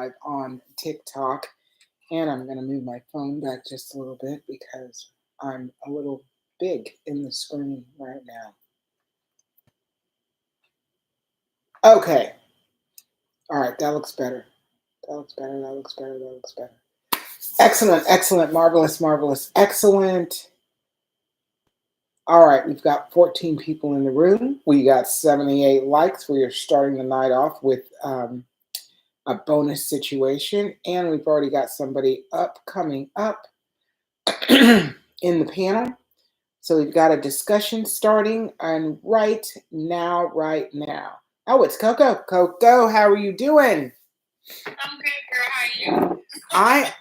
live on TikTok. And I'm going to move my phone back just a little bit because I'm a little big in the screen right now. Okay. All right, that looks better. That looks better, that looks better, that looks better. Excellent, excellent, marvelous, marvelous, excellent. All right, we've got 14 people in the room. We got 78 likes. We are starting the night off with a bonus situation, and we've already got somebody coming up in the panel. So we've got a discussion starting, and right now. Oh, it's Coco. Coco, how are you doing? I'm good, girl. How are you?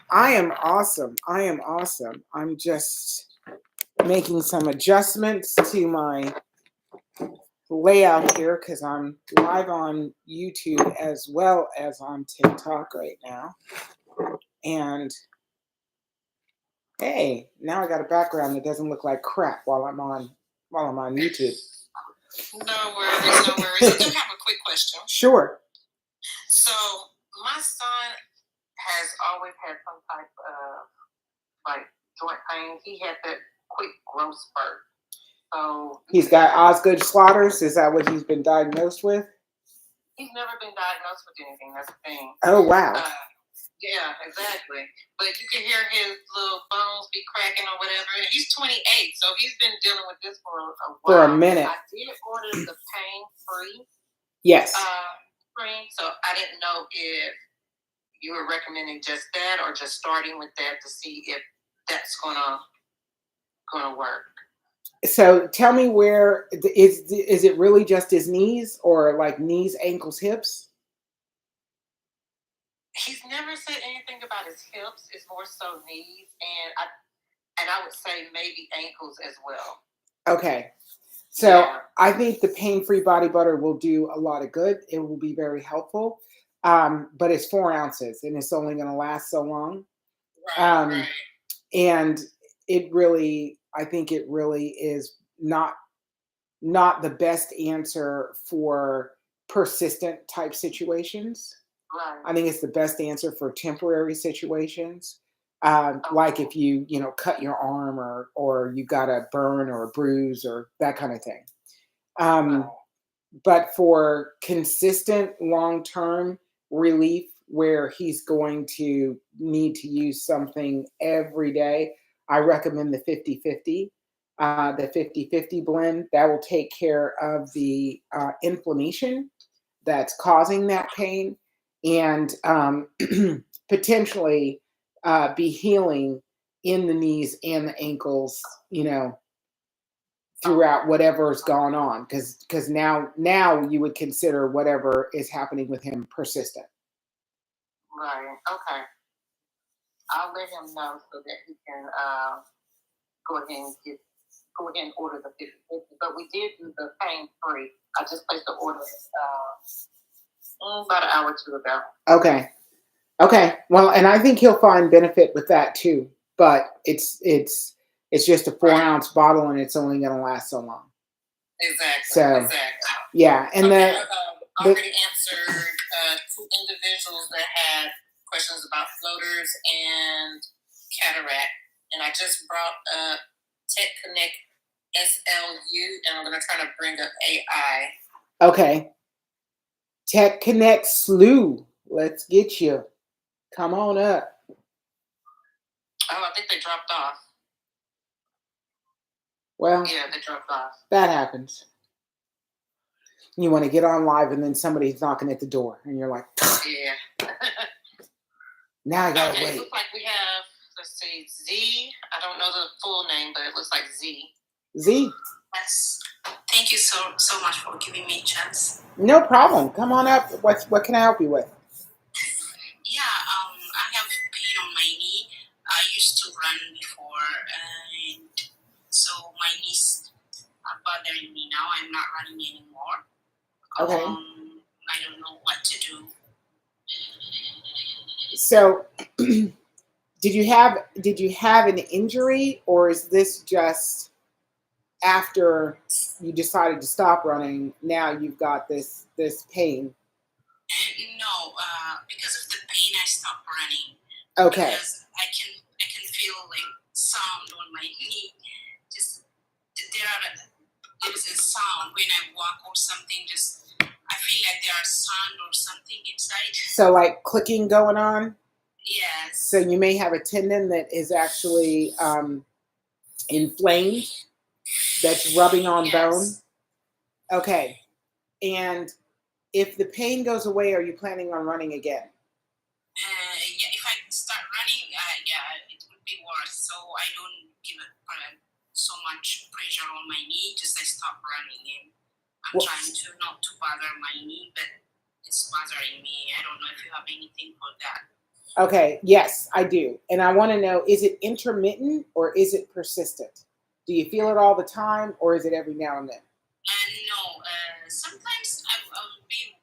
I am awesome. I am awesome. I'm just making some adjustments to my layout here because I'm live on YouTube as well as on TikTok right now. And hey, now I got a background that doesn't look like crap while I'm on YouTube. No worries, no worries. I do have a quick question. Sure. So my son has always had some type of like joint pain. He had that quick growth spurt. So he's got Osgood-Schlatter's. Is that what he's been diagnosed with? He's never been diagnosed with anything. That's the thing. Oh wow. Yeah, exactly. But you can hear his little bones be cracking or whatever. And he's 28, so he's been dealing with this for a while. For a minute. I did order the pain-free. Yes. Cream, so I didn't know if you were recommending just that or just starting with that to see if that's gonna work. So tell me, where is it really just his knees, or like knees, ankles, hips? He's never said anything about his hips. It's more so knees, and I would say maybe ankles as well. Okay. So yeah. I think the pain-free body butter will do a lot of good. It will be very helpful. But it's 4 ounces and it's only going to last so long. Right. And I think it really is not the best answer for persistent type situations. Right. I think it's the best answer for temporary situations. Like if you cut your arm or you got a burn or a bruise or that kind of thing. But for consistent long-term relief where he's going to need to use something every day, I recommend the 50-50. The 50-50 blend that will take care of the inflammation that's causing that pain and potentially be healing in the knees and the ankles, throughout whatever's gone on, because now you would consider whatever is happening with him persistent. Right. Okay. I'll let him know so that he can go ahead and order the 50-50. But we did do the pain-free. I just placed the order about an hour or two ago. Okay. Well, and I think he'll find benefit with that too. But it's just a 4-ounce bottle, and it's only going to last so long. Exactly. Yeah, and I already answered 2 individuals that had questions about floaters and cataract, and I just brought up Tech Connect SLU, and I'm going to try to bring up AI. Okay. Tech Connect SLU. Let's get you. Come on up. Oh, I think they dropped off. Well, yeah, they dropped off. That happens. You want to get on live and then somebody's knocking at the door and you're like, yeah. Now I gotta wait. It looks like we have, let's see, Z. I don't know the full name, but it looks like Z. Z? Yes. Thank you so much for giving me a chance. No problem. Come on up. What can I help you with? Yeah, I have pain on my knee. I used to run before, and so my knees are bothering me now. I'm not running anymore. Okay. I don't know what to do. So, did you have an injury, or is this just after you decided to stop running? Now you've got this pain. No, because of the the pain, I stopped running. Okay. Because I can feel like sound on my knee. Just there's a sound when I walk or something. Just I feel like there are sound or something inside. So like clicking going on? Yes. So you may have a tendon that is actually inflamed, that's rubbing on bone. Okay. And if the pain goes away, are you planning on running again? Yeah, if I start running, it would be worse. So I don't give it so much pressure on my knee. Just I stop running, and I'm trying to not to bother my knee, but it's bothering me. I don't know if you have anything for that. Okay, yes, I do. And I want to know, is it intermittent or is it persistent? Do you feel it all the time or is it every now and then? No, sometimes I'll be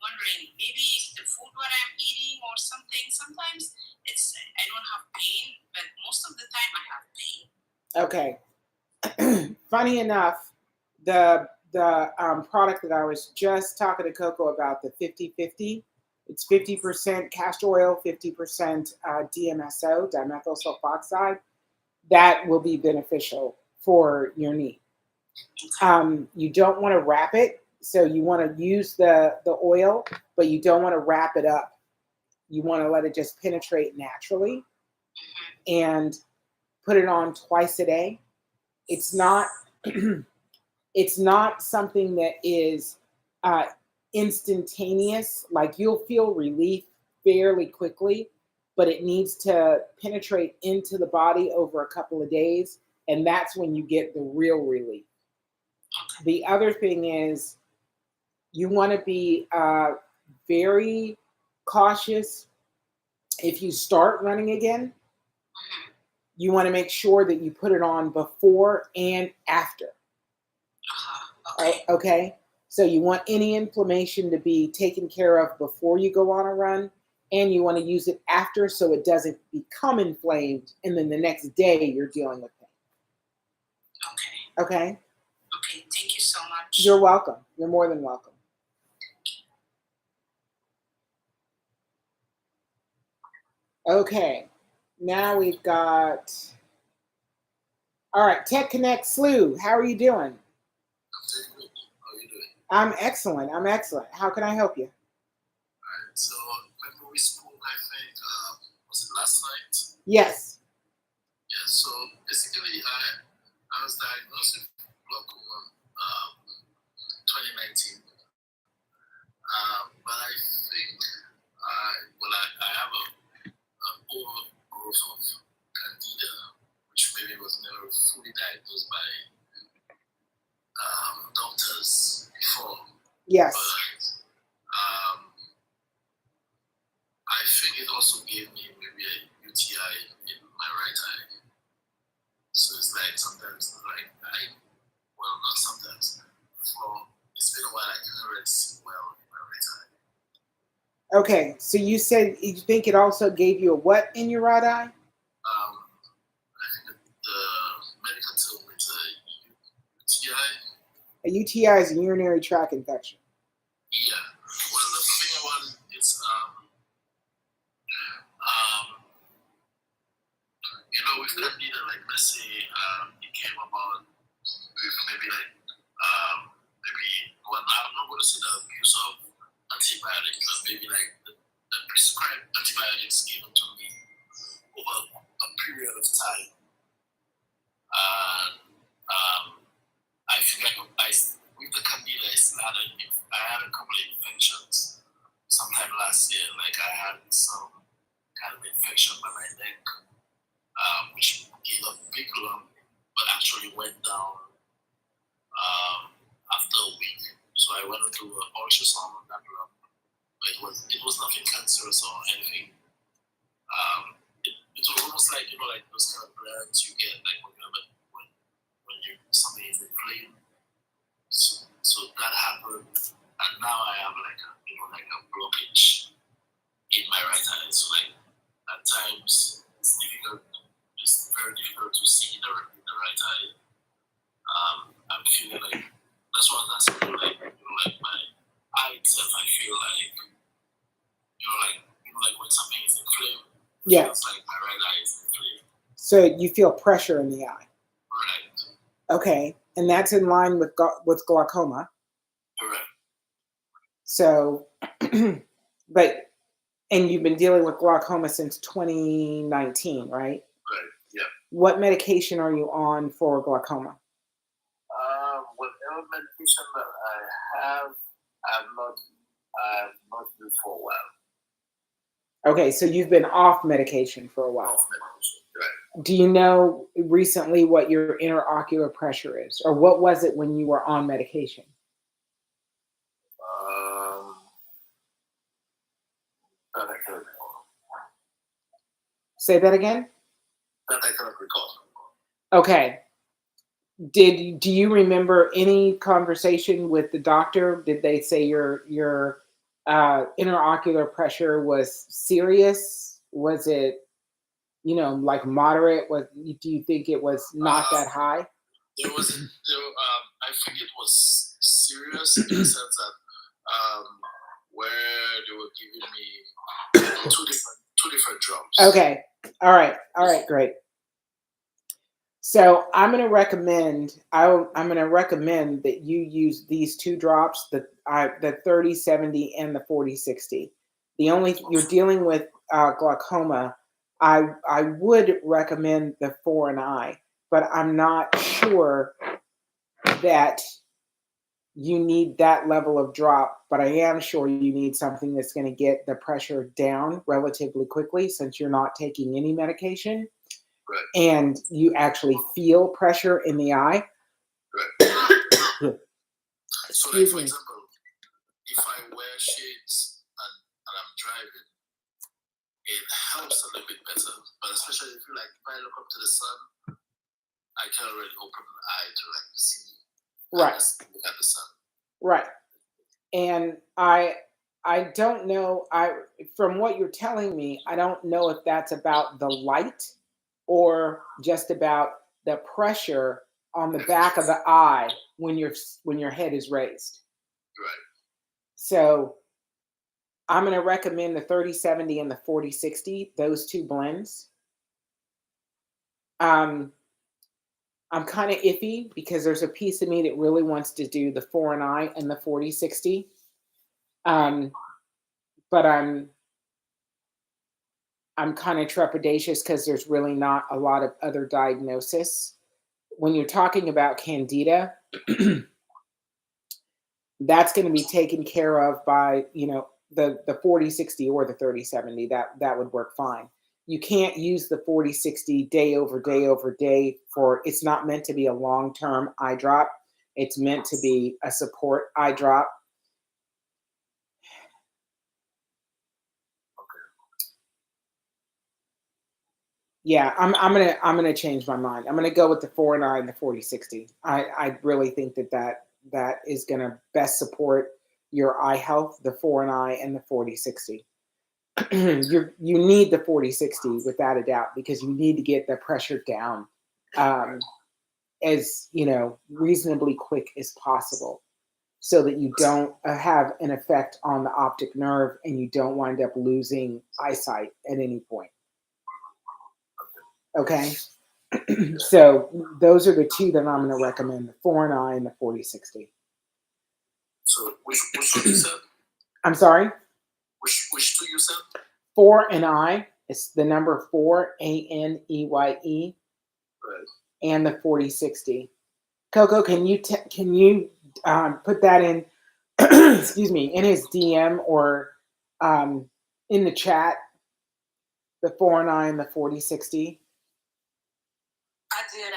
wondering, maybe it's the food what I'm eating or something. Sometimes I don't have pain, but most of the time I have pain. Okay. Funny enough, the product that I was just talking to Coco about, the 50/50, it's 50% castor oil, 50% DMSO, dimethyl sulfoxide. That will be beneficial for your knee. You don't want to wrap it, so you want to use the oil, but you don't want to wrap it up. You want to let it just penetrate naturally, and put it on twice a day. It's not it's not something that is instantaneous. Like you'll feel relief fairly quickly, but it needs to penetrate into the body over a couple of days, and that's when you get the real relief. The other thing is you want to be very cautious if you start running again. You want to make sure that you put it on before and after. Okay. So you want any inflammation to be taken care of before you go on a run, and you want to use it after so it doesn't become inflamed, and then the next day you're dealing with pain. Okay. Okay, thank you so much. You're welcome. You're more than welcome. Okay, now we've got, all right, Tech Connect Slew. How are you doing? I'm doing good. How are you doing? I'm excellent. I'm excellent. How can I help you? All right, so remember we spoke, I think, was it last night? Yes. Yeah, so basically I was diagnosed with glaucoma 2019. But I think I have an overgrowth of candida, which maybe was never fully diagnosed by doctors before. Yes. But I think it also gave me maybe a UTI in my right eye. So it's like sometimes, not sometimes. It's been a while, I can't really see well in my right eye. Okay, so you said you think it also gave you a what in your right eye? I think the medical term is a UTI. A UTI is a urinary tract infection. Yeah. Well, the thing about it is, with candida, like let's say it came about with maybe well, I'm not going to say the abuse of antibiotics, but maybe like the prescribed antibiotics given to me over a period of time. And I think with the candida, I had a couple of infections sometime last year. Like I had some kind of infection by my neck, which gave a big lump, but actually went down after a week. So I went into an ultrasound on that lump, but it was nothing cancerous or anything. It was almost like like those kind of glands you get like when something is inflamed. So that happened, and now I have like a blockage in my right eye. So like at times it's very difficult to see in the right eye. I'm feeling like that's what I'm asking you, like my eye itself. I feel like like when something is inflamed, it Yeah. feels like my right eye is inflamed. So you feel pressure in the eye. Right. Okay, and that's in line with glaucoma. Correct. So, but and you've been dealing with glaucoma since 2019, right? Right. Yeah. What medication are you on for glaucoma? Whatever medication that I have, I've not used for a while. Okay, so you've been off medication for a while. Off medication. Right. Do you know recently what your interocular pressure is, or what was it when you were on medication? That I cannot recall. Say that again. That I cannot recall. Okay. Do you remember any conversation with the doctor? Did they say your interocular pressure was serious? Was it, like moderate? Do you think it was not that high? There was, I think it was serious in the sense that where they were giving me two different drops. Okay. All right, great. So I'm going to recommend that you use these two drops, the 30/70 and the 40/60. You're dealing with glaucoma. I would recommend the 4-NI, but I'm not sure that you need that level of drop. But I am sure you need something that's going to get the pressure down relatively quickly, since you're not taking any medication. Right. And you actually feel pressure in the eye. Right. So, like, for example, if I wear shades and I'm driving, it helps a little bit better. But especially if I look up to the sun, I can already open my eye to see. Right. Look at the sun. Right. And I don't know. From what you're telling me, I don't know if that's about the light or just about the pressure on the back of the eye when your head is raised. Right. So I'm going to recommend the 30/70 and the 40/60, those two blends. I'm kind of iffy because there's a piece of me that really wants to do the 4-NI and the 40/60. But I'm kind of trepidatious because there's really not a lot of other diagnosis. When you're talking about candida, that's going to be taken care of by, the 40/60 or the 30/70. That would work fine. You can't use the 40/60 day over day over day it's not meant to be a long-term eye drop. It's meant to be a support eye drop. Yeah, I'm gonna change my mind. I'm gonna go with the 4-NI and the 40/60. I really think that is gonna best support your eye health, the 4-NI and the 40/60. You need the 40/60 without a doubt, because you need to get the pressure down as reasonably quick as possible, so that you don't have an effect on the optic nerve and you don't wind up losing eyesight at any point. Okay. So those are the two that I'm going to recommend: the 4-NI and the 40/60. So which two you said? I'm sorry? Which two you said? 4-NI. It's the number 4, ANEYE. Right. And the 40/60. Coco, can you put that in, excuse me, in his DM or in the chat, the 4-NI and the 40/60? I did, and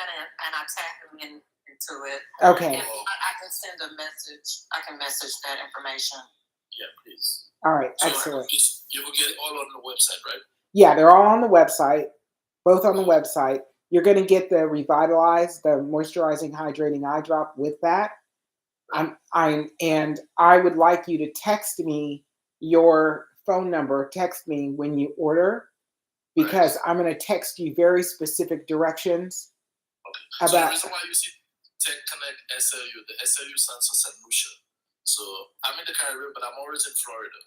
I tagged him into it. Okay. And I can send a message. I can message that information. Yeah, please. All right. So excellent. You will get it all on the website, right? Yeah, they're all on the website. Both on the website. You're going to get the Revitalize, the moisturizing, hydrating eye drop with that. And I would like you to text me your phone number. Text me when you order, because I'm going to text you very specific directions. Okay. So the reason why you see Tech Connect SLU, the SLU stands for St. Lucia. So I'm in the Caribbean, but I'm always in Florida.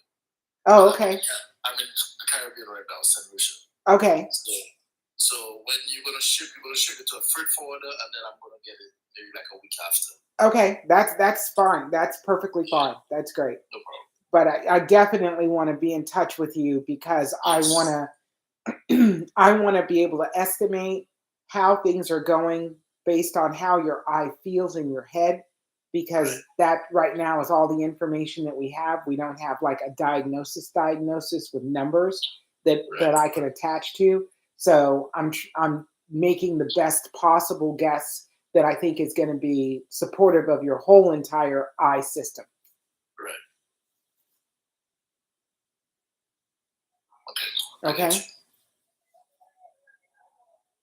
Oh, okay. I'm in the Caribbean right now, St. Lucia. Okay. So when you're gonna ship it to a freight forwarder, and then I'm gonna get it maybe like a week after. Okay, that's fine. That's perfectly fine. That's great. No problem. But I definitely want to be in touch with you because I want to I want to be able to estimate how things are going based on how your eye feels in your head, because that right now is all the information that we have. We don't have like a diagnosis with numbers that I can attach to. So I'm making the best possible guess that I think is going to be supportive of your whole entire eye system. Right. Okay.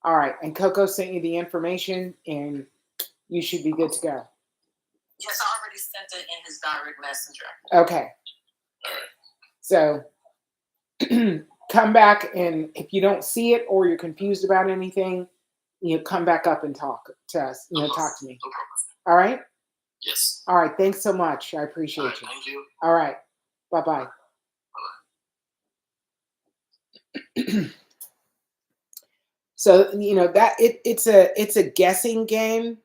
All right. And Coco sent you the information, and you should be good to go. Yes, I already sent it in his direct messenger. Okay. So come back, and if you don't see it or you're confused about anything, come back up and talk to us. Talk to me. No problem. All right? Yes. All right. Thanks so much. I appreciate you. Thank you. All right. Bye-bye. So that it's a guessing game,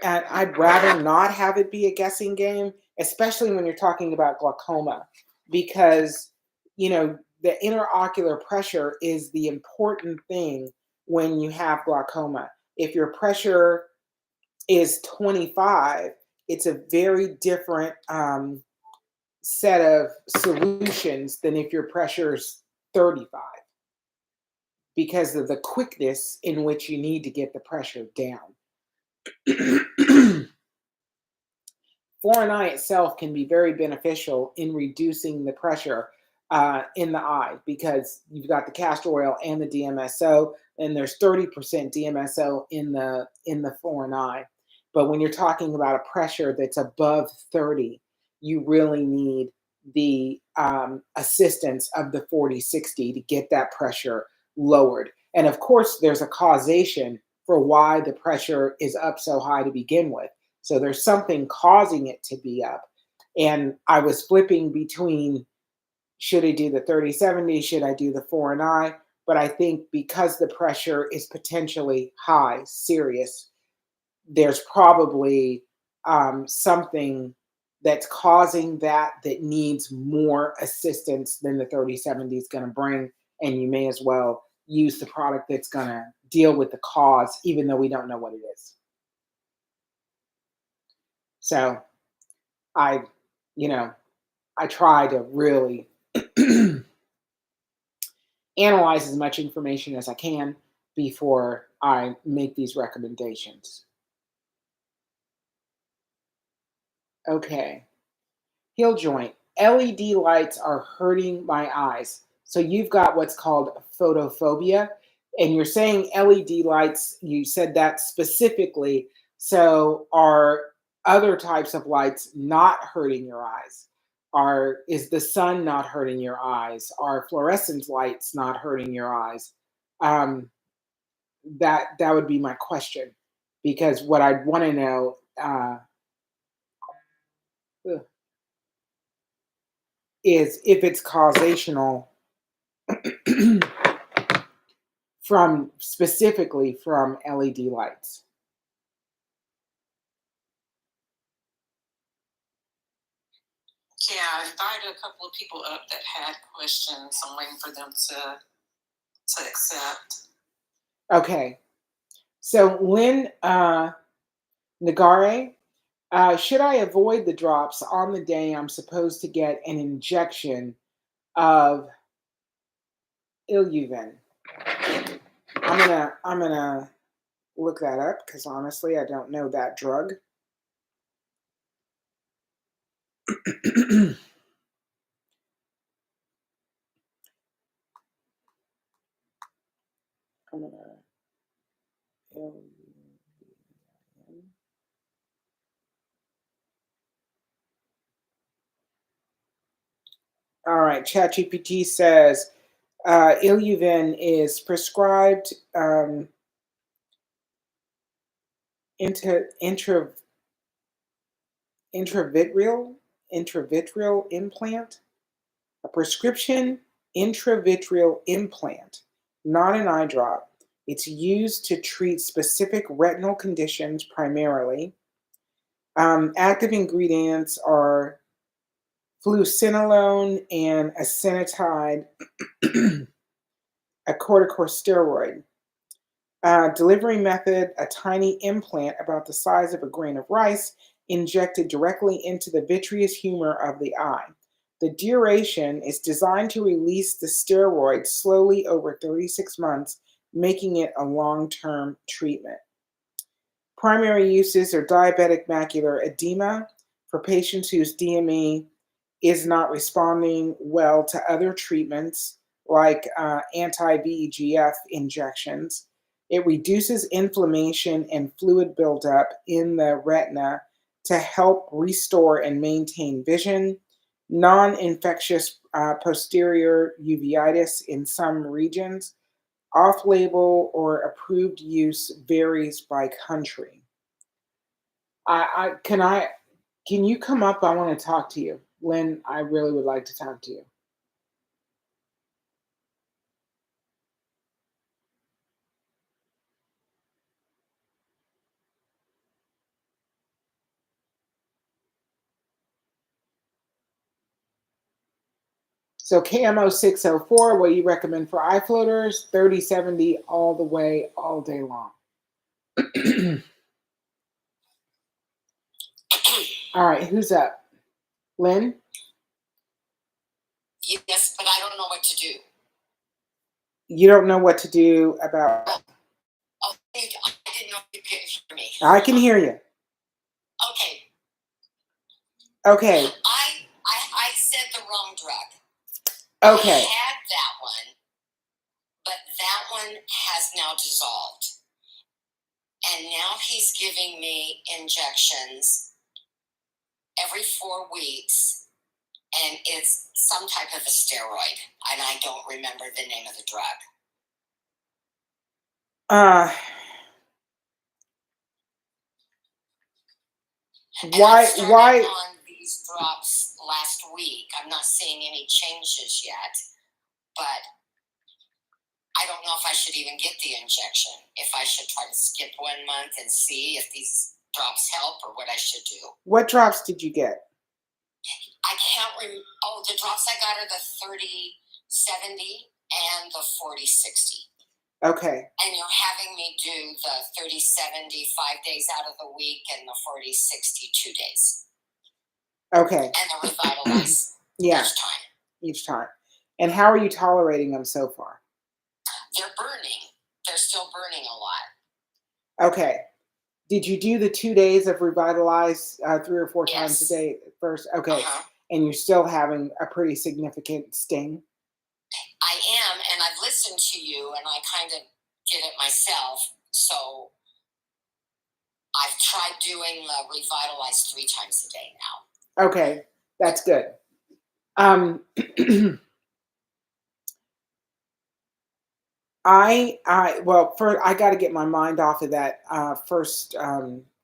and I'd rather not have it be a guessing game, especially when you're talking about glaucoma, because the interocular pressure is the important thing when you have glaucoma. If your pressure is 25, it's a very different set of solutions than if your pressure is 35, because of the quickness in which you need to get the pressure down. Foreign eye itself can be very beneficial in reducing the pressure in the eye, because you've got the castor oil and the DMSO, and there's 30% DMSO in the foreign eye. But when you're talking about a pressure that's above 30, you really need the assistance of the 40/60 to get that pressure lowered. And of course, there's a causation for why the pressure is up so high to begin with. So there's something causing it to be up. And I was flipping between, should I do the 30/70? Should I do the foreign eye? But I think because the pressure is potentially high, serious, there's probably something that's causing that needs more assistance than the 30/70 is going to bring. And you may as well use the product that's going to deal with the cause, even though we don't know what it is. So I try to really analyze as much information as I can before I make these recommendations. Okay. Heel joint. LED lights are hurting my eyes. So you've got what's called photophobia, and you're saying LED lights, you said that specifically. So are other types of lights not hurting your eyes? Is the sun not hurting your eyes? Are fluorescent lights not hurting your eyes? That would be my question, because what I'd want to know is if it's causational specifically from LED lights. Yeah, I invited a couple of people up that had questions. I'm waiting for them to accept. Okay. So Lynn Nagare, should I avoid the drops on the day I'm supposed to get an injection of Iluvan? I'm gonna look that up, because honestly I don't know that drug. I'm gonna All right, ChatGPT says Iluvan is prescribed intravitreal implant. a prescription intravitreal implant, not an eye drop. It's used to treat specific retinal conditions primarily. Active ingredients are fluocinolone and aconitide, a corticosteroid. Delivery method, a tiny implant about the size of a grain of rice injected directly into the vitreous humor of the eye. The duration is designed to release the steroid slowly over 36 months, making it a long-term treatment. Primary uses are diabetic macular edema for patients whose DME is not responding well to other treatments like anti-VEGF injections. It reduces inflammation and fluid buildup in the retina to help restore and maintain vision. Non-infectious posterior uveitis in some regions. Off-label or approved use varies by country. Can you come up? I want to talk to you. Lynn, I really would like to talk to you. So KMO 604, what do you recommend for eye floaters? 30/70 all the way, all day long. All right, who's up? Lynn? Yes, but I don't know what to do. You don't know what to do about... Oh, I didn't know you could hear me. I can hear you. Okay. Okay. I said the wrong drug. Okay. I had that one, but that one has now dissolved. And now he's giving me injections every 4 weeks, and it's some type of a steroid, and I don't remember the name of the drug. Why on these drops last week? I'm not seeing any changes yet, but I don't know if I should even get the injection. If I should try to skip 1 month and see if these drops help, or what I should do. What drops did you get? I can't remember. Oh, the drops I got are the 30/70 and the 40/60. Okay. And you're having me do the 30/70 5 days out of the week and the 40/60 2 days. Okay. And the revitalize Yeah. each time. Each time. And how are you tolerating them so far? They're burning. They're still burning a lot. Okay. Did you do the 2 days of revitalize 3 or 4 times a day first? Okay. And you're still having a pretty significant sting? I am, and I've listened to you, and I kind of did it myself. So I've tried doing the revitalize 3 times a day now. Okay, that's good. I got to get my mind off of that first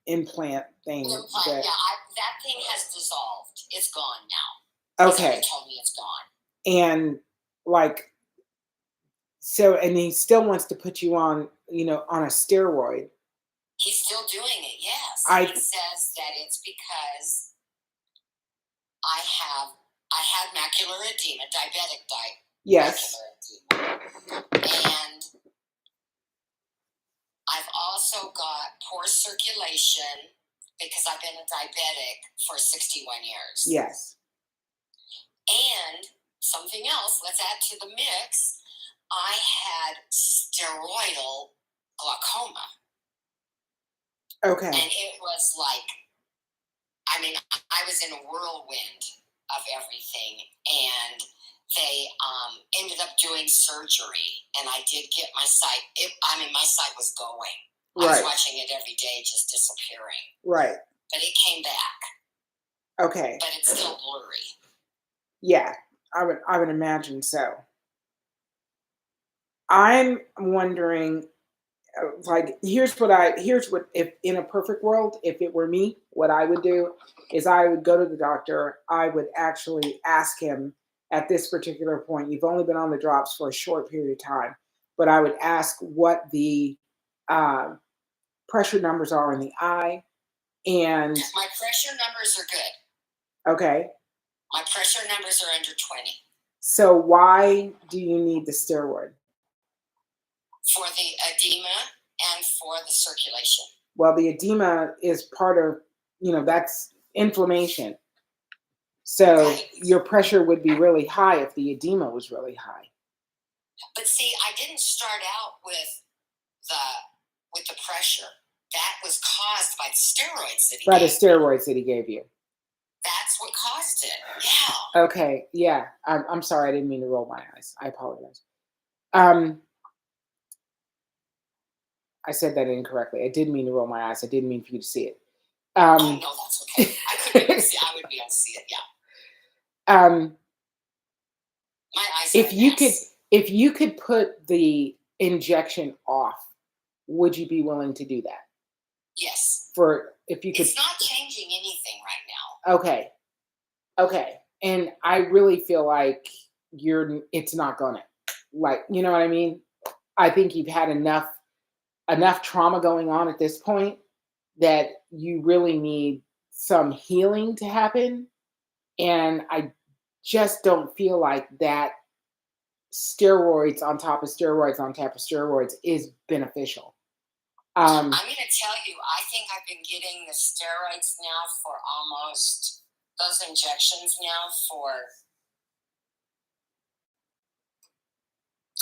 implant thing. That thing has dissolved. It's gone now. Okay. He told me it's gone. And and he still wants to put you on, on a steroid. He's still doing it. Yes. He says that it's because I had macular edema, diabetic Yes. macular edema, and I've also got poor circulation because I've been a diabetic for 61 years. Yes. And something else, let's add to the mix, I had steroidal glaucoma. Okay. And it was like, I was in a whirlwind of everything, and they ended up doing surgery, and I did get my sight. My sight was going. Right. I was watching it every day, just disappearing. Right. But it came back. Okay. But it's still blurry. Yeah, I would imagine so. I'm wondering, here's what, if in a perfect world, if it were me, what I would do is I would go to the doctor. I would actually ask him at this particular point. You've only been on the drops for a short period of time, but I would ask what the pressure numbers are in the eye. And my pressure numbers are good. Okay. My pressure numbers are under 20. So why do you need the steroid? For the edema and for the circulation. Well, the edema is part of, that's inflammation. So Right. your pressure would be really high if the edema was really high. But see, I didn't start out with the pressure. That was caused by the steroids that he By the gave steroids that he gave you. That's what caused it. Yeah. Okay. Yeah. I'm sorry. I didn't mean to roll my eyes. I apologize. I said that incorrectly. I didn't mean to roll my eyes. I didn't mean for you to see it. Oh no, that's okay. I couldn't even see. I would be able to see it. Yeah. My eyes. If you could put the injection off, would you be willing to do that? Yes. If you could. It's not changing anything right now. Okay. Okay. And I really feel like it's not gonna, you know what I mean? I think you've had enough trauma going on at this point that you really need some healing to happen. And I just don't feel like that steroids on top of steroids on top of steroids is beneficial. I'm going to tell you, I think I've been getting the steroids now for almost, those injections now for,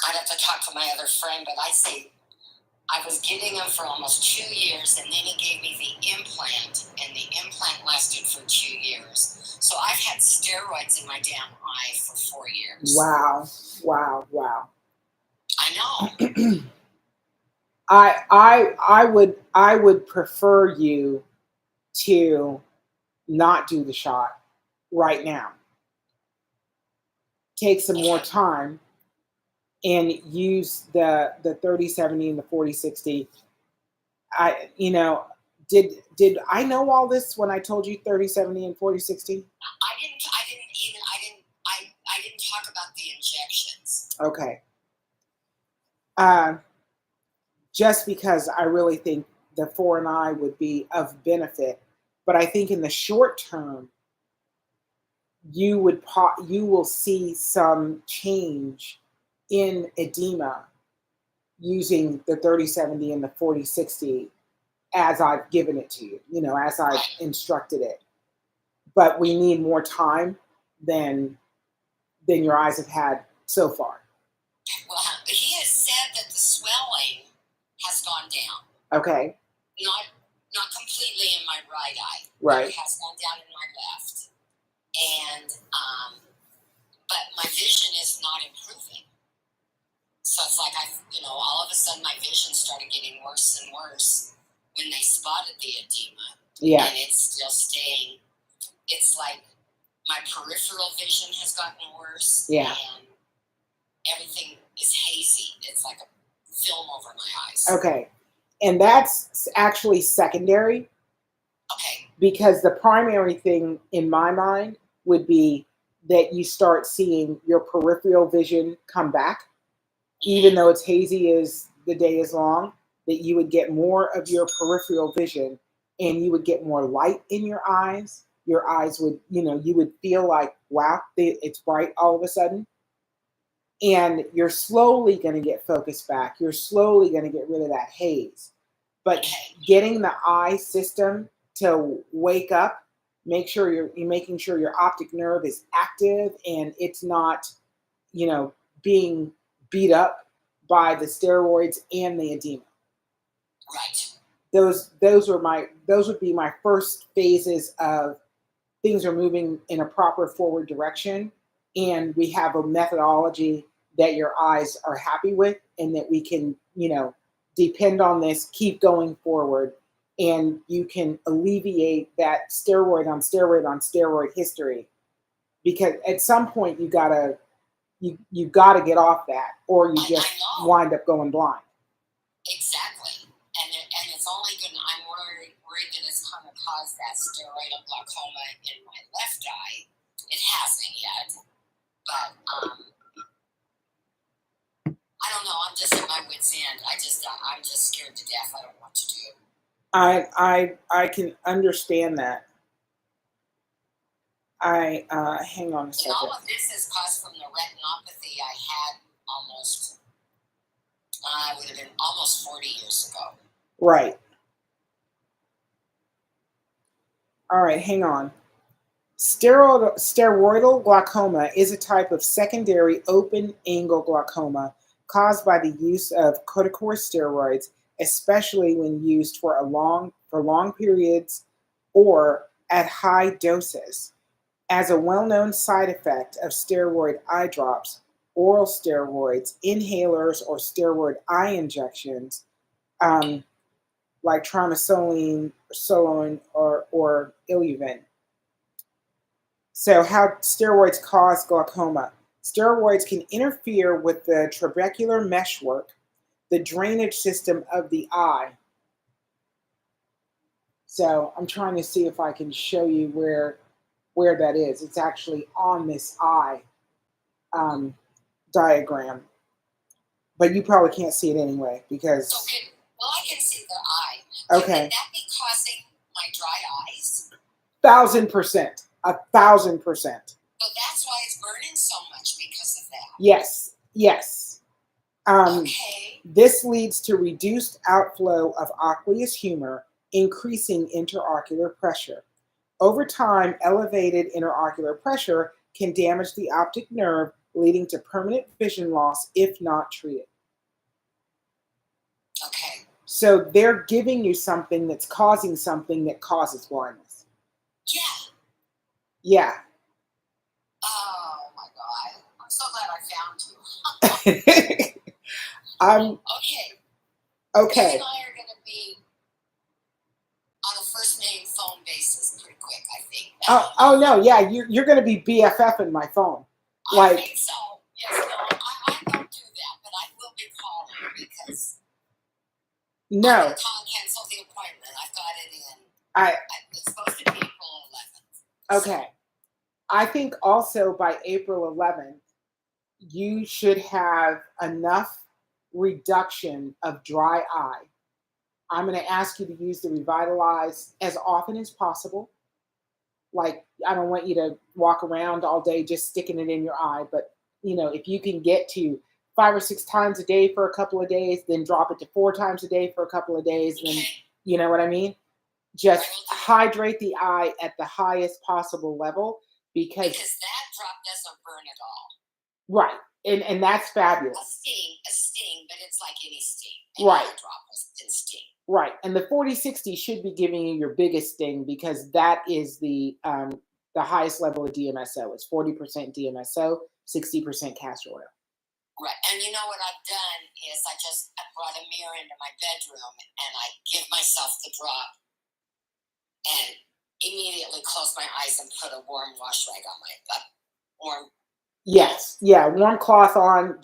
I'd have to talk to my other friend, but I say I was getting them for almost 2 years, and then he gave me the implant, and the implant lasted for 2 years. So I've had steroids in my damn eye for 4 years. Wow. I know. I would prefer you to not do the shot right now. Take some more time and use the 30/70 and the 40/60. Did I know all this when I told you 30/70 and 40/60? I didn't talk about the injections. Okay. Just because I really think the 4-and-I would be of benefit, but I think in the short term, you will see some change in edema using the 30/70 and the 40/60 as I've given it to you, as I've instructed it. But we need more time than your eyes have had so far. Well, he has said that the swelling has gone down. Okay. Not completely in my right eye. Right. It has gone down in my left. And but my vision is not improving. So it's like all of a sudden my vision started getting worse and worse when they spotted the edema. Yeah. And it's still staying. It's like my peripheral vision has gotten worse. Yeah. And everything is hazy. It's like a film over my eyes. Okay. And that's actually secondary. Okay. Because the primary thing in my mind would be that you start seeing your peripheral vision come back, even though it's hazy as the day is long, that you would get more of your peripheral vision and you would get more light in your eyes. Your eyes would, you would feel like, wow, it's bright all of a sudden. And you're slowly going to get focused back. You're slowly going to get rid of that haze. But getting the eye system to wake up, make sure you're making sure your optic nerve is active and it's not, being beat up by the steroids and the edema. Right. Those would be my first phases of things are moving in a proper forward direction, and we have a methodology that your eyes are happy with, and that we can, depend on this, keep going forward, and you can alleviate that steroid on steroid on steroid history. Because at some point you gotta get off that, or you just wind up going blind. Exactly. And it's only I'm worried that it's going to cause that steroidal glaucoma in my left eye. It hasn't yet. But I don't know. I'm just at my wit's end. I'm just scared to death. I don't know what to do. I can understand that. Hang on a And second. all of this is caused from the retinopathy I had almost. Would have been almost 40 years ago. Right. All right, hang on. Steroidal glaucoma is a type of secondary open-angle glaucoma caused by the use of corticosteroids, especially when used for long periods or at high doses. As a well-known side effect of steroid eye drops, oral steroids, inhalers, or steroid eye injections, like triamcinolone, Solone, or Iluvan. So how steroids cause glaucoma. Steroids can interfere with the trabecular meshwork, the drainage system of the eye. So I'm trying to see if I can show you where that is. It's actually on this eye diagram. But you probably can't see it anyway because... Okay. Well, I can see the eye. Okay. Could that be causing my dry eyes? 1,000%. 1,000%. So that's why it's burning so much because of that. Yes. Yes. Okay. This leads to reduced outflow of aqueous humor, increasing interocular pressure. Over time, elevated interocular pressure can damage the optic nerve, leading to permanent vision loss if not treated. Okay. So they're giving you something that's causing something that causes blindness. Yeah. Yeah. Oh my God. I'm so glad I found you. Okay. Okay. You and I are going to be on a first name phone basis pretty quick, I think. Oh no, yeah, you're going to be BFF in my phone. I think so. Yes, no, I don't do that, but I will be calling because I'm going to cancel the appointment. I've got it in. It's supposed to be April 11th. Okay. I think also by April 11th, you should have enough reduction of dry eye. I'm going to ask you to use the Revitalize as often as possible. Like, I don't want you to walk around all day just sticking it in your eye, but if you can get to 5 or 6 times a day for a couple of days, then drop it to 4 times a day for a couple of days, then you know what I mean? Just hydrate the eye at the highest possible level because that drop doesn't burn at all. Right. And that's fabulous. A sting, but it's like any sting. Right. A drop can sting. Right. And the 40/60 should be giving you your biggest sting because that is the highest level of DMSO. It's 40% DMSO, 60% castor oil. Right. And you know what I've done is I brought a mirror into my bedroom and I give myself the drop and immediately close my eyes and put a warm wash rag on my warm. Yes. Yeah. Warm cloth on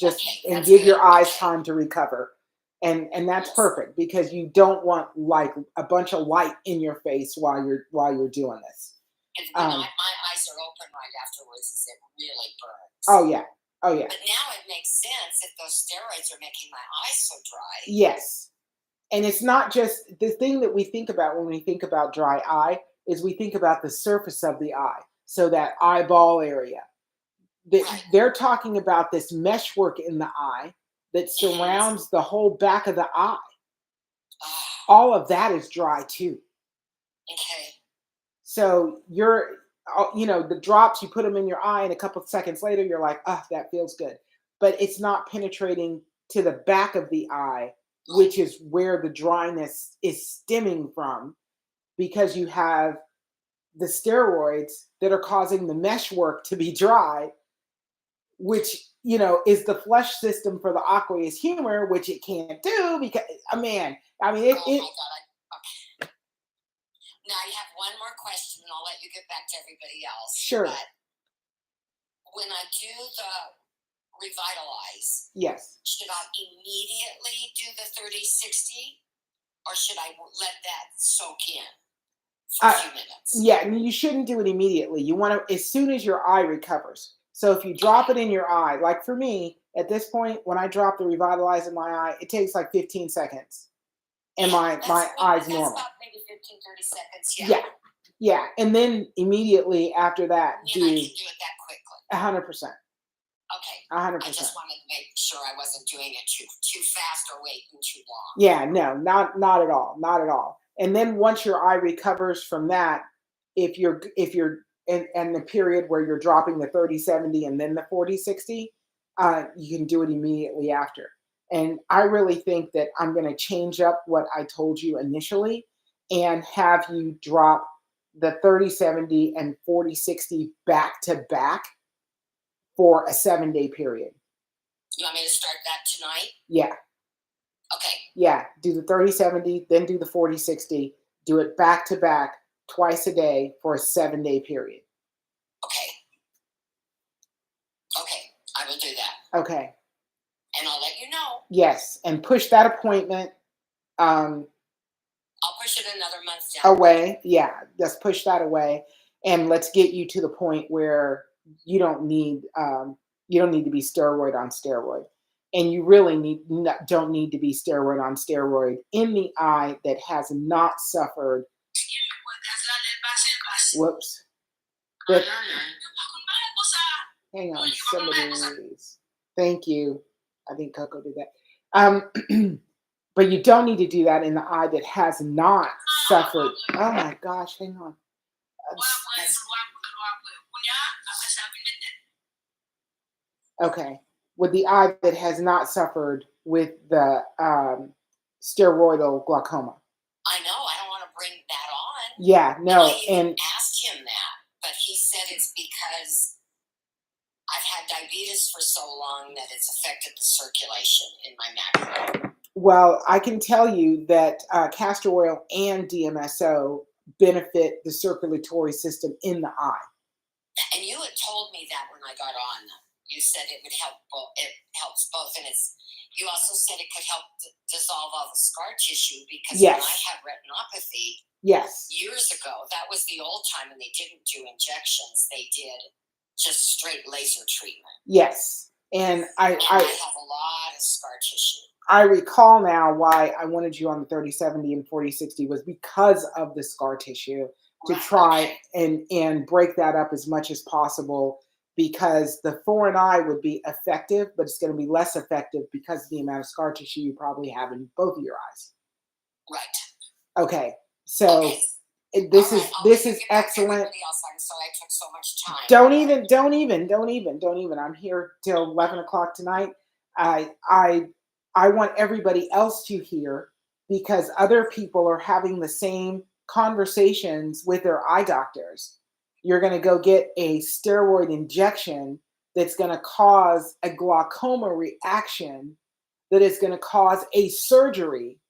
and give your eyes time to recover. And that's perfect because you don't want like a bunch of light in your face while you're doing this. And when my eyes are open right afterwards, it really burns. Oh yeah. Oh yeah. But now it makes sense if those steroids are making my eyes so dry. Yes. And it's not just the thing that we think about when we think about dry eye is we think about the surface of the eye. So that eyeball area. They're talking about this meshwork in the eye that surrounds the whole back of the eye. All of that is dry too. Okay. So the drops, you put them in your eye and a couple of seconds later, you're like, oh, that feels good. But it's not penetrating to the back of the eye, which is where the dryness is stemming from because you have the steroids that are causing the meshwork to be dry, which is the flush system for the aqueous humor, which it can't do because okay. Now I have one more question, and I'll let you get back to everybody else. Sure. But when I do the Revitalize, yes, should I immediately do the 30/60, or should I let that soak in for a few minutes? Yeah, you shouldn't do it immediately. You want to as soon as your eye recovers. So if you drop it in your eye, like for me, at this point, when I drop the Revitalize in my eye, it takes like 15 seconds. And my eye's normal. That's about maybe 15, 30 seconds. Yeah. Yeah. And then immediately after that, I can do it that quickly. 100%. Okay. 100%. I just wanted to make sure I wasn't doing it too fast or waiting too long. Yeah, no, not at all. Not at all. And then once your eye recovers from that, if you're in the period where you're dropping the 30/70 and then the 40/60, you can do it immediately after. And I really think that I'm going to change up what I told you initially and have you drop the 30/70 and 40/60 back to back for a 7-day period. You want me to start that tonight? Yeah. Okay. Yeah, do the 30/70, then do the 40/60. Do it back to back twice a day for a 7-day period. Okay. Okay, I will do that. Okay. And I'll let you know. Yes, and push that appointment I'll push it another month down. away. Yeah, just push that away, and let's get you to the point where you don't need to be steroid on steroid. And you really don't need to be steroid on steroid in the eye that has not suffered. Whoops. Hang on, somebody. Thank you. I think Coco did that. But you don't need to do that in the eye that has not suffered. Oh my gosh, hang on. Okay. With the eye that has not suffered with the steroidal glaucoma. I know. I don't want to bring that on. Yeah, no. I even asked him that, but he said it's because I've had diabetes for so long that it's affected the circulation in my macula. Well, I can tell you that castor oil and DMSO benefit the circulatory system in the eye. And you had told me that when I got on. You said it would help both. It helps both, and you also said it could help dissolve all the scar tissue because yes. When I had retinopathy yes. years ago, that was the old time, and they didn't do injections. They did just straight laser treatment. Yes, and I have a lot of scar tissue. I recall now why I wanted you on the 30/70 and 40/60 was because of the scar tissue to try and break that up as much as possible. Because the foreign eye would be effective, but it's going to be less effective because of the amount of scar tissue you probably have in both of your eyes. Right. Okay. So this is excellent. Else. I'm sorry I took so much time. Don't even. I'm here till 11 o'clock tonight. I want everybody else to hear because other people are having the same conversations with their eye doctors. You're going to go get a steroid injection that's going to cause a glaucoma reaction that is going to cause a surgery.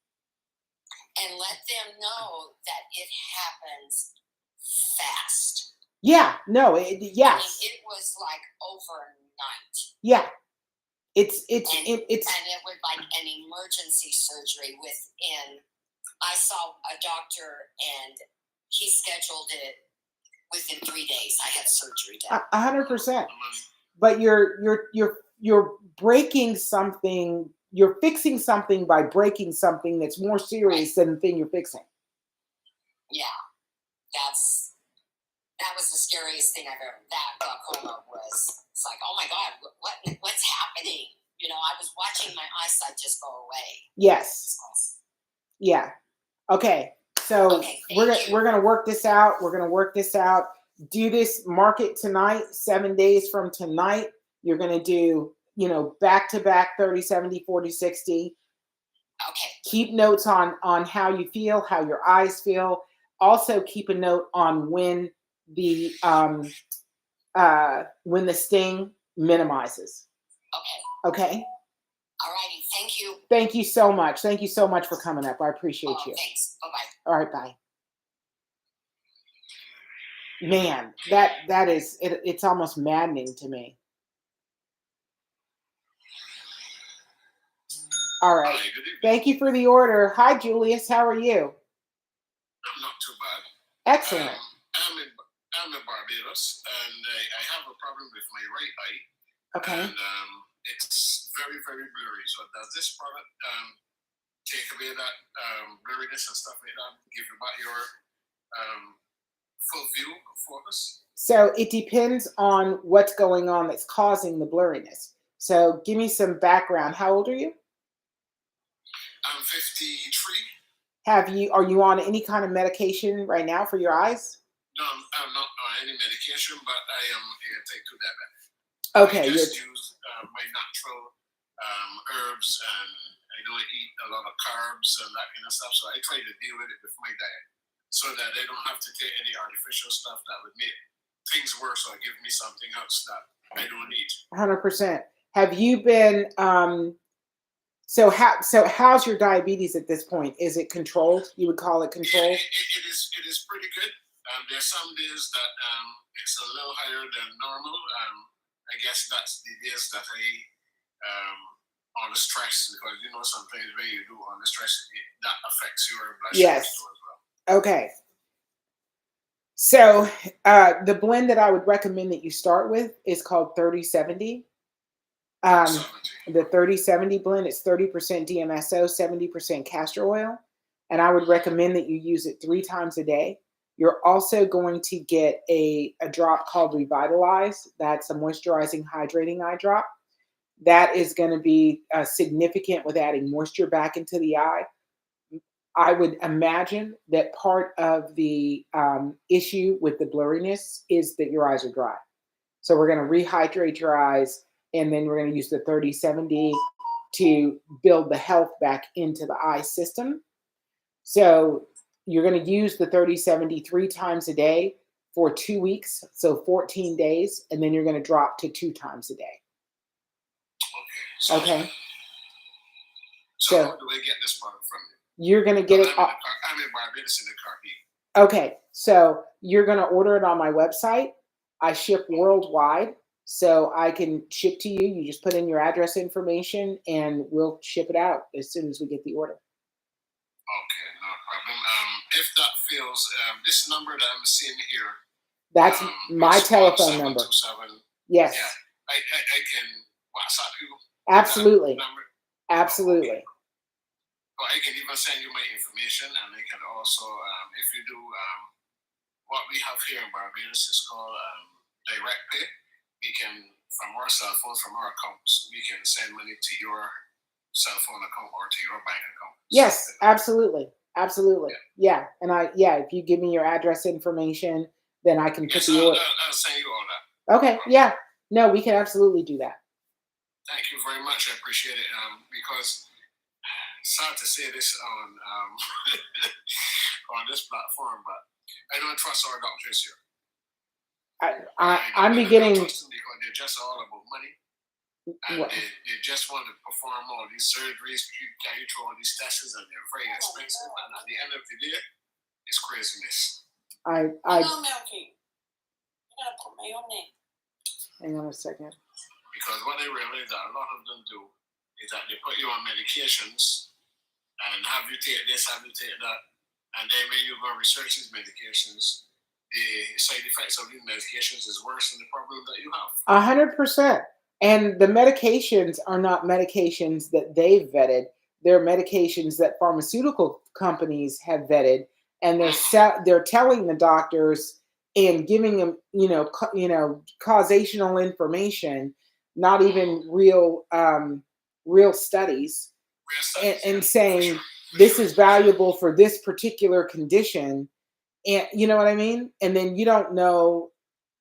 And let them know that it happens fast. Yeah, no, yes. I mean, it was like overnight. Yeah. It's and it was like an emergency surgery within. I saw a doctor and he scheduled it within 3 days. I had surgery done. 100%. But you're breaking something. You're fixing something by breaking something that's more serious than the thing you're fixing. Yeah, that was the scariest thing I've ever. That glaucoma was. It's like, oh my God, what's happening? You know, I was watching my eyesight just go away. Yes. Yeah. Okay. So we're gonna work this out. We're gonna work this out. Do this market tonight. 7 days from tonight, you're gonna do back to back 30/70, 40/60. Okay. Keep notes on how you feel, how your eyes feel. Also keep a note on when the sting minimizes. Okay. Okay. All righty. Thank you. Thank you so much. Thank you so much for coming up. I appreciate you. Thanks. Bye-bye. All right, bye. Man, that is it, it's almost maddening to me. All right. Hi, good evening. Thank you for the order. Hi, Julius. How are you? I'm not too bad. Excellent. I'm in Barbados. Barbados, and I have a problem with my right eye. Okay. And it's very, very blurry. So does this product take away that blurriness and stuff like that? Give you back your full view of focus? So it depends on what's going on that's causing the blurriness. So give me some background. How old are you? I'm 53. Are you on any kind of medication right now for your eyes? No, I'm not on any medication, but I am a type 2 diabetic. Okay. I just use my natural herbs, and I don't eat a lot of carbs and that kind of stuff. So I try to deal with it with my diet so that I don't have to take any artificial stuff that would make things worse or give me something else that I don't need. 100%. Have you been so how's your diabetes at this point? Is it controlled? You would call it controlled? It is pretty good. There's some days that it's a little higher than normal. I guess that's the days that I on the stress, because you know sometimes when you do on the stress, that affects your blood sugar Yes. as well. Okay. So the blend that I would recommend that you start with is called 3070. The 3070 blend is 30% DMSO, 70% castor oil. And I would recommend that you use it 3 times a day. You're also going to get a drop called Revitalize. That's a moisturizing, hydrating eye drop. That is going to be significant with adding moisture back into the eye. I would imagine that part of the issue with the blurriness is that your eyes are dry. So we're going to rehydrate your eyes, and then we're going to use the 3070 to build the health back into the eye system. So you're going to use the 3070 3 times a day for 2 weeks, so 14 days, and then you're going to drop to 2 times a day. Okay. So how do I get this product from you? You're going to get it. I'm in Barbados in the Caribbean. Okay, so you're going to order it on my website. I ship worldwide, so I can ship to you. You just put in your address information, and we'll ship it out as soon as we get the order. Okay, no problem. If that fails, this number that I'm seeing here. That's my telephone number. Yes. Yeah, I can WhatsApp you. Absolutely. Absolutely. Well, I can even send you my information, and I can also, if you do, what we have here in Barbados is called direct pay. We can, from our cell phones, from our accounts, we can send money to your cell phone account or to your bank account. Yes, absolutely. Absolutely. Yeah. And if you give me your address information, then I can put the order. I'll send you all that. Okay. Yeah. No, we can absolutely do that. Thank you very much. I appreciate it. Because sad to say this on on this platform, but I don't trust our doctors here. I'm beginning. I don't trust them because they're just all about money. And they just want to perform all these surgeries, carry through all these tests, and they're very expensive. And at the end of the day, it's craziness. Melky, you gotta put my own name. Hang on a second. Because what they realize that a lot of them do is that they put you on medications and have you take this, have you take that, and then when you go research these medications, the side effects of these medications is worse than the problem that you have. 100%. And the medications are not medications that they've vetted. They're medications that pharmaceutical companies have vetted, and they're telling the doctors and giving them, causational information, not even real studies, and saying this is valuable for this particular condition, and you know what I mean. And then you don't know,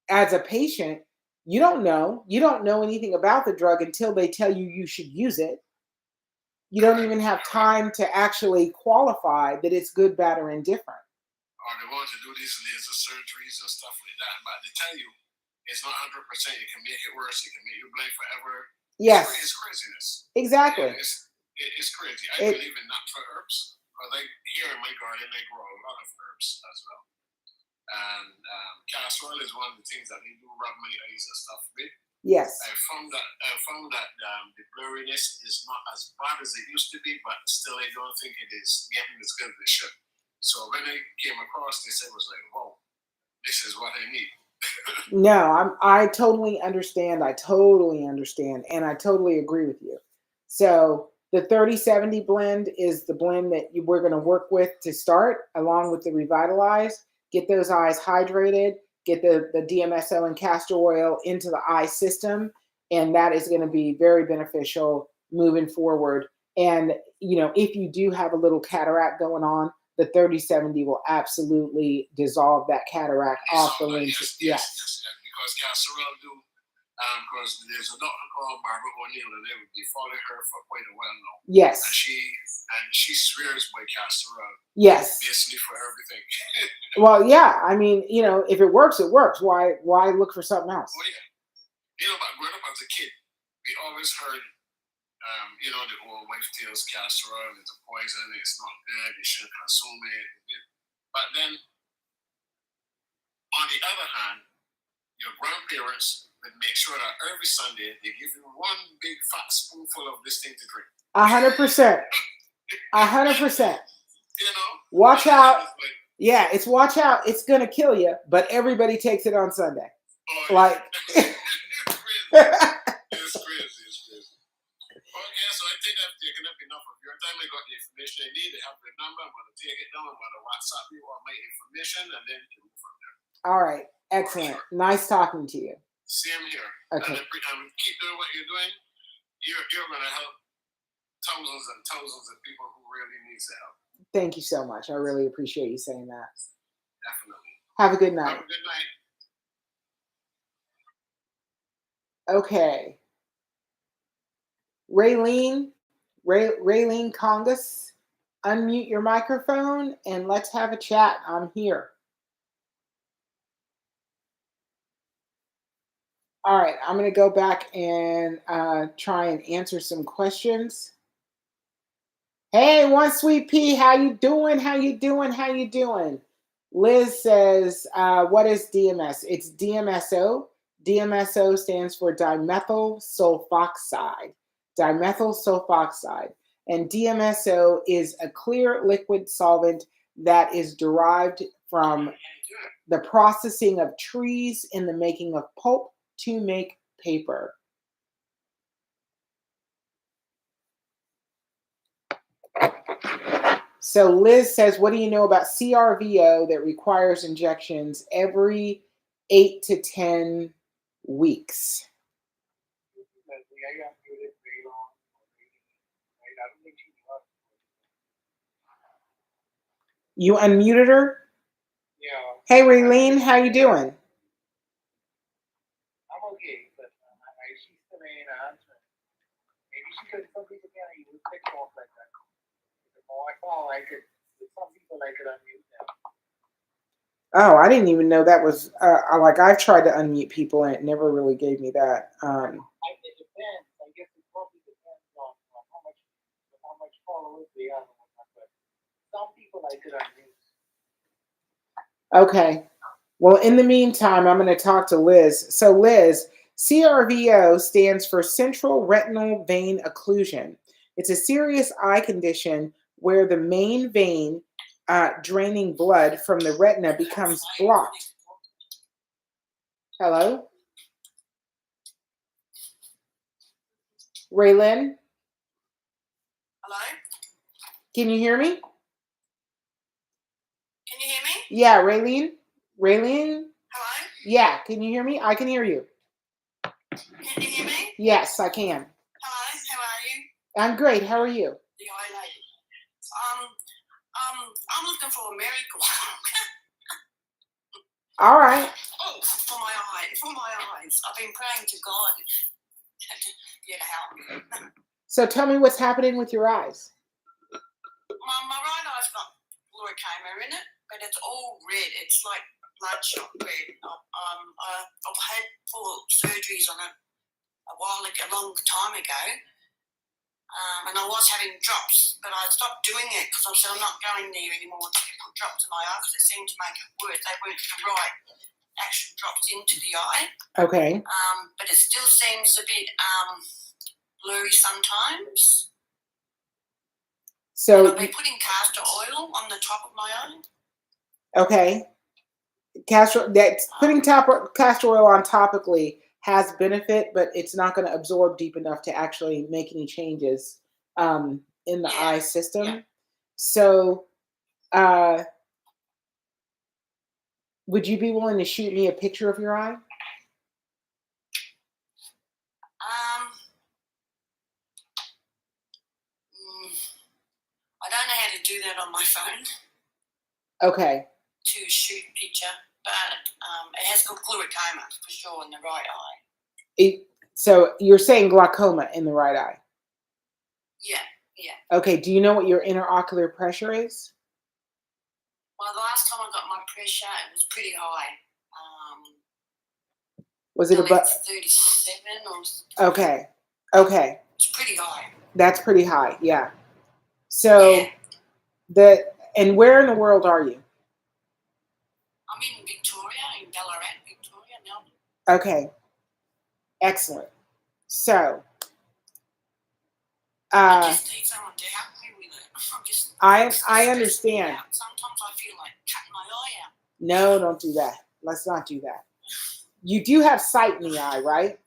as a patient. You don't know anything about the drug until they tell you should use it. You don't even have time to actually qualify that it's good, bad, or indifferent. Or they want to do these laser surgeries and stuff like that, but they tell you it's not 100%. It can make it worse. It can make you blind forever. Yes. It's craziness. Exactly. It's crazy. I believe in natural herbs. Because here in my garden, I grow a lot of herbs as well. And castor oil is one of the things that they do rub my eyes and stuff with. Yes. I found that the blurriness is not as bad as it used to be, but still I don't think it is getting as good as it should. So when I came across this, I was like, wow, this is what I need. No, I totally understand. I totally understand. And I totally agree with you. So the 3070 blend is the blend that we're going to work with to start, along with the Revitalize. Get those eyes hydrated, get the DMSO and castor oil into the eye system. And that is going to be very beneficial moving forward. And, if you do have a little cataract going on, the 3070 will absolutely dissolve that cataract off the lens. Yes. Because Castor do. Because there's a doctor called Barbara O'Neill, and they would be following her for quite a while now. Yes. And she swears by Castor. Yes. Basically for everything. Well, yeah. I mean, if it works, it works. Why look for something else? Oh yeah. But growing up as a kid, we always heard, the old wife tales, castor oil, it's a poison, it's not good, you shouldn't consume it. But then, on the other hand, your grandparents would make sure that every Sunday they give you one big fat spoonful of this thing to drink. 100%. 100%. Watch out. Yeah, it's watch out. It's going to kill you, but everybody takes it on Sunday. Oh, like. It's crazy. Okay, so I think I've taken up enough of your time. I got the information I need. I have the number. I'm going to take it down. I'm going to WhatsApp you all my information, and then you can move from there. All right. Excellent. Sure. Nice talking to you. Same here. Okay. And keep doing what you're doing. You're going to help thousands and thousands of people who really need help. Thank you so much. I really appreciate you saying that. Definitely. Have a good night. Have a good night. Okay. Raylene Congus, unmute your microphone and let's have a chat. I'm here. All right, I'm going to go back and try and answer some questions. Hey, One Sweet Pea, how you doing? How you doing? Liz says, what is DMS? It's DMSO. DMSO stands for dimethyl sulfoxide. Dimethyl sulfoxide. And DMSO is a clear liquid solvent that is derived from the processing of trees in the making of pulp to make paper. So Liz says, what do you know about CRVO that requires injections every 8 to 10 weeks? You unmuted her? Yeah. Hey, Raylene, how you doing? I'm okay, but she's still ain't answering. Maybe she could, some people can't even pick off like that. I call, some people I could unmute them. Oh, I didn't even know that was, I've tried to unmute people and it never really gave me that. It depends. I guess it probably depends on how much followers they have. But some people I could unmute. Okay. Well, in the meantime, I'm going to talk to Liz. So Liz, CRVO stands for central retinal vein occlusion. It's a serious eye condition where the main vein draining blood from the retina becomes blocked. Hello? Raylene? Hello? Can you hear me? Can you hear me? Yeah, Raylene? Raylene? Hello? Yeah, can you hear me? I can hear you. Can you hear me? Yes, I can. Hello, how are you? I'm great. How are you? The eye lady. I'm looking for a miracle. All right. Oh, for my eyes. I've been praying to God to help me. So tell me what's happening with your eyes. My right eye's got glaucoma in it, but it's all red. It's like bloodshot red. I've had 4 surgeries on it a long time ago. And I was having drops, but I stopped doing it because I said I'm not going there anymore to put drops in my eye because it seemed to make it worse. They weren't the right actual drops into the eye. Okay. But it still seems a bit blurry sometimes. So I've been putting castor oil on the top of my eye. Okay. Castor, that's putting castor oil on topically has benefit, but it's not going to absorb deep enough to actually make any changes in the eye system. Yeah. So, would you be willing to shoot me a picture of your eye? I don't know how to do that on my phone. Okay. To shoot a picture, but it has got glaucoma for sure in the right eye. So you're saying glaucoma in the right eye? Yeah, yeah. Okay. Do you know what your interocular pressure is? Well, the last time I got my pressure, it was pretty high. Was it about 37 or? Okay. Okay. It's pretty high. That's pretty high. Yeah. So and where in the world are you? I'm in Victoria, in Ballarat, Victoria, Melbourne. Okay. Excellent. So, I just need someone to help me with it. I understand. Sometimes I feel like cutting my eye out. No, don't do that. Let's not do that. You do have sight in the eye, right?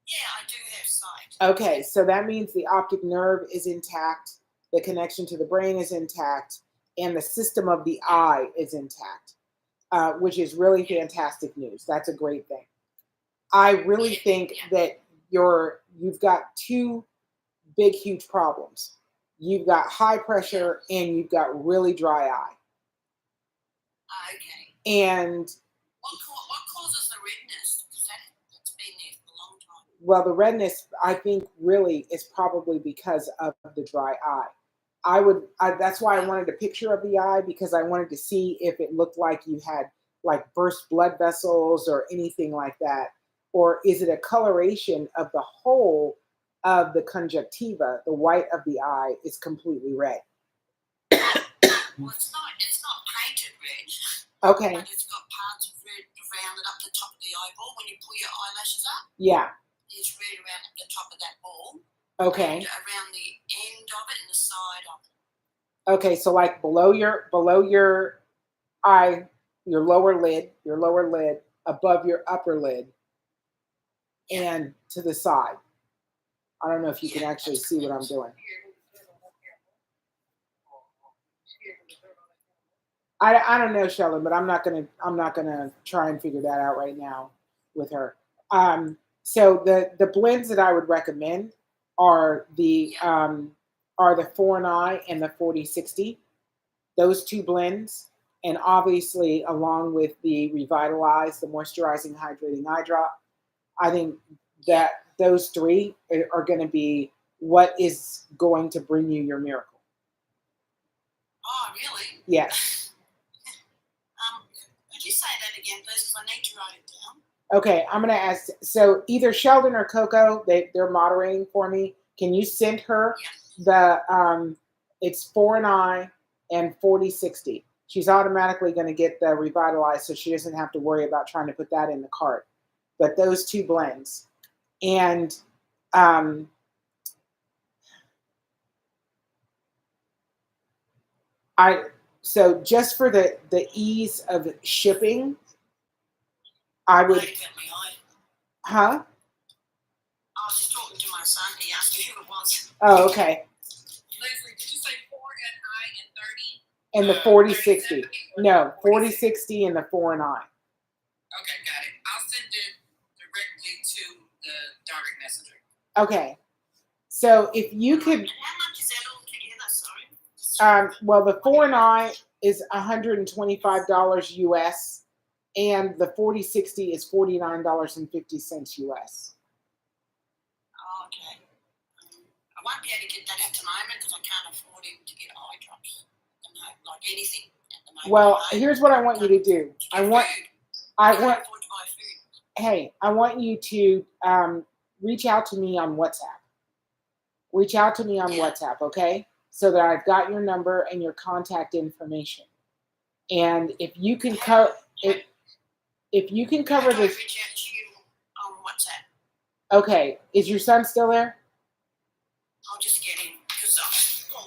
Yeah, I do have sight. Okay, so that means the optic nerve is intact, the connection to the brain is intact, and the system of the eye is intact, which is really fantastic news. That's a great thing. I really think that you've got two big, huge problems. You've got high pressure and you've got really dry eye. Okay. And what causes the redness? Because that's been there for a long time. Well, the redness, I think, really is probably because of the dry eye. That's why I wanted a picture of the eye, because I wanted to see if it looked like you had like burst blood vessels or anything like that. Or is it a coloration of the whole of the conjunctiva? The white of the eye is completely red. Well, it's not painted red. Okay. But it's got parts of red rounded up the top of the eyeball when you pull your eyelashes up. Yeah. It's red around the top of that ball. Okay. And around the end of it and the side of it. Okay, so like below your eye, your lower lid, above your upper lid, and to the side. I don't know if you can actually see what I'm doing. I don't know, Sheldon, but I'm not gonna try and figure that out right now with her. So the blends that I would recommend are the 4-in-1 and the 40-60. Those two blends, and obviously along with the Revitalize, the moisturizing hydrating eye drop. I think that those three are going to be what is going to bring you your miracle. Oh, really? Yes. Could you say that again, please? Because I need to write it down. Okay, I'm going to ask. So either Sheldon or Coco, they're moderating for me. Can you send her the it's 4-in-1 and 40-60. She's automatically going to get the Revitalize, so she doesn't have to worry about trying to put that in the cart. But those two blends. And so just for the ease of shipping, I would. Huh? I was just talking to my son. He asked me who it was. Oh, okay. Leslie, did you say 4-in-1 And and 30? the 40-60. No, 40-60 and the 4-in-1. Okay, got it. I'll send it directly to the direct messenger. Okay. So if you could. And how much is that all together? Sorry. Well, the 4-in-1 is $125 US, and the 40-60 is $49.50 US. Oh, okay. I won't be able to get that at the moment because I can't afford him to get eye drops. Like anything at the moment. Well, here's what I want you to do. I want you to reach out to me on WhatsApp. WhatsApp, okay? So that I've got your number and your contact information. And if you can cover this. Reach out to you on WhatsApp. Okay. Is your son still there? I'll just get him because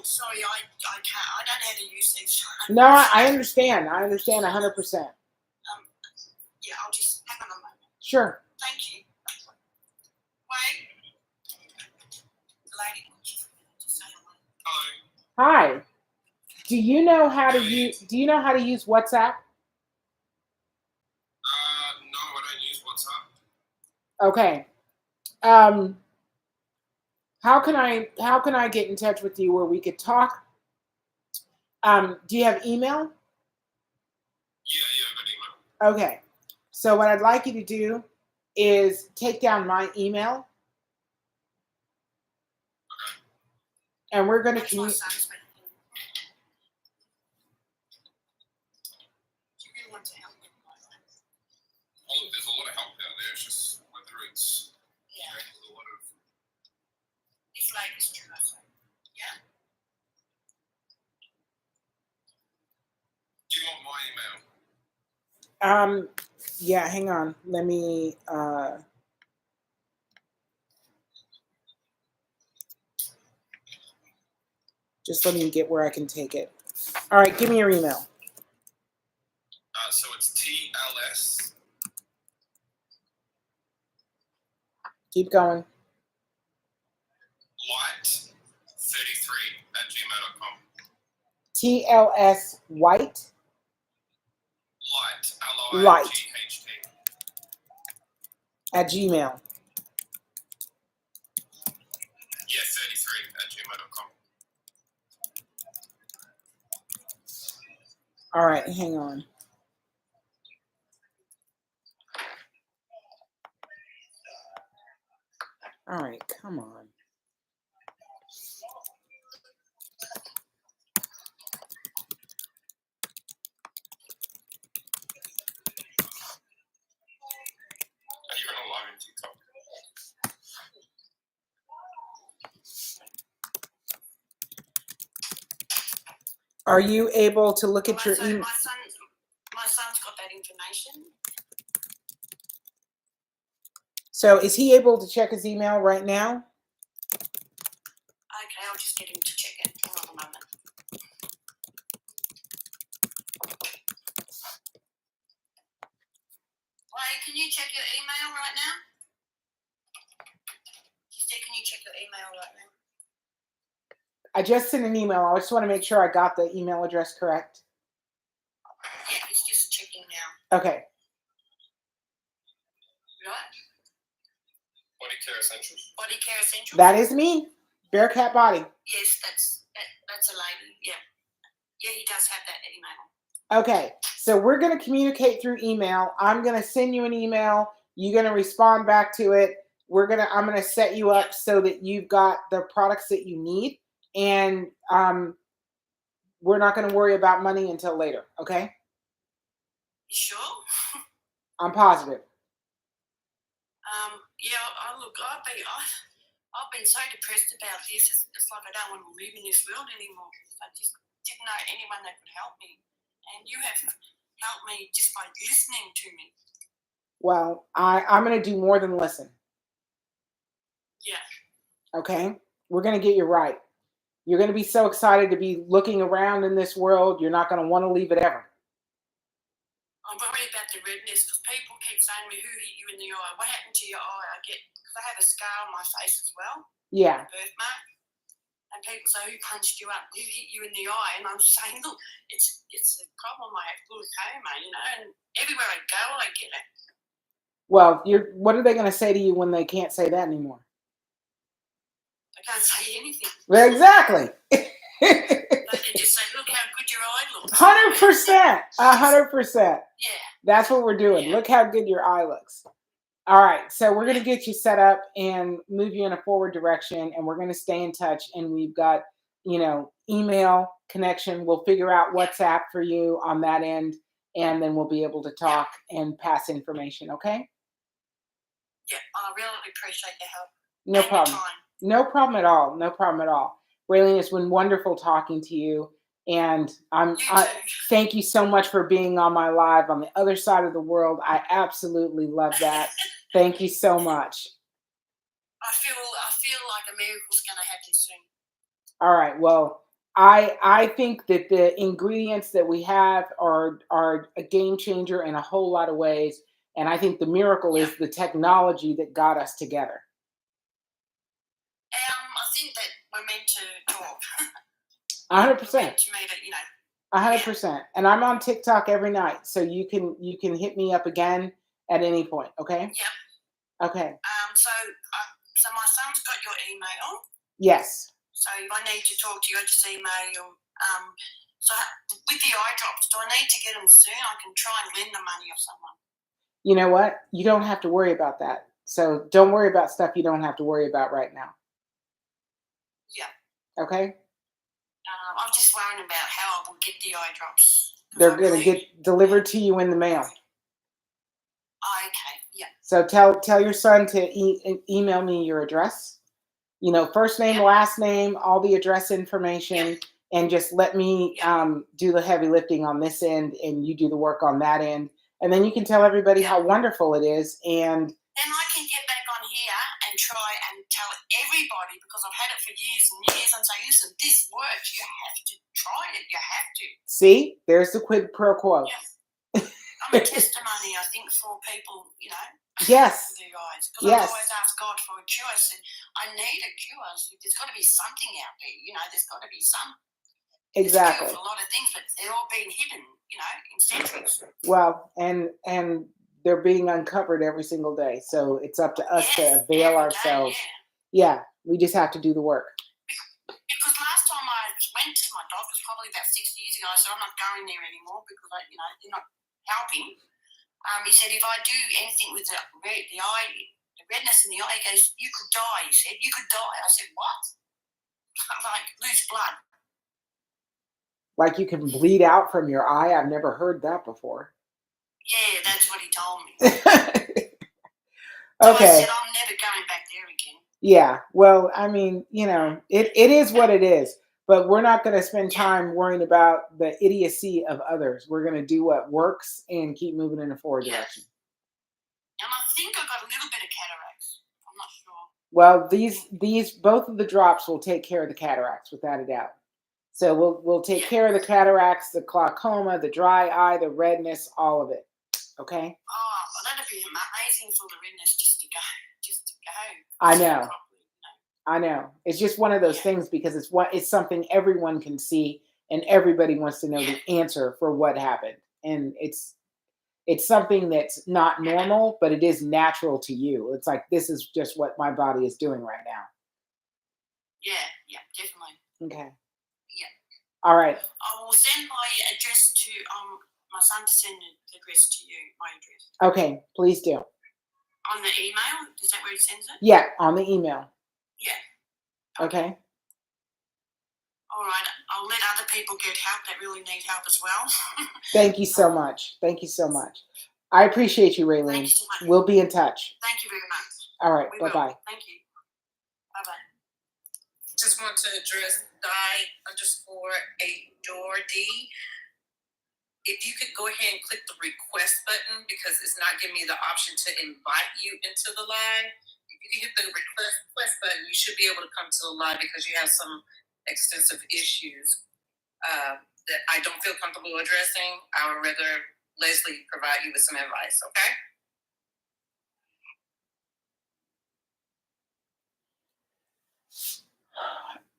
sorry, I can't. I don't know how to use these. No, I understand. I understand 100%. Yeah, I'll just hang on a moment. Sure. Thank you. Wait. Lady. Just say hello. Hello. Hi. Do you know how to use WhatsApp? No, I don't use WhatsApp. Okay. How can I get in touch with you where we could talk? Do you have email? Yeah, I've got email. Okay. So what I'd like you to do is take down my email, and we're going to That's my communicate. son's been. Do you really want to help me? Well, there's a lot of help out there. It's just whether it's Yeah. there's a lot of. This lady's true, I say. Yeah. Do you want my email? Yeah, hang on. Let me just let me get where I can take it. All right, give me your email. So it's TLS. Keep going. Light33@gmail.com. TLS White. Light. Light. LIGHT. At Gmail. Yeah, 33@gmail.com. All right, hang on. All right, come on. Are you going to live in TikTok? Are you able to look at your So email? my son's got that information. So is he able to check his email right now? Okay, I'll just get him to check it. Hang on a moment. Wait, can you check your email right now? She said, can you check your email right now? I just sent an email. I just want to make sure I got the email address correct. Yeah, he's just checking now. Okay. Right? Body Care Essentials. Body Care Essentials? That is me. Bearcat Body. Yes, that's a lady. Yeah. Yeah, he does have that email. Okay. So we're going to communicate through email. I'm going to send you an email. You're going to respond back to it. I'm going to set you up so that you've got the products that you need. And we're not going to worry about money until later. Okay. You sure? I'm positive. Yeah. I've been so depressed about this. It's like I don't want to live in this world anymore. I just didn't know anyone that could help me, and you have helped me just by listening to me. Well, I'm going to do more than listen. Yeah. Okay. We're going to get you right. You're going to be so excited to be looking around in this world. You're not going to want to leave it ever. I'm worried about the redness because people keep saying to me, who hit you in the eye? What happened to your eye? Because I have a scar on my face as well. Yeah. A birthmark. And people say, who punched you up? Who hit you in the eye? And I'm saying, look, it's a problem. I have glaucoma, and everywhere I go, I get it. Well, what are they going to say to you when they can't say that anymore? I can't say anything. Well, exactly. They can just say, look how good your eye looks. 100%. 100%. Yeah. That's what we're doing. Yeah. Look how good your eye looks. All right. So we're going to get you set up and move you in a forward direction, and we're going to stay in touch. And we've got, email connection. We'll figure out WhatsApp for you on that end, and then we'll be able to talk and pass information. Okay? Yeah. I really appreciate your help. No and problem. Your time. No problem at all. No problem at all. Raylene, it's been wonderful talking to you. And thank you so much for being on my live on the other side of the world. I absolutely love that. Thank you so much. I feel like a miracle's going to happen soon. All right. Well, I think that the ingredients that we have are a game changer in a whole lot of ways. And I think the miracle is the technology that got us together. I think that we're meant to talk. 100%. We're meant to meet it, 100%. And I'm on TikTok every night, so you can hit me up again at any point. Okay. Yeah. Okay. So my son's got your email. Yes. So if I need to talk to you, I just email. So with the eye drops, do I need to get them soon? I can try and lend the money of someone. You know what? You don't have to worry about that. So don't worry about stuff you don't have to worry about right now. Yeah. Okay. I'm just worrying about how I will get the eye drops. They're going to get delivered to you in the mail. Okay. Yeah. So tell your son to email me your address. First name, last name, all the address information, and just let me do the heavy lifting on this end, and you do the work on that end, and then you can tell everybody how wonderful it is, and then I can get back on here and try and tell everybody, because I've had it for years and years, and say, listen, this works. You have to try it. You have to. See, there's the quid pro quo. Yeah. I'm a testimony, I think, for people, Yes. with their eyes. Because I always ask God for a cure. I said, I need a cure. So there's got to be something out there. There's got to be some. Exactly. There's a cure for a lot of things, but they're all being hidden, in centuries. Well, and they're being uncovered every single day. So it's up to us to avail ourselves. Yeah, we just have to do the work. Because last time I went to my doctor, probably about 6 years ago, I said, I'm not going there anymore because, they're not helping. He said, if I do anything with the redness in the eye, he goes, you could die, he said. You could die. I said, what? Like, lose blood. Like you can bleed out from your eye? I've never heard that before. Yeah, that's what he told me. Okay. So I said, I'm never going back there again. Yeah. Well, I mean, it is what it is. But we're not going to spend time worrying about the idiocy of others. We're going to do what works and keep moving in a forward direction. And I think I got a little bit of cataracts. I'm not sure. Well, these both of the drops will take care of the cataracts without a doubt. So we'll take care of the cataracts, the glaucoma, the dry eye, the redness, all of it. Okay? Oh, well, that'd be amazing for the redness just to go. I know. I know. It's just one of those things because it's something everyone can see and everybody wants to know the answer for what happened. And it's something that's not normal, but it is natural to you. It's like, this is just what my body is doing right now. Yeah, definitely. Okay. Yeah. All right. I will send my address to my son to send the address to you, my address. Okay, please do. On the email? Is that where he sends it? Yeah, on the email. Yeah. Okay. All right. I'll let other people get help that really need help as well. Thank you so much. Thank you so much. I appreciate you, Raylene. Thank you so much. We'll be in touch. Thank you very much. All right. We Bye-bye. will. Thank you. Bye-bye. Just want to address die_ADORD. If you could go ahead and click the request button because it's not giving me the option to invite you into the live. If you can hit the request button, you should be able to come to the live because you have some extensive issues that I don't feel comfortable addressing. I would rather Leslie provide you with some advice, okay?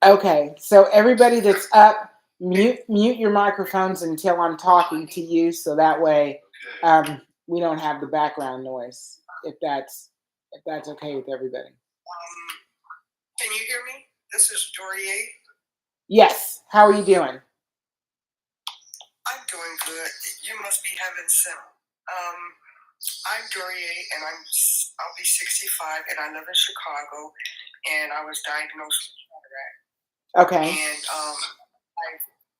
Okay, so everybody that's up, mute your microphones until I'm talking to you, so that way we don't have the background noise. If that's okay with everybody. Can you hear me? This is Dorier. Yes. How are you doing? I'm doing good. You must be having some. I'm Dorier, and I'll be 65, and I live in Chicago, and I was diagnosed with cataract. Okay. And I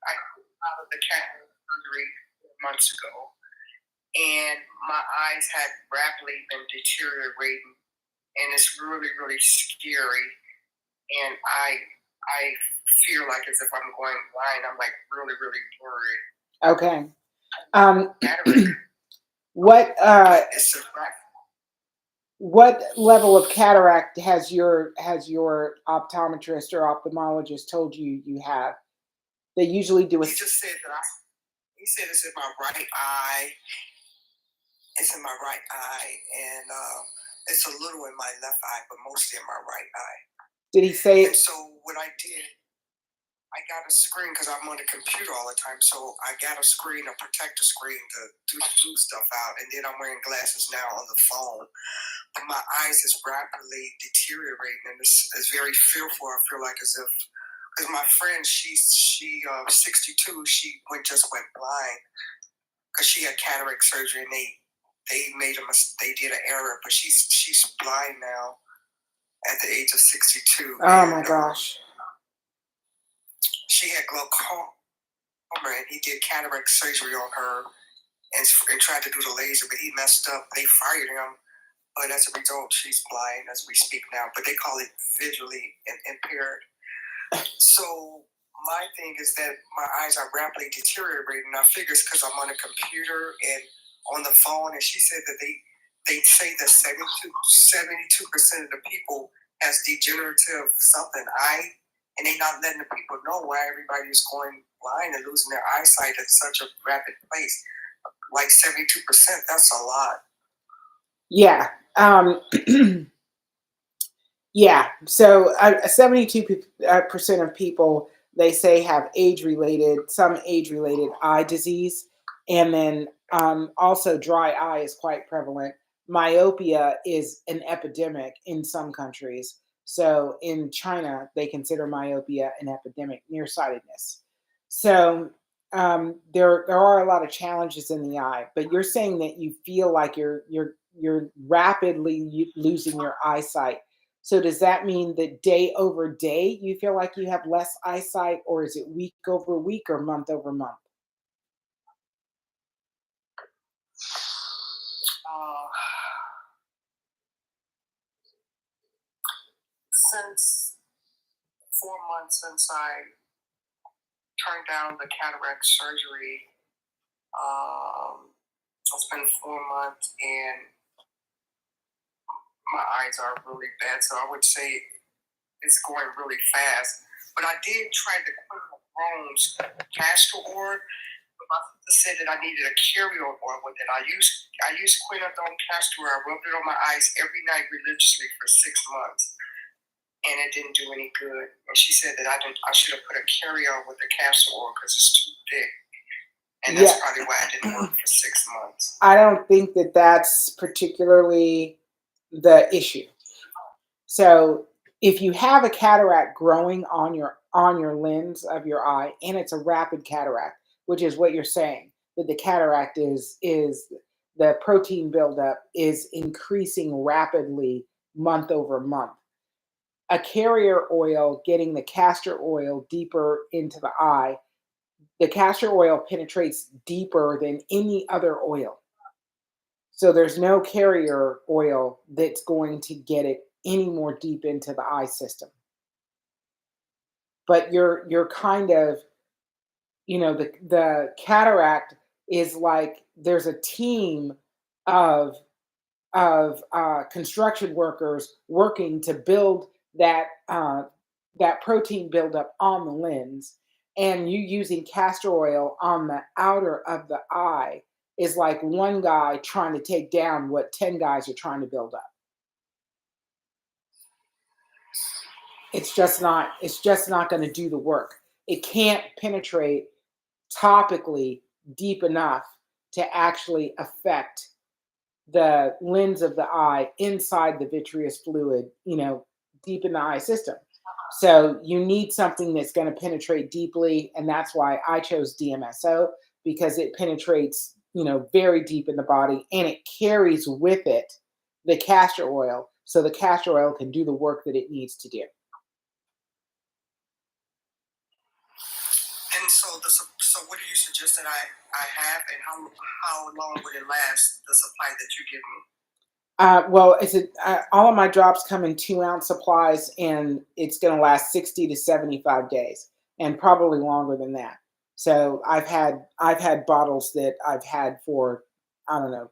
out of the cataract surgery months ago, and my eyes had rapidly been deteriorating, and it's really, really scary. And I feel like as if I'm going blind. I'm like really, really worried. Okay. What level of cataract has your optometrist or ophthalmologist told you have? They usually do a. He just said that he said it's in my right eye, It's in my right eye, and it's a little in my left eye, but mostly in my right eye. Did he say And it? so what I did, I got a screen because I'm on the computer all the time. So I got a screen, a protector screen to do the blue stuff out. And then I'm wearing glasses now on the phone. But my eyes is rapidly deteriorating, and it's very fearful. I feel like as if, because my friend, she's 62. She just went blind because she had cataract surgery, and they made a mistake. They did an error, but she's blind now at the age of 62. Oh my gosh. She had glaucoma, and he did cataract surgery on her and tried to do the laser, but he messed up. They fired him, but as a result, she's blind as we speak now. But they call it visually impaired. So my thing is that my eyes are rapidly deteriorating. I figure it's because I'm on a computer and on the phone. And she said that they say that 72% of the people has degenerative something eye, and they're not letting the people know why everybody's going blind and losing their eyesight at such a rapid pace. Like 72%, that's a lot. Yeah. Yeah. So 72% of people, they say, have some age-related eye disease. And then also dry eye is quite prevalent. Myopia is an epidemic in some countries. So in China, they consider myopia an epidemic, nearsightedness. So there are a lot of challenges in the eye, but you're saying that you feel like you're rapidly losing your eyesight. So does that mean that day over day you feel like you have less eyesight, or is it week over week or month over month? Since 4 months since I turned down the cataract surgery, it's been 4 months, and my eyes are really bad. So I would say it's going really fast. But I did try the Crohn's castor oil. But my sister said that I needed a carry-on oil with it. I used quinidone castor oil. I rubbed it on my eyes every night religiously for 6 months, and it didn't do any good. And she said that I should have put a carry-on with the castor oil because it's too thick. And that's probably why it didn't work for 6 months. I don't think that that's particularly the issue. So if you have a cataract growing on your lens of your eye, and it's a rapid cataract, which is what you're saying, that the cataract is the protein buildup is increasing rapidly month over month. A carrier oil getting the castor oil deeper into the eye, the castor oil penetrates deeper than any other oil. So there's no carrier oil that's going to get it any more deep into the eye system. But you're kind of, the cataract is like there's a team of construction workers working to build that protein buildup on the lens, and you using castor oil on the outer of the eye is like one guy trying to take down what 10 guys are trying to build up. It's just not going to do the work. It can't penetrate topically deep enough to actually affect the lens of the eye inside the vitreous fluid, deep in the eye system. So you need something that's going to penetrate deeply, and that's why I chose DMSO, because it penetrates, very deep in the body, and it carries with it the castor oil, so the castor oil can do the work that it needs to do. And so what do you suggest that I have, and how long would it last, the supply that you give me? Well, all of my drops come in 2-ounce supplies, and it's going to last 60 to 75 days, and probably longer than that. So I've had bottles that I've had for, I don't know,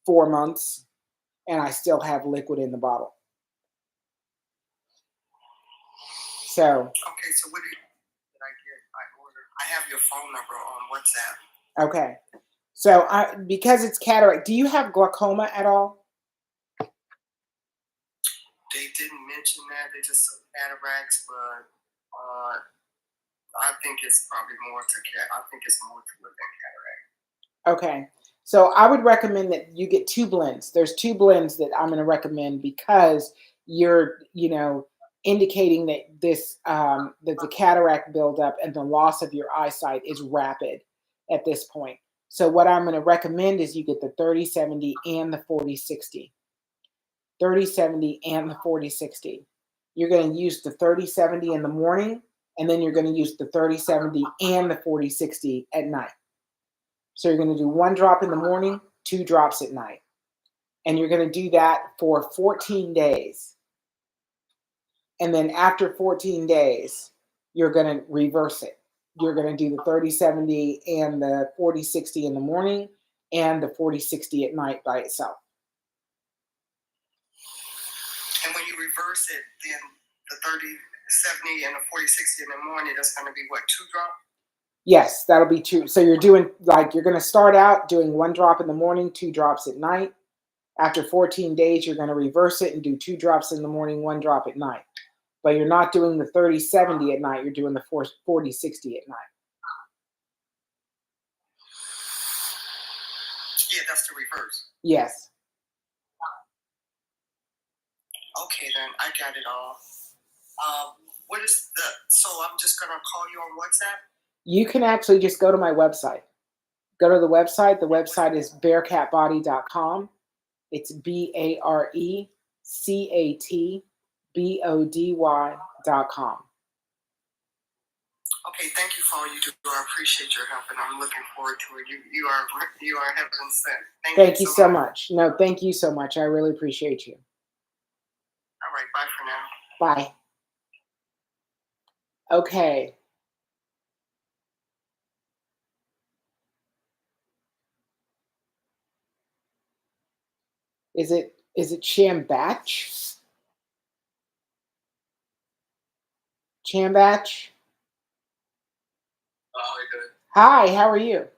4 months, and I still have liquid in the bottle. So okay, so what did I get? I have your phone number on WhatsApp. Okay. So because it's cataract, do you have glaucoma at all? They didn't mention that. They just said cataracts, but I think it's probably more to I think it's more to it than cataract. Okay. So I would recommend that you get 2 blends. There's 2 blends that I'm going to recommend because you're, indicating that this that the cataract buildup and the loss of your eyesight is rapid at this point. So what I'm going to recommend is you get the 30/70 and the 40/60. 30/70 and the 40/60. You're going to use the 30/70 in the morning, and then you're going to use the 30/70 and the 40/60 at night. So you're going to do 1 drop in the morning, 2 drops at night. And you're going to do that for 14 days. And then after 14 days, you're going to reverse it. You're going to do the 30/70 and the 40/60 in the morning and the 40/60 at night by itself. And when you reverse it, then the 30/70 and the 40/60 in the morning, that's going to be what, 2 drops? Yes, that'll be 2. So you're doing, you're going to start out doing 1 drop in the morning, 2 drops at night. After 14 days, you're going to reverse it and do 2 drops in the morning, 1 drop at night. But you're not doing the 30/70 at night. You're doing the 40/60 at night. Yeah, that's the reverse. Yes. Okay, then I got it all. So I'm just going to call you on WhatsApp? You can actually just go to my website. Go to the website. The website is bearcatbody.com. It's BARECATBODY.com. Okay, thank you for all you do. I appreciate your help, and I'm looking forward to it. You are heaven sent. Thank you so much. No, thank you so much. I really appreciate you. All right, bye for now. Bye. Okay. Is it Chambach? Chambach? How are you doing? Hi, how are you?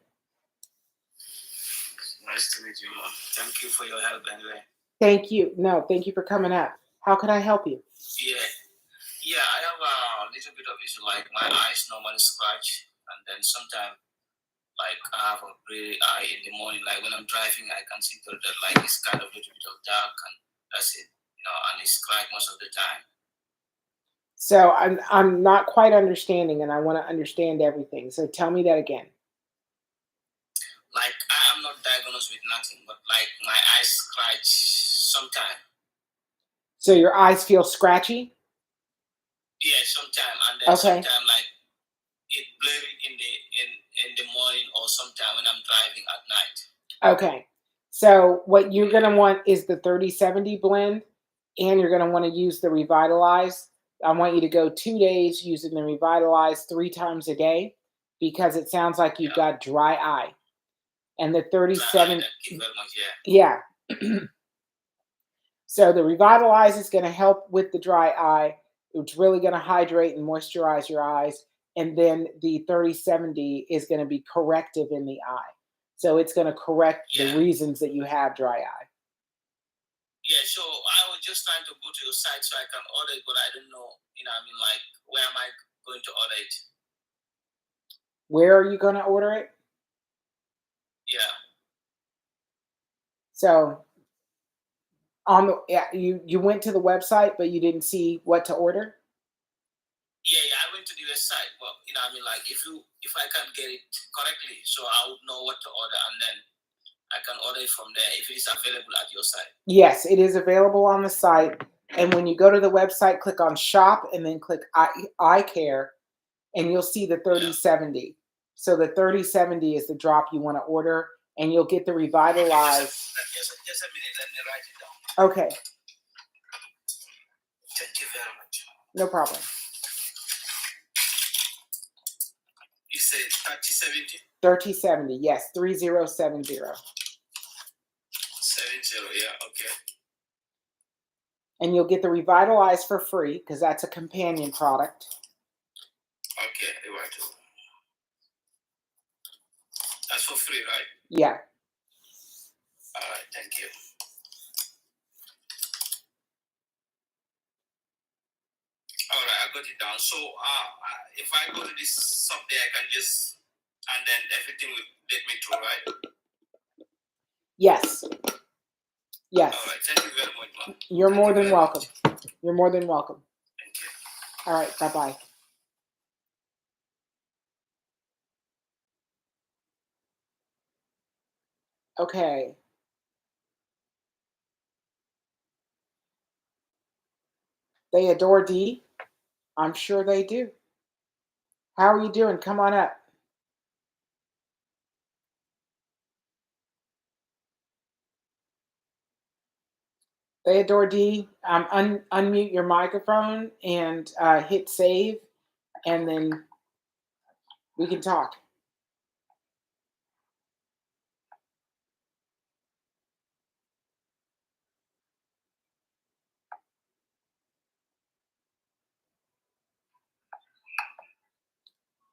Nice to meet you. Thank you for your help anyway. Thank you. No, thank you for coming up. How can I help you? Yeah, I have a little bit of issue, like my eyes normally scratch, and then sometimes, like, I have a gray eye in the morning, like when I'm driving, I can see that like it's kind of a little bit of dark, and that's it, and it's scratch most of the time. So I'm not quite understanding, and I want to understand everything. So tell me that again. Like, I'm not diagnosed with nothing, but like my eyes scratch sometimes. So your eyes feel scratchy? Yeah, sometimes, and then sometimes like it blurry in the morning, or sometime when I'm driving at night. Okay. So what you're going to want is the 30/70 blend, and you're going to want to use the Revitalize. I want you to go 2 days using the Revitalize 3 times a day, because it sounds like you've got dry eye. And the 37, Thank you very much, yeah. So the Revitalize is going to help with the dry eye. It's really going to hydrate and moisturize your eyes. And then the 30/70 is going to be corrective in the eye. So it's going to correct the reasons that you have dry eye. Yeah, so I was just trying to go to your site so I can order it, but I don't know, like, where am I going to order it? Where are you going to order it? Yeah. So you went to the website, but you didn't see what to order? Yeah, I went to the website, but like, if I can get it correctly, so I would know what to order, and then I can order it from there if it is available at your site. Yes, it is available on the site. And when you go to the website, click on shop and then click eye care, and you'll see the 30/70. So the 30/70 is the drop you want to order, and you'll get the Revitalize. Just a minute, let me write it down. Okay. Thank you very much. No problem. You said 30/70? 30/70, yes, 30/70. 70, yeah, okay. And you'll get the Revitalize for free, because that's a companion product. Okay, right. That's for free, right? Yeah. All right, thank you. All right, I got it down. So if I go to this someday, I can just, and then everything will let me through, right? Yes. Yes. All right, thank you very much, ma'am. You're more than welcome. You're more than welcome. Thank you. All right, bye-bye. Okay. They adore Dee. I'm sure they do. How are you doing? Come on up. They adore Dee. Unmute your microphone and hit save, and then we can talk.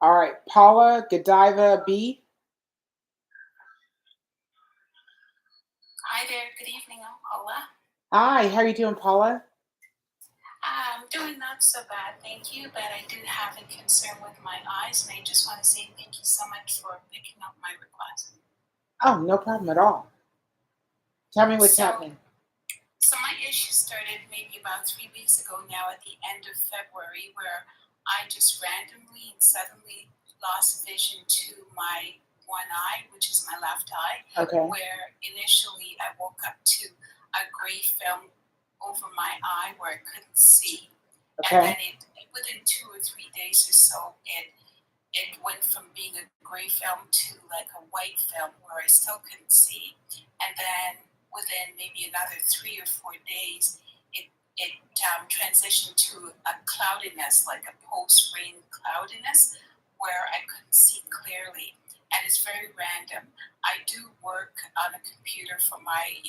All right, Paula Godiva B. Hi there. Good evening. I'm Paula. Hi, how are you doing, Paula? I'm doing not so bad, thank you, but I do have a concern with my eyes, and I just want to say thank you so much for picking up my request. Oh, no problem at all. Tell me what's happening. So my issue started maybe about 3 weeks ago now at the end of February, where I just randomly and suddenly lost vision to my one eye, which is my left eye, Okay. where initially I woke up to a gray film over my eye where I couldn't see. Okay. And then within 2 or 3 days or so, it went from being a gray film to like a white film where I still couldn't see. And then within maybe another 3 or 4 days, it transitioned to a cloudiness, like a post-rain cloudiness, where I couldn't see clearly. And it's very random. I do work on a computer for my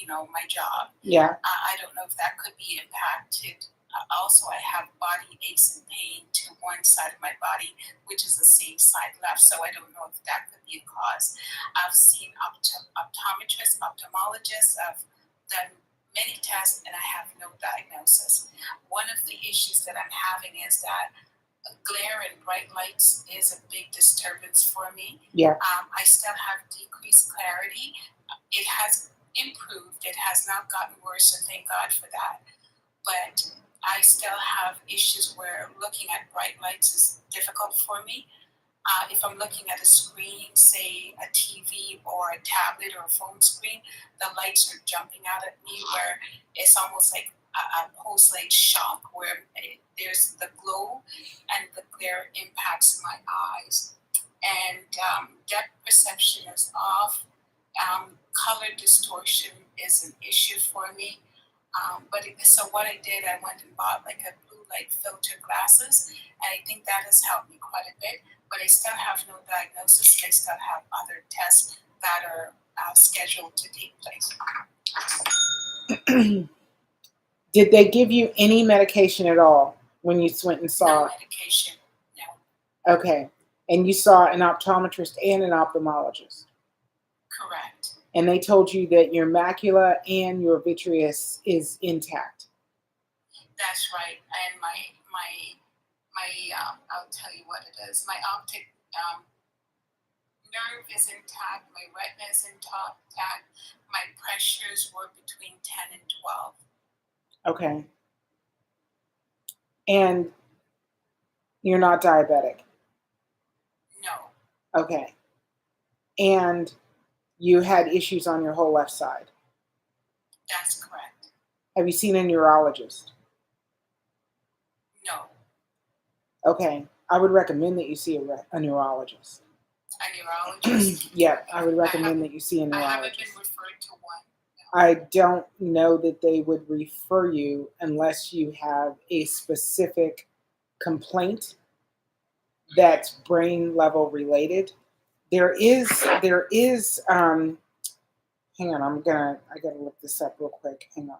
job. Yeah. I don't know if that could be impacted. Also, I have body aches and pain to one side of my body, which is the same side left. So I don't know if that could be a cause. I've seen optometrists, ophthalmologists. I've done many tests, and I have no diagnosis. One of the issues that I'm having is that glare and bright lights is a big disturbance for me. Yeah. I still have decreased clarity. It has improved. It has not gotten worse, and thank God for that. But I still have issues where looking at bright lights is difficult for me. If I'm looking at a screen, say a TV or a tablet or a phone screen, the lights are jumping out at me where it's almost like a post-light shock where there's the glow and the glare impacts my eyes. And depth perception is off. Color distortion is an issue for me. So what I did, I went and bought like a blue light filter glasses, and I think that has helped me quite a bit. But I still have no diagnosis. I still have other tests that are scheduled to take place. Did they give you any medication at all when you went and saw? No medication, no. Okay. And you saw an optometrist and an ophthalmologist? Correct. And they told you that your macula and your vitreous is intact? That's right. And my I'll tell you what it is. My optic nerve is intact. My retina is intact. My pressures were between 10 and 12. Okay. And you're not diabetic? No. Okay. And you had issues on your whole left side? That's correct. Have you seen a neurologist? No. Okay. I would recommend that you see a neurologist. A neurologist? Yeah, I would recommend that you see a neurologist. I haven't been referred to one. No. I don't know that they would refer you unless you have a specific complaint that's brain level related. There is hang on, I gotta look this up real quick. Hang on.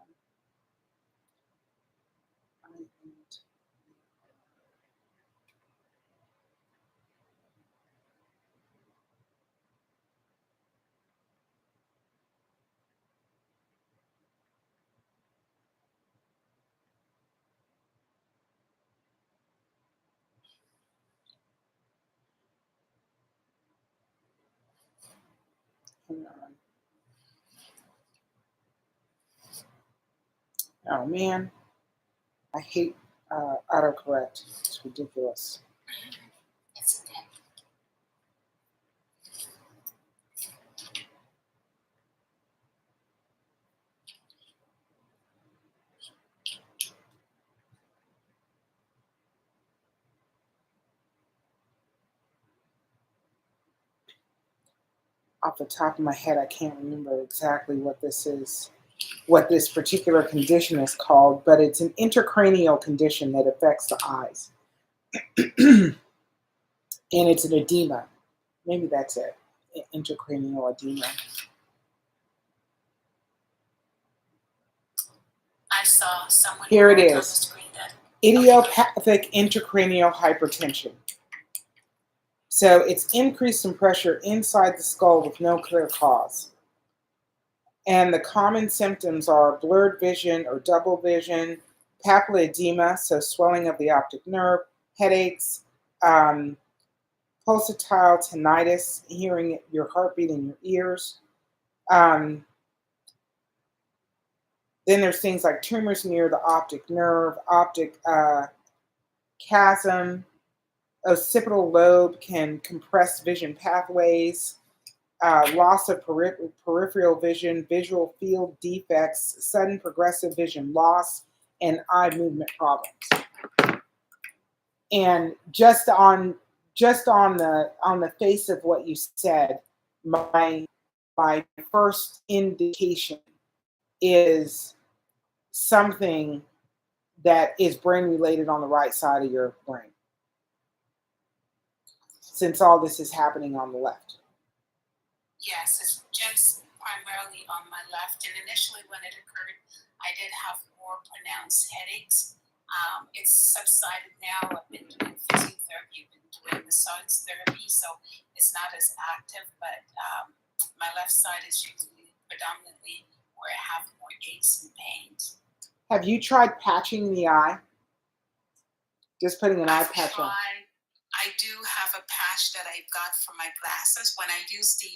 Hang on. Oh man, I hate autocorrect. It's ridiculous. It's okay. Off the top of my head, I can't remember exactly what this is, what this particular condition is called, but it's an intracranial condition that affects the eyes. And it's an edema. Maybe that's it. Intracranial edema. I saw someone Here it wrote on the is. screen that Idiopathic intracranial hypertension. So it's increase in pressure inside the skull with no clear cause. And the common symptoms are blurred vision or double vision, papilledema, so swelling of the optic nerve, headaches, pulsatile tinnitus, hearing your heartbeat in your ears. Then there's things like tumors near the optic nerve, optic chasm, occipital lobe can compress vision pathways, loss of peripheral vision, visual field defects, sudden progressive vision loss, and eye movement problems. And just on the face of what you said, my first indication is something that is brain related on the right side of your brain, since all this is happening on the left. yes, it's just primarily on my left. And initially, when it occurred, I did have more pronounced headaches. It's subsided now. I've been doing physiotherapy, I've been doing massage therapy, so it's not as active. But my left side is usually predominantly where I have more aches and pains. Have you tried patching the eye? Just putting an eye patch on. I do have a patch that I got for my glasses. When I use the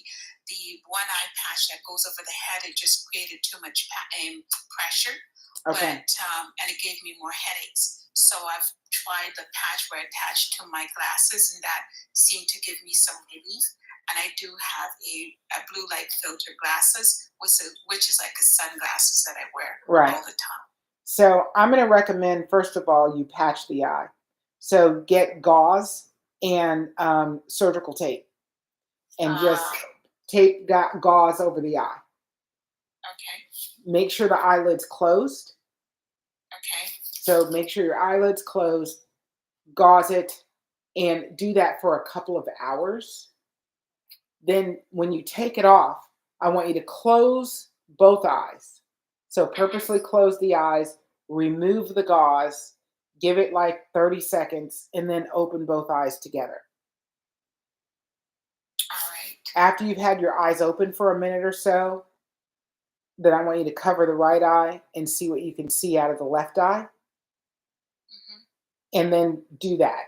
one eye patch that goes over the head, it just created too much pressure. Okay. But and it gave me more headaches. So I've tried the patch where I attached to my glasses, and that seemed to give me some relief. And I do have a blue light filter glasses, which is like a sunglasses that I wear all the time. So I'm going to recommend, first of all, you patch the eye. So get gauze and surgical tape, and just tape gauze over the eye. Okay. Make sure the eyelid's closed. Okay. So make sure your eyelid's closed, gauze it, and do that for a couple of hours. Then when you take it off, I want you to close both eyes. So purposely close the eyes, remove the gauze, give it like 30 seconds, and then open both eyes together. All right. After you've had your eyes open for a minute or so, then I want you to cover the right eye and see what you can see out of the left eye. Mm-hmm. And then do that.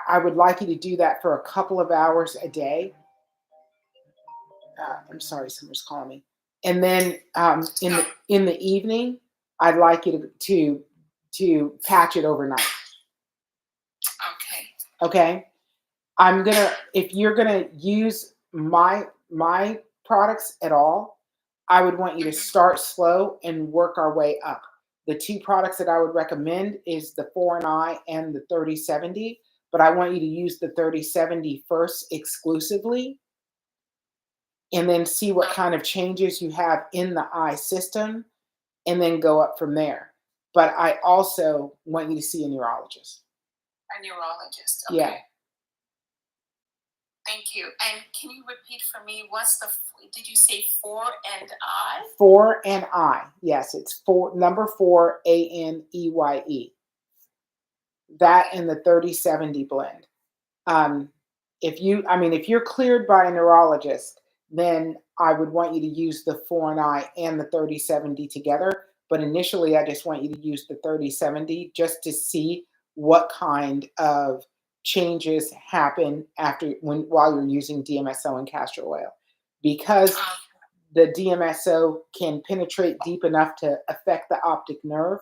I would like you to do that for a couple of hours a day. I'm sorry, someone's calling me. And then in the evening, I'd like you to patch it overnight. Okay. Okay. If you're gonna use my products at all, I would want you to start slow and work our way up. The two products that I would recommend is the 4NI and the 3070, but I want you to use the 3070 first exclusively, and then see what kind of changes you have in the eye system, and then go up from there. But I also want you to see a neurologist. A neurologist. Okay. Yeah. Thank you. And can you repeat for me, did you say 4NI? 4NI. Yes, it's number 4 ANEYE. That and the 3070 blend. If you're cleared by a neurologist, then I would want you to use the 4NI and the 3070 together. But initially, I just want you to use the 3070 just to see what kind of changes happen while you're using DMSO and castor oil. because the DMSO can penetrate deep enough to affect the optic nerve.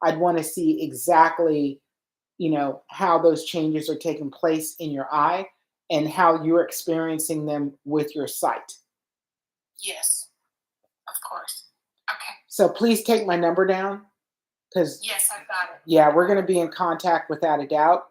I'd want to see exactly, how those changes are taking place in your eye and how you're experiencing them with your sight. Yes, of course. Okay. So please take my number down, because Yes, I got it. yeah, we're going to be in contact without a doubt,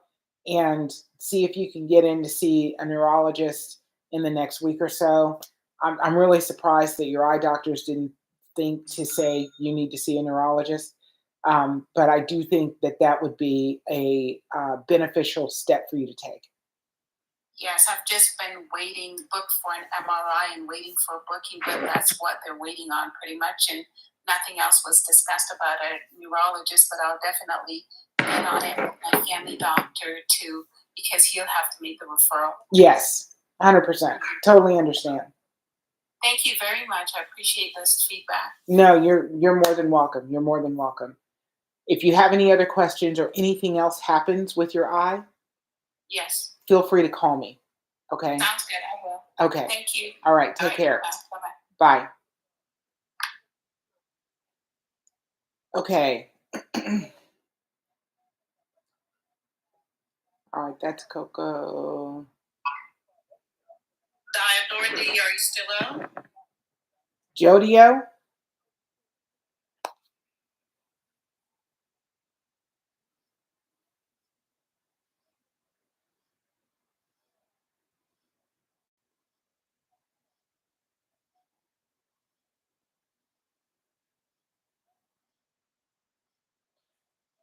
and see if you can get in to see a neurologist in the next week or so. I'm really surprised that your eye doctors didn't think to say you need to see a neurologist. But I do think that would be a beneficial step for you to take. Yes, I've just been booked for an MRI and waiting for a booking, but that's what they're waiting on pretty much. And nothing else was discussed about a neurologist, but I'll definitely get on it with my family doctor too, because he'll have to make the referral. Yes, 100%. Totally understand. Thank you very much. I appreciate this feedback. No, you're more than welcome. You're more than welcome. If you have any other questions or anything else happens with your eye, yes, feel free to call me. Okay? Sounds good. I will. Okay. Thank you. All right. Take care. Bye-bye. Bye. Okay. All right. That's Coco. Dorothy, are you still out? Jodio?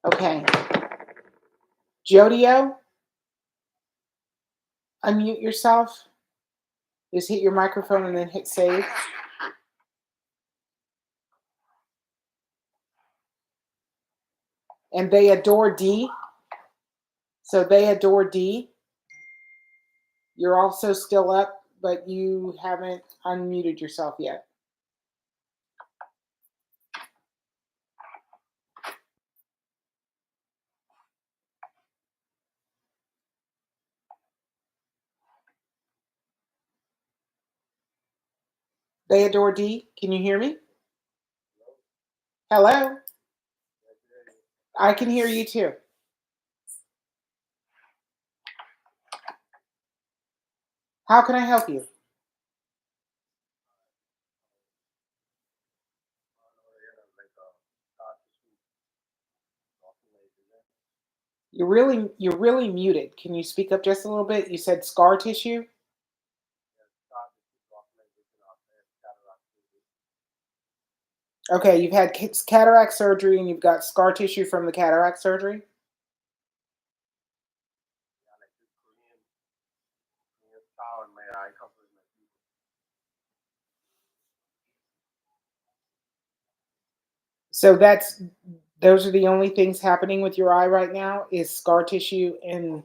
Okay. Jodio? Unmute yourself. Just hit your microphone and then hit save. And they adore D. So they adore D. You're also still up, but you haven't unmuted yourself yet. They adore D. Can you hear me? Hello? I can hear you too. How can I help you? You're really muted. Can you speak up just a little bit? You said scar tissue? Okay, you've had cataract surgery and you've got scar tissue from the cataract surgery? So those are the only things happening with your eye right now is scar tissue and.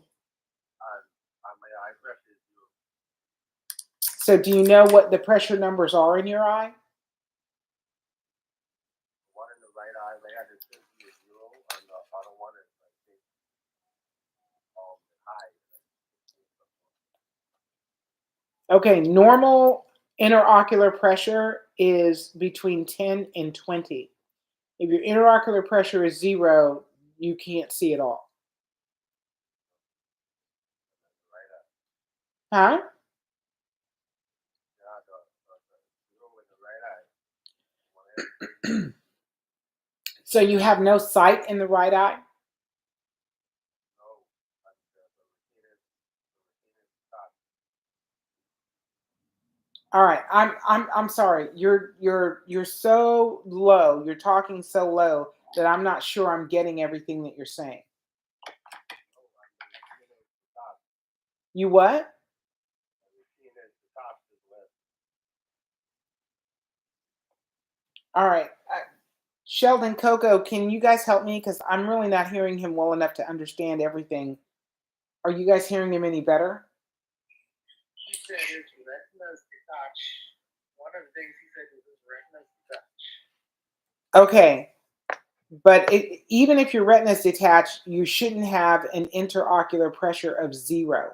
So do you know what the pressure numbers are in your eye? One in the right eye, they had to be a 0, and the other one is high. Okay, normal interocular pressure is between 10 and 20. If your interocular pressure is 0, you can't see at all. Huh? So you have no sight in the right eye? All right, I'm sorry. You're so low. You're talking so low that I'm not sure I'm getting everything that you're saying. You what? All right. Sheldon, Coco, can you guys help me? Because I'm really not hearing him well enough to understand everything. Are you guys hearing him any better? He said his retina's detached. One of the things he said was his retina's detached. Okay. But even if your retina is detached, you shouldn't have an interocular pressure of 0.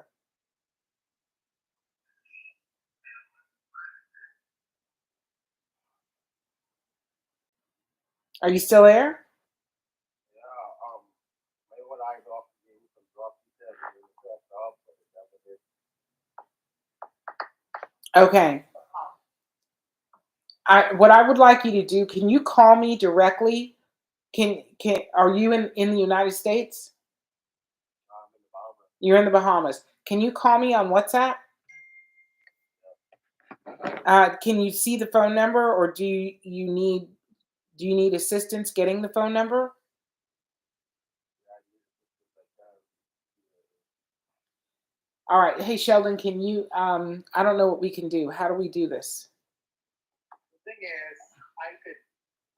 Are you still there? Maybe when I go off, you can drop the off, but that's it. Okay. What I would like you to do, can you call me directly? Are you in the United States? In the Bahamas. You're in the Bahamas. Can you call me on WhatsApp? Can you see the phone number, or do you need assistance getting the phone number? All right. Hey, Sheldon, can you, I don't know what we can do. How do we do this? The thing is, I could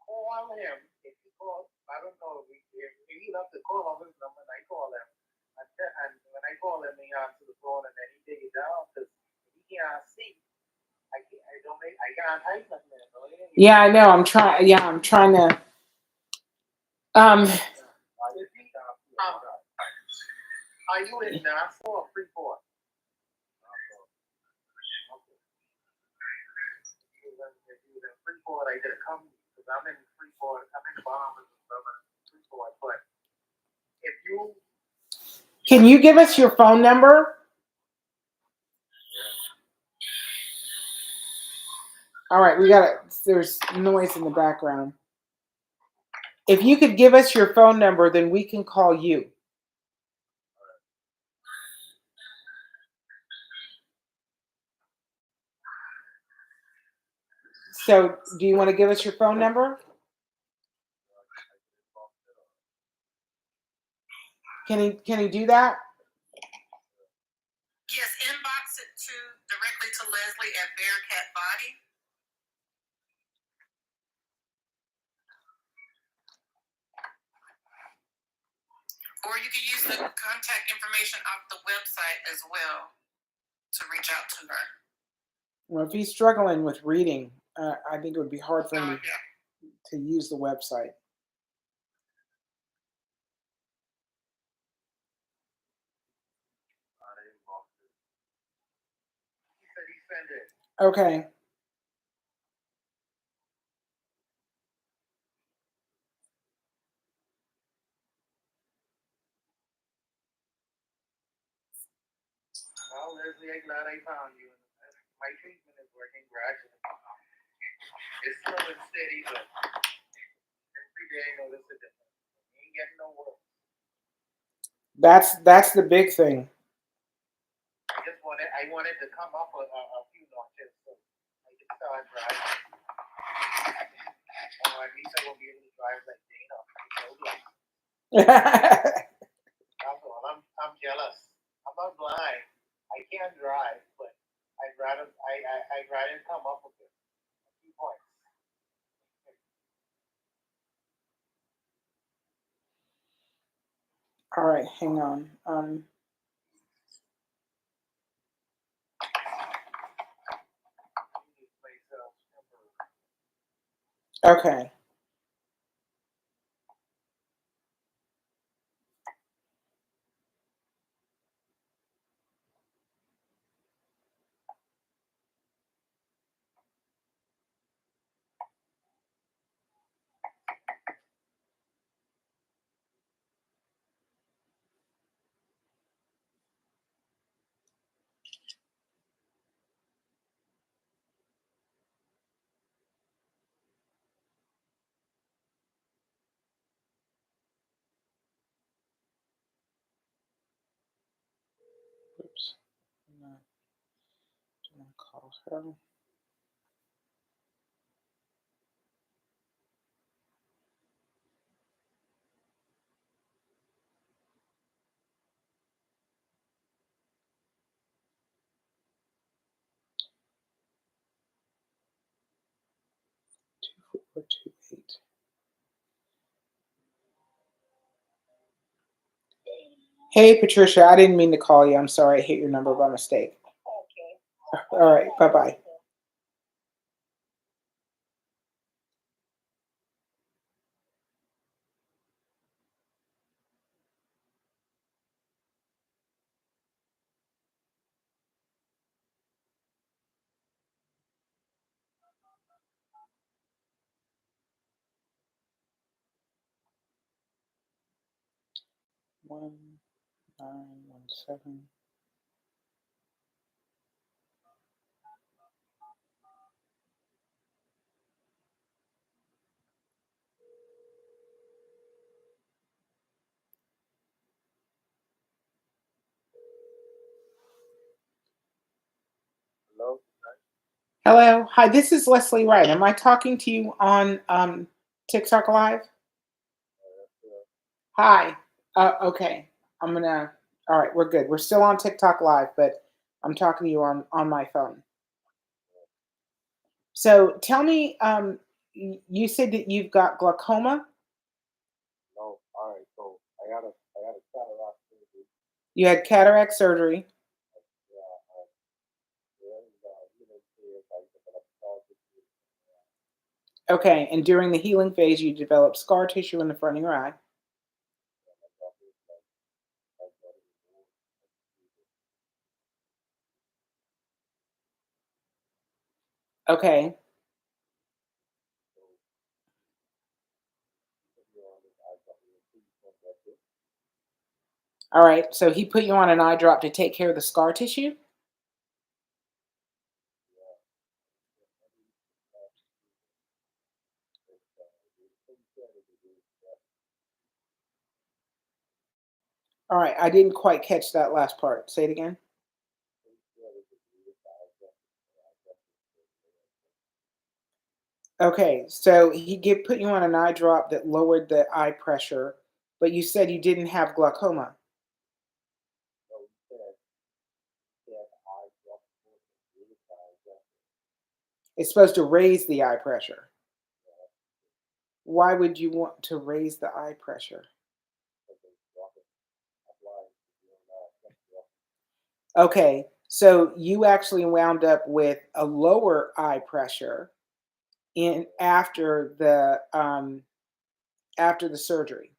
call him if he calls. I don't know if he loves to call on his number, and I call him. And when I call him, he answers the phone, and then he take it down because he can't see. I can't type nothing. Yeah, I know. I'm trying. Yeah, I'm trying to. Are you in Nassau or Freeport? If you was in Freeport, I could have come because I'm in Freeport. I'm in Bahamas and stuff in Freeport. But if you Can you give us your phone number? All right, there's noise in the background. If you could give us your phone number, then we can call you. So, do you want to give us your phone number? Can he do that? Yes, inbox it directly to Leslie at Bearcat Body. Or you can use the contact information off the website as well to reach out to her. Well, if he's struggling with reading, I think it would be hard for him to use the website. he said he sent it. Okay. Well, Leslie, I'm glad I found you. My treatment is working gradually. It's slow and steady, but every day I notice a difference. You ain't getting no worse. That's the big thing. I wanted to come up a few notches so I can start driving. At least I will be able to drive like Dana. That's all. I'm jealous. I'm not blind. I can't drive, but I'd rather come up with a few points. All right, hang on. Okay. Oops. I'm not gonna call her. Two 428. Hey, Patricia, I didn't mean to call you. I'm sorry. I hit your number by mistake. Okay. All right. Bye-bye. 1917. Hello? Hello. Hi, this is Leslie Wright. Am I talking to you on TikTok Live? Hi. Okay. I'm gonna. All right, we're good. We're still on TikTok Live, but I'm talking to you on my phone. So tell me, you said that you've got glaucoma. No. All right. So I got a cataract surgery. You had cataract surgery. Yeah. I developed scar tissue. Okay, and during the healing phase, you developed scar tissue in the front of your eye. Okay. All right. So he put you on an eye drop to take care of the scar tissue. All right. I didn't quite catch that last part. Say it again. Okay. So put you on an eye drop that lowered the eye pressure, but you said you didn't have glaucoma. It's supposed to raise the eye pressure. Why would you want to raise the eye pressure? Okay, so you actually wound up with a lower eye pressure in after the surgery.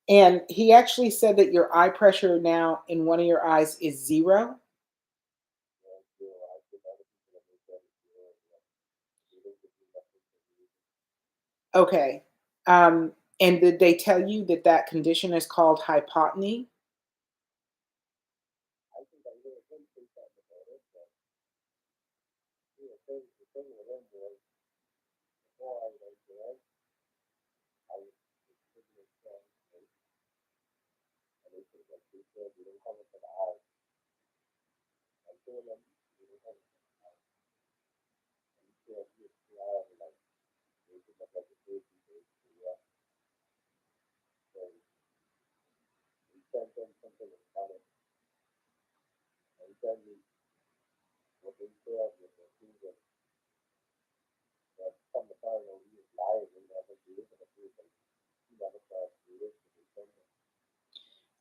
And he actually said that your eye pressure now in one of your eyes is 0. Okay. And did they tell you that that condition is called hypotony?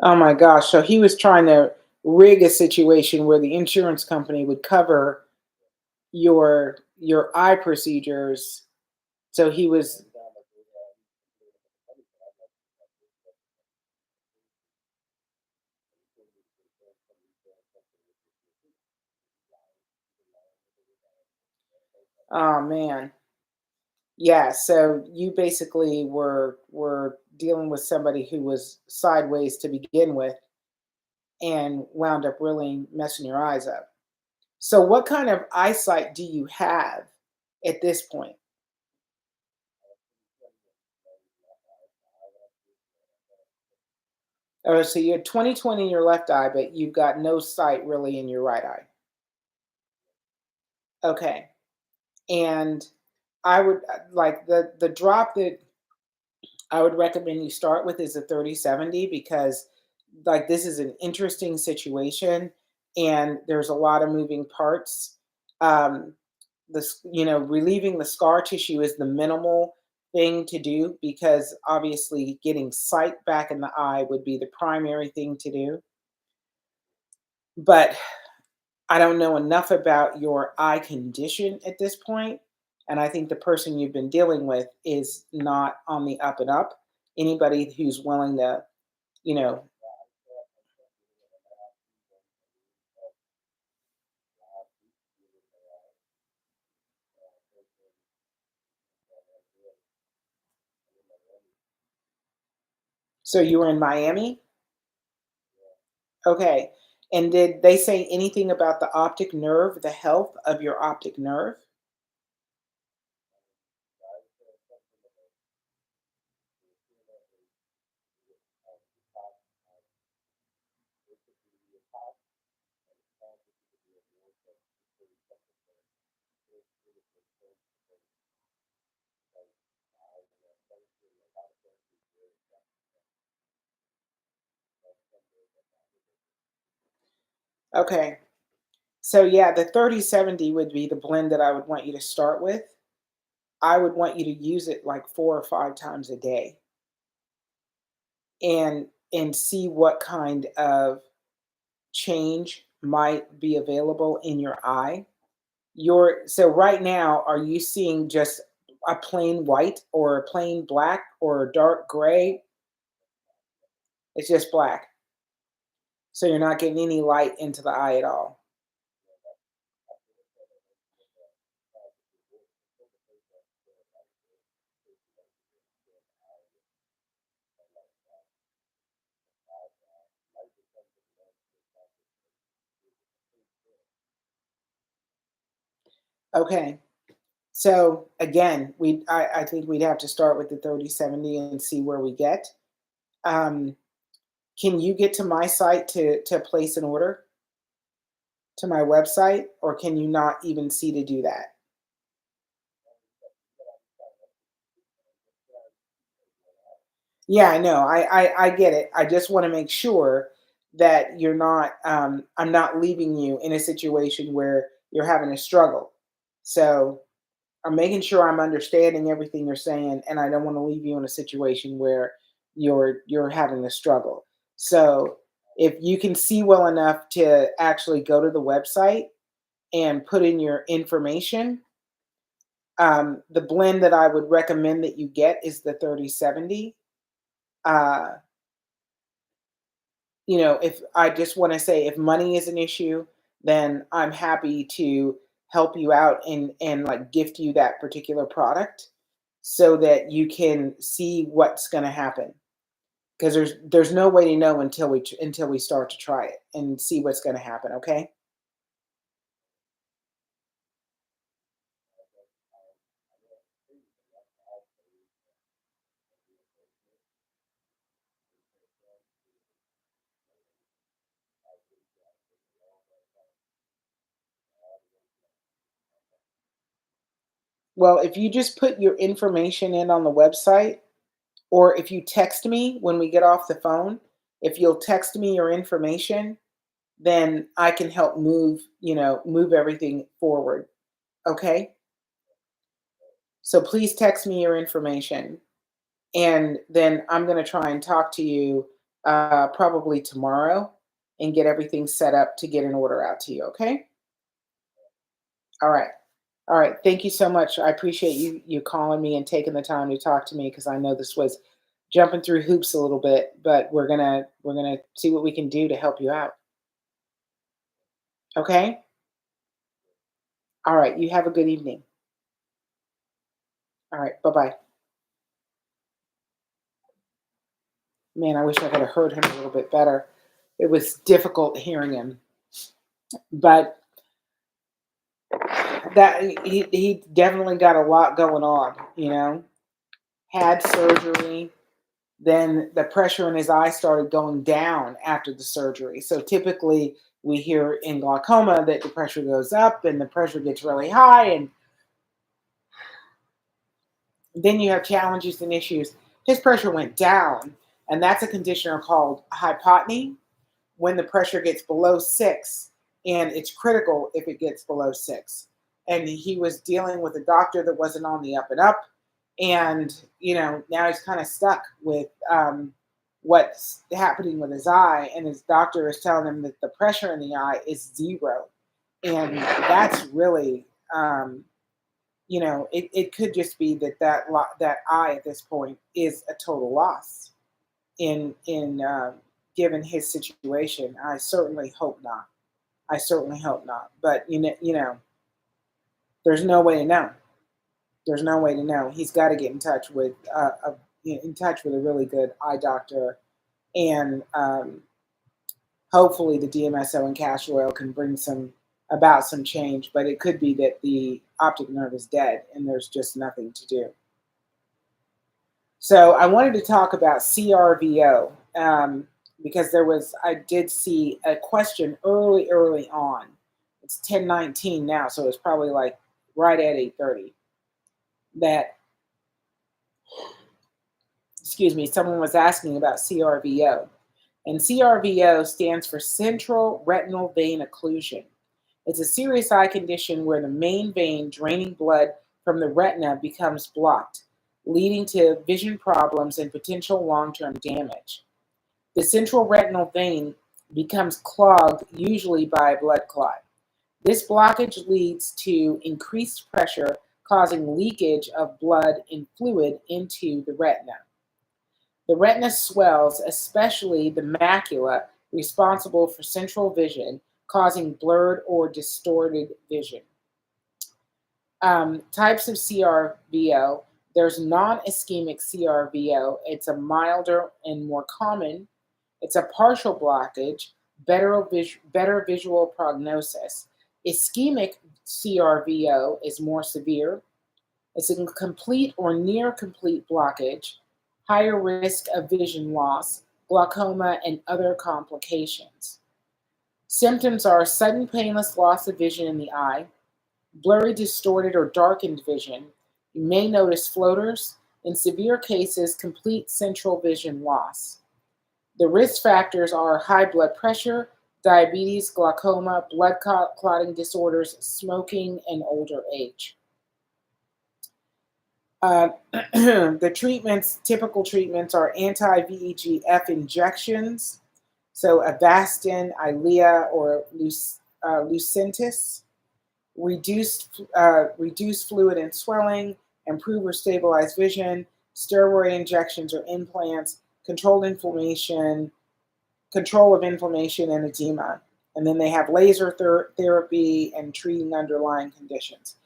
Oh my gosh. So he was trying to rig a situation where the insurance company would cover your eye procedures. So he was oh man. Yeah, so you basically were dealing with somebody who was sideways to begin with and wound up really messing your eyes up. So what kind of eyesight do you have at this point? Oh, so you had 20/20 in your left eye, but you've got no sight really in your right eye. Okay. And I would like the drop that I would recommend you start with is a 30/70 because like this is an interesting situation and there's a lot of moving parts. Um, relieving the scar tissue is the minimal thing to do because obviously getting sight back in the eye would be the primary thing to do. But I don't know enough about your eye condition at this point, and I think the person you've been dealing with is not on the up and up. Anybody who's willing to, you know, So you were in Miami? Okay. And did they say anything about the optic nerve, the health of your optic nerve? Okay. So yeah, the 3070 would be the blend that I would want you to start with. I would want you to use it like 4 or 5 times a day and see what kind of change might be available in your eye. So right now, are you seeing just a plain white or a plain black or a dark gray? It's just black. So you're not getting any light into the eye at all. Okay. So again, I think we'd have to start with the 3070 and see where we get. Um, can you get to my site to place an order to my website, or can you not even see to do that? Yeah, I know. I get it. I just want to make sure that you're not. I'm not leaving you in a situation where you're having a struggle. So I'm making sure I'm understanding everything you're saying, and I don't want to leave you in a situation where you're having a struggle. So if you can see well enough to actually go to the website and put in your information, the blend that I would recommend that you get is the 3070. Uh, if I just want to say if money is an issue, then I'm happy to help you out and like gift you that particular product so that you can see what's going to happen because there's no way to know until we start to try it and see what's going to happen, okay? Well, if you just put your information in on the website, or if you text me when we get off the phone, if you'll text me your information, then I can help move everything forward. Okay? So please text me your information and then I'm going to try and talk to you probably tomorrow and get everything set up to get an order out to you. Okay? All right. All right. Thank you so much. I appreciate you calling me and taking the time to talk to me because I know this was jumping through hoops a little bit, but we're gonna see what we can do to help you out. Okay? All right. You have a good evening. All right. Bye-bye. Man, I wish I could have heard him a little bit better. It was difficult hearing him, but that he definitely got a lot going on. Had surgery, then the pressure in his eye started going down after the surgery. So typically we hear in glaucoma that the pressure goes up and the pressure gets really high, and then you have challenges and issues. His pressure went down, and that's a condition called hypotony, when the pressure gets below 6, and it's critical if it gets below 6. And he was dealing with a doctor that wasn't on the up and up, and now he's kind of stuck with what's happening with his eye, and his doctor is telling him that the pressure in the eye is 0, and that's really it could just be that eye at this point is a total loss in given his situation. I certainly hope not. I certainly hope not. But there's no way to know. There's no way to know. He's got to get in touch with a really good eye doctor And hopefully the DMSO and castor oil can bring about some change, but it could be that the optic nerve is dead and there's just nothing to do. So I wanted to talk about CRVO because I did see a question early on. It's 10:19 now, so it's probably like right at 8:30 that, someone was asking about CRVO. And CRVO stands for central retinal vein occlusion. It's a serious eye condition where the main vein draining blood from the retina becomes blocked, leading to vision problems and potential long-term damage. The central retinal vein becomes clogged, usually by a blood clot. This blockage leads to increased pressure, causing leakage of blood and fluid into the retina. The retina swells, especially the macula, responsible for central vision, causing blurred or distorted vision. Types of CRVO. There's non-ischemic CRVO. It's a milder and more common. It's a partial blockage, better visual prognosis. Ischemic CRVO is more severe. It's a complete or near complete blockage, higher risk of vision loss, glaucoma, and other complications. Symptoms are sudden painless loss of vision in the eye, blurry, distorted, or darkened vision. You may notice floaters. In severe cases, complete central vision loss. The risk factors are high blood pressure, diabetes, glaucoma, blood clotting disorders, smoking, and older age. The typical treatments are anti-VEGF injections, so Avastin, Eylea, or Lucentis. Reduce fluid and swelling, improve or stabilize vision, steroid injections or implants, control of inflammation and edema. And then they have laser therapy and treating underlying conditions.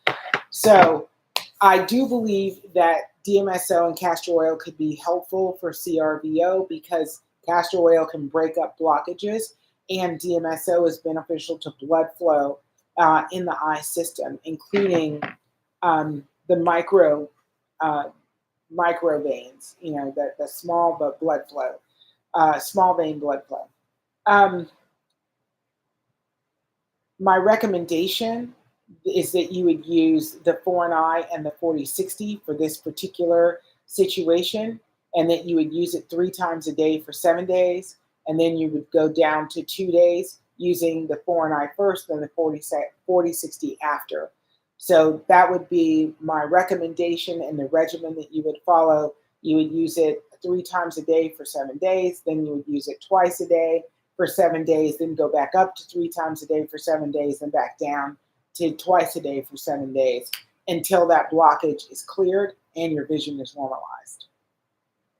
So I do believe that DMSO and castor oil could be helpful for CRVO because castor oil can break up blockages, and DMSO is beneficial to blood flow in the eye system, including the micro veins, the small but blood flow, small vein blood flow. My recommendation is that you would use the 4NI and the 4060 for this particular situation, and that you would use it 3 times a day for 7 days, and then you would go down to 2 days using the 4NI first, then the 4060 after. So that would be my recommendation and the regimen that you would follow. You would use it 3 times a day for 7 days, then you would use it twice a day for 7 days, then go back up to 3 times a day for 7 days, then back down to twice a day for 7 days until that blockage is cleared and your vision is normalized.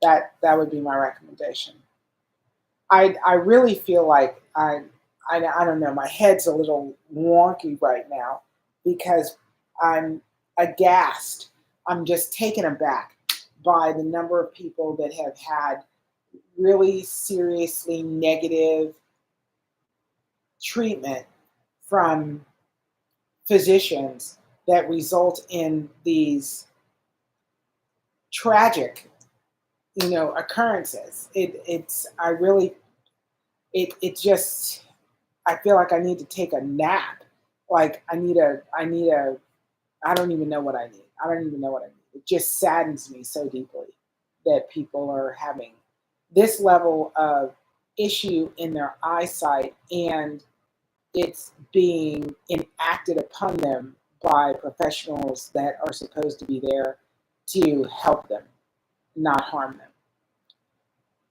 That would be my recommendation. I really feel like I don't know, my head's a little wonky right now because I'm aghast. I'm just taken aback by the number of people that have had really seriously negative treatment from physicians that result in these tragic, occurrences. I feel like I need to take a nap. Like I don't even know what I need. It just saddens me so deeply that people are having this level of issue in their eyesight, and it's being enacted upon them by professionals that are supposed to be there to help them, not harm them.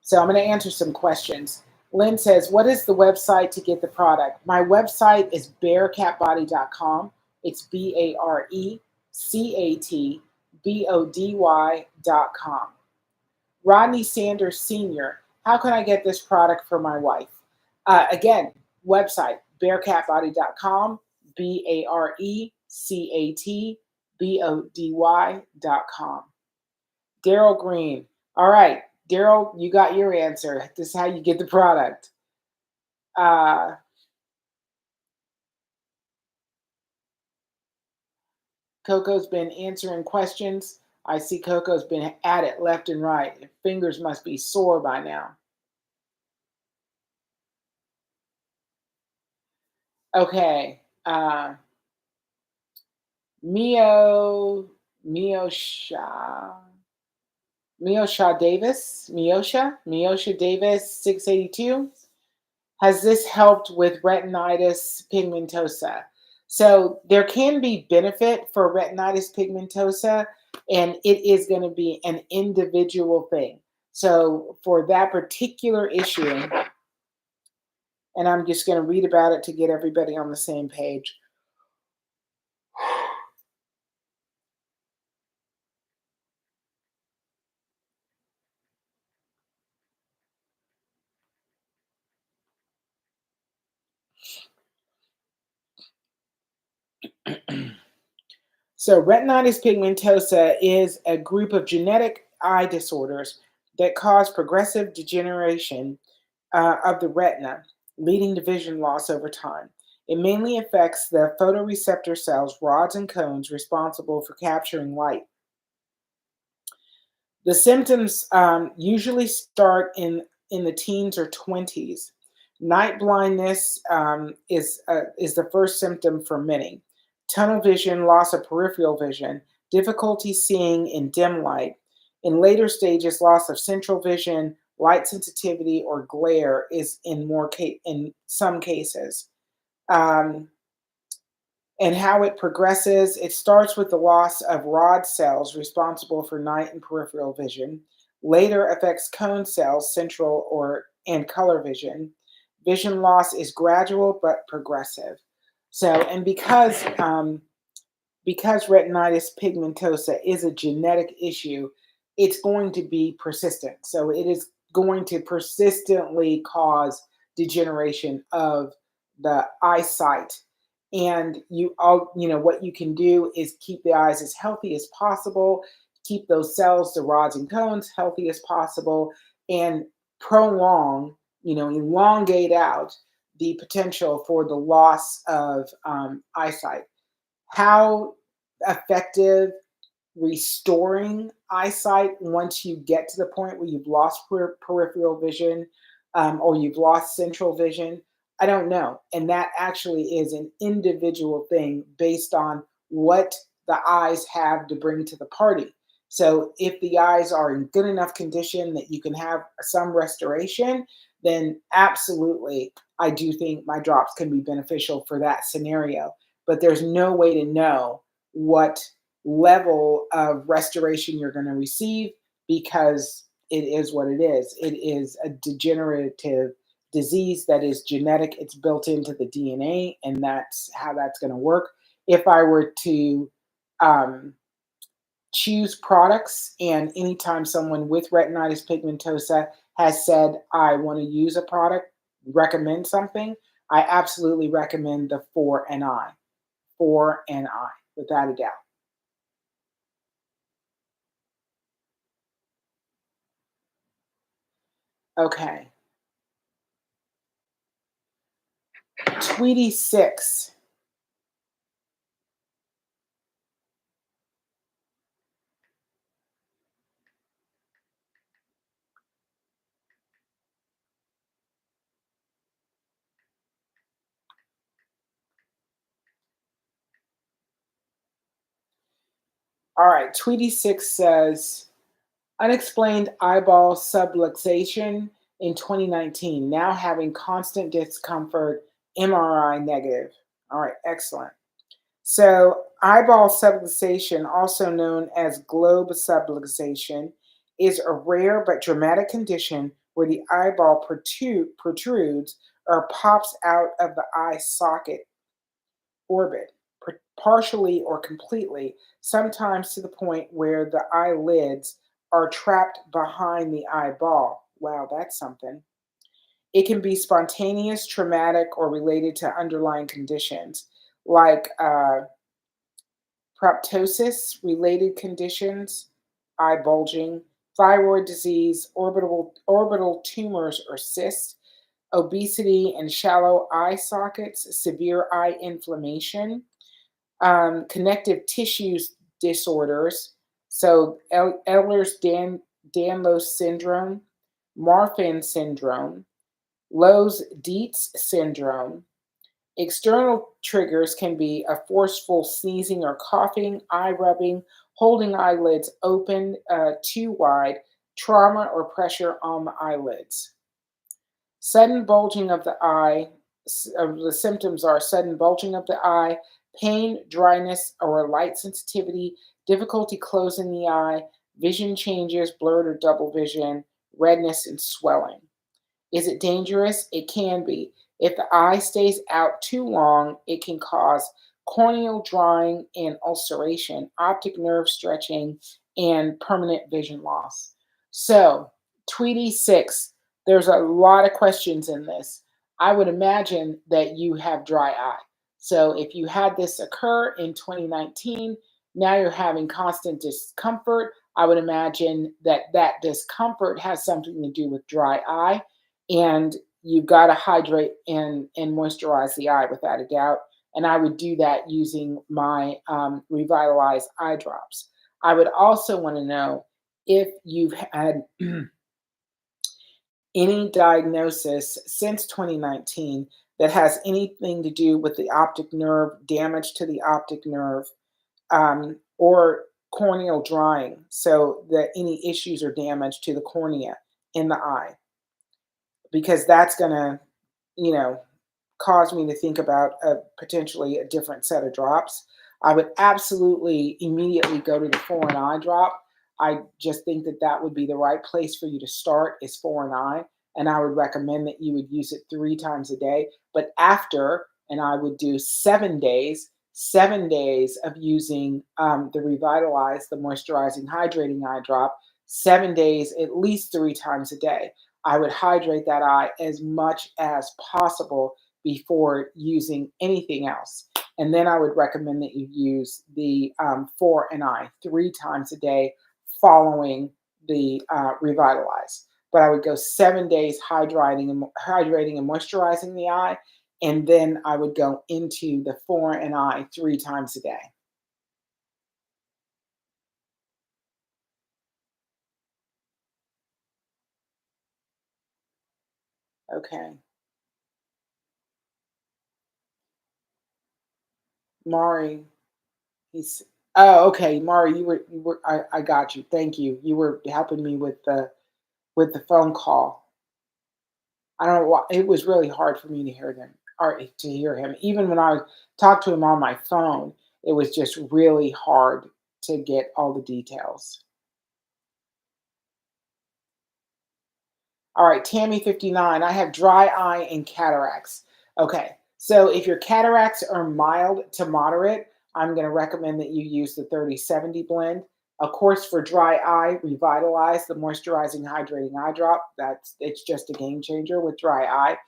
So I'm going to answer some questions. Lynn says, what is the website to get the product? My website is bearcatbody.com. It's BARECATBODY.com. Rodney Sanders Sr., how can I get this product for my wife? Again, website, bearcatbody.com, BARECATBODY.com. Daryl Green, all right, Daryl, you got your answer. This is how you get the product. Coco's been answering questions. I see Coco's been at it left and right. Her fingers must be sore by now. Okay. Miosha Davis 682. Has this helped with retinitis pigmentosa? So there can be benefit for retinitis pigmentosa, and it is going to be an individual thing. So for that particular issue, and I'm just going to read about it to get everybody on the same page. So retinitis pigmentosa is a group of genetic eye disorders that cause progressive degeneration of the retina, leading to vision loss over time. It mainly affects the photoreceptor cells, rods, and cones responsible for capturing light. The symptoms usually start in the teens or 20s. Night blindness is the first symptom for many. Tunnel vision, loss of peripheral vision, difficulty seeing in dim light. In later stages, loss of central vision, light sensitivity, or glare is in some cases. And how it progresses, it starts with the loss of rod cells responsible for night and peripheral vision. Later affects cone cells, central and color vision. Vision loss is gradual but progressive. So, and because retinitis pigmentosa is a genetic issue, it's going to be persistent. So it is going to persistently cause degeneration of the eyesight. And what you can do is keep the eyes as healthy as possible, keep those cells, the rods and cones, healthy as possible, and prolong, elongate out the potential for the loss of eyesight. How effective restoring eyesight once you get to the point where you've lost peripheral vision, or you've lost central vision, I don't know. And that actually is an individual thing based on what the eyes have to bring to the party. So if the eyes are in good enough condition that you can have some restoration, then absolutely, I do think my drops can be beneficial for that scenario. But there's no way to know what level of restoration you're going to receive, because it is what it is. It is a degenerative disease that is genetic. It's built into the DNA, and that's how that's going to work. If I were to choose products, and anytime someone with retinitis pigmentosa has said, I want to use a product, recommend something, I absolutely recommend the 4NI. 4NI, without a doubt. Okay. Tweety 6. All right. Tweety 6 says, unexplained eyeball subluxation in 2019, now having constant discomfort, MRI negative. All right, excellent. So eyeball subluxation, also known as globe subluxation, is a rare but dramatic condition where the eyeball protrudes or pops out of the eye socket orbit, partially or completely, sometimes to the point where the eyelids are trapped behind the eyeball. Wow, that's something. It can be spontaneous, traumatic, or related to underlying conditions like proptosis related conditions, eye bulging, thyroid disease, orbital tumors or cysts, obesity and shallow eye sockets, severe eye inflammation, connective tissues disorders, so Ehlers-Danlos syndrome, Marfan syndrome, Loeys-Dietz syndrome. External triggers can be a forceful sneezing or coughing, eye rubbing, holding eyelids open too wide, trauma or pressure on the eyelids. Sudden bulging of the eye, the symptoms are sudden bulging of the eye, pain, dryness, or light sensitivity, difficulty closing the eye, vision changes, blurred or double vision, redness, and swelling. Is it dangerous? It can be. If the eye stays out too long, it can cause corneal drying and ulceration, optic nerve stretching, and permanent vision loss. So, Tweety 6, there's a lot of questions in this. I would imagine that you have dry eye. So, if you had this occur in 2019, now you're having constant discomfort. I would imagine that that discomfort has something to do with dry eye, and you've got to hydrate and moisturize the eye without a doubt. And I would do that using my revitalized eye drops. I would also want to know if you've had any diagnosis since 2019 that has anything to do with the optic nerve, damage to the optic nerve, or corneal drying, so that any issues or damage to the cornea in the eye, because that's going to, you know, cause me to think about potentially a different set of drops. I would absolutely immediately go to the foreign eye drop. I just think that that would be the right place for you to start, is foreign eye. And I would recommend that you would use it 3 times a day. But after, and I would do 7 days of using the Revitalize, the moisturizing, hydrating eye drop, 7 days, at least 3 times a day. I would hydrate that eye as much as possible before using anything else. And then I would recommend that you use the 4 and I 3 times a day following the Revitalize. But I would go 7 days hydrating and moisturizing the eye, and then I would go into the 4 and I 3 times a day. Okay. Mari, he's okay. Mari, I got you. Thank you. You were helping me with the phone call. I don't know why it was really hard for me to hear them or to hear him. Even when I talked to him on my phone, it was just really hard to get all the details. All right, Tammy 59. I have dry eye and cataracts. Okay, so if your cataracts are mild to moderate, I'm going to recommend that you use the 30/70 blend. Of course, for dry eye, Revitalize, the moisturizing, hydrating eye drop. It's just a game changer with dry eye.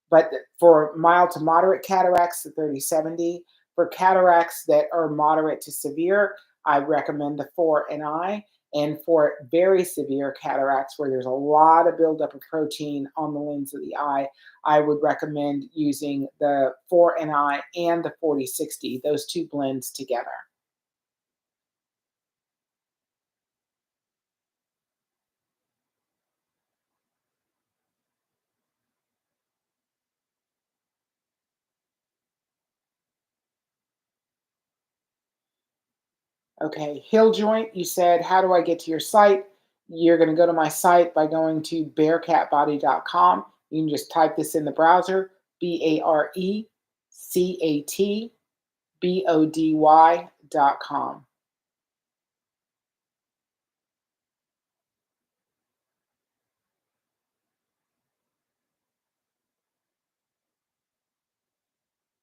But for mild to moderate cataracts, the 30/70. For cataracts that are moderate to severe, I recommend the 4 and I. And for very severe cataracts, where there's a lot of buildup of protein on the lens of the eye, I would recommend using the 4 and I and the 40/60, those 2 blends together. Okay, heel joint, you said, how do I get to your site? You're going to go to my site by going to bearcatbody.com. You can just type this in the browser, BARECATBODY.com.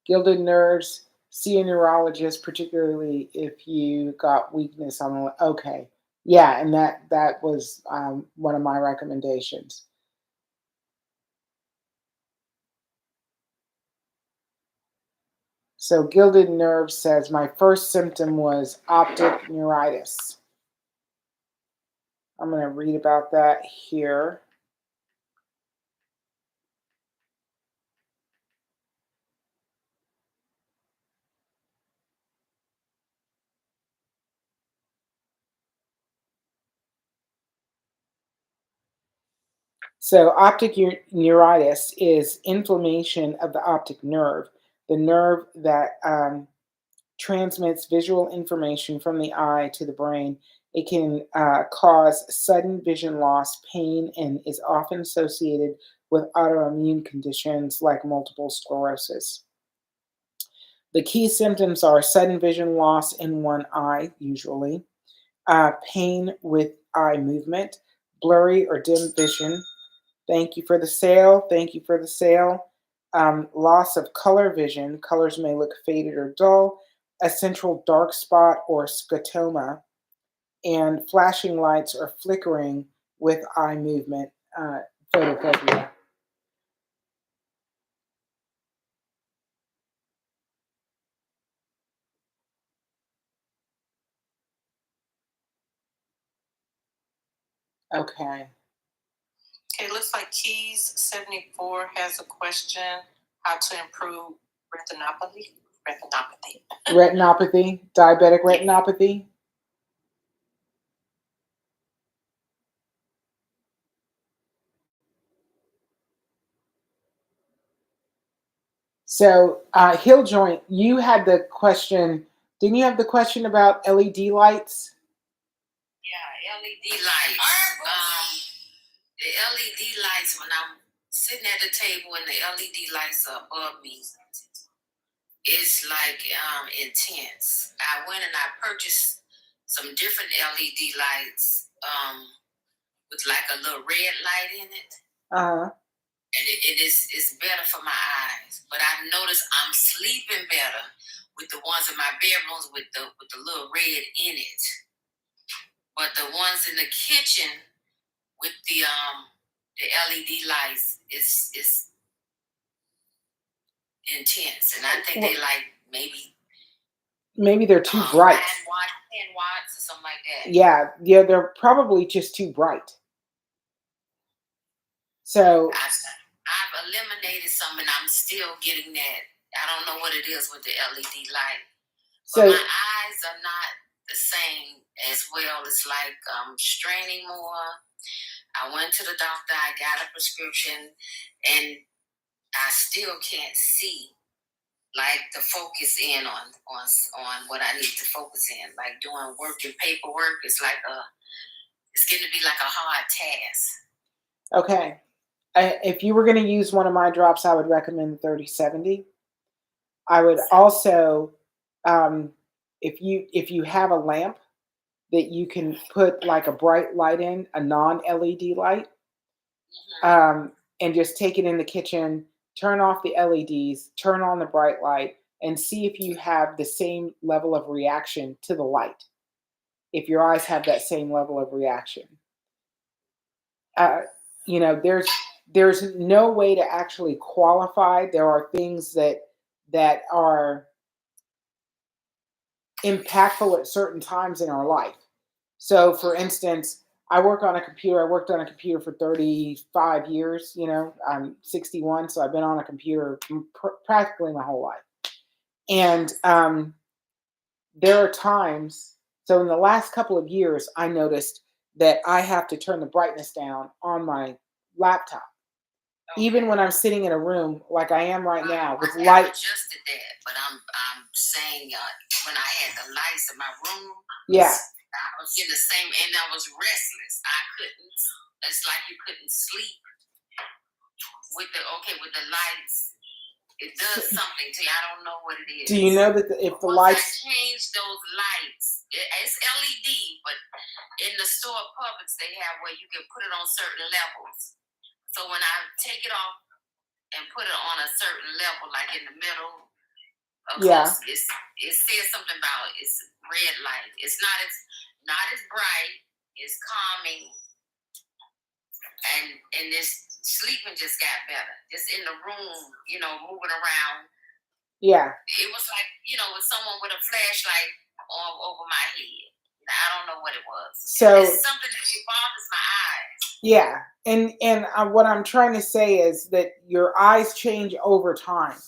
Gilded nerves, see a neurologist, particularly if you got weakness on the. Okay, yeah, and that was one of my recommendations. So Gilded Nerve says my first symptom was optic neuritis. I'm going to read about that here. So optic neuritis is inflammation of the optic nerve, the nerve that transmits visual information from the eye to the brain. It can cause sudden vision loss, pain, and is often associated with autoimmune conditions like multiple sclerosis. The key symptoms are sudden vision loss in one eye, usually, pain with eye movement, blurry or dim vision. Thank you for the sale. Thank you for the sale. Loss of color vision. Colors may look faded or dull. A central dark spot or scotoma. And flashing lights or flickering with eye movement. Photophobia. Okay. Okay, looks like Keys 74 has a question: how to improve retinopathy? Retinopathy, diabetic retinopathy. So, heel joint, you had the question. Didn't you have the question about LED lights? Yeah, LED lights. The LED lights, when I'm sitting at the table and the LED lights are above me, it's like intense. I went and I purchased some different LED lights with like a little red light in it. And it is better for my eyes. But I've noticed I'm sleeping better with the ones in my bedrooms with the little red in it. But the ones in the kitchen with the LED lights is intense, and I think they like maybe they're too bright. 10 watts or something like that. Yeah, they're probably just too bright. So I've eliminated some, and I'm still getting that. I don't know what it is with the LED light. But my eyes are not the same as well. It's like straining more. I went to the doctor. I got a prescription, and I still can't see, like, to focus in on what I need to focus in. Like doing work and paperwork, it's going to be like a hard task. Okay. If you were going to use one of my drops, I would recommend 3070. I would also, if you have a lamp that you can put like a bright light in, a non-LED light, and just take it in the kitchen, turn off the LEDs, turn on the bright light, and see if you have the same level of reaction to the light. If your eyes have that same level of reaction. There's no way to actually qualify. There are things that are impactful at certain times in our life. So, for instance, I work on a computer. I worked on a computer for 35 years. I'm 61, so I've been on a computer practically my whole life. And there are times. So, in the last couple of years, I noticed that I have to turn the brightness down on my laptop. Even when I'm sitting in a room like I am right now with light. I adjusted that, but I'm saying when I had the lights in my room, yeah, I was getting the same, and I was restless. I couldn't. It's like you couldn't sleep with the lights. It does something to you. I don't know what it is. Do you know that if the lights I change those lights, it's LED, but in the store Publix they have where you can put it on certain levels. So when I take it off and put it on a certain level, like in the middle, it says something about it's red light. It's not as bright. It's calming, and this sleeping just got better. Just in the room, moving around. Yeah. It was like with someone with a flashlight over my head. I don't know what it was. So it's something that bothers my eyes. Yeah, and what I'm trying to say is that your eyes change over time.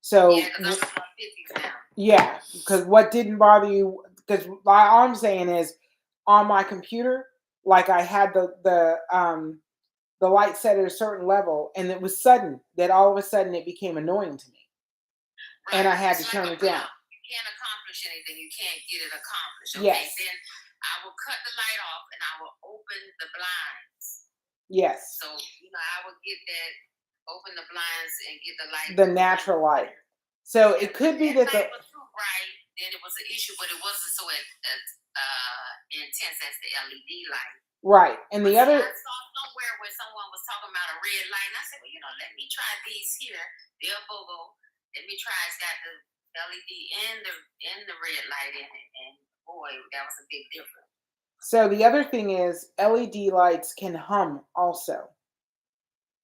So Yeah, because I'm in my 50s now. yeah, because what didn't bother you? Because all I'm saying is, on my computer, like I had the light set at a certain level, and it was sudden that all of a sudden it became annoying to me, Right. and I had It's to turn like it down. You can't accomplish anything. You can't get it accomplished. Okay, Yes. then I will cut the light off and I will open the blinds. Yes. So I will get that, open the blinds and get the light. The natural light. So it could be that light was too bright, then it was an issue, but it wasn't so intense as the LED light. Right. And the other, I saw somewhere where someone was talking about a red light, and I said, well, let me try these here. They're BOGO. Let me try. It's got the LED and the red light in it, and boy, that was a big difference. so the other thing is LED lights can hum also.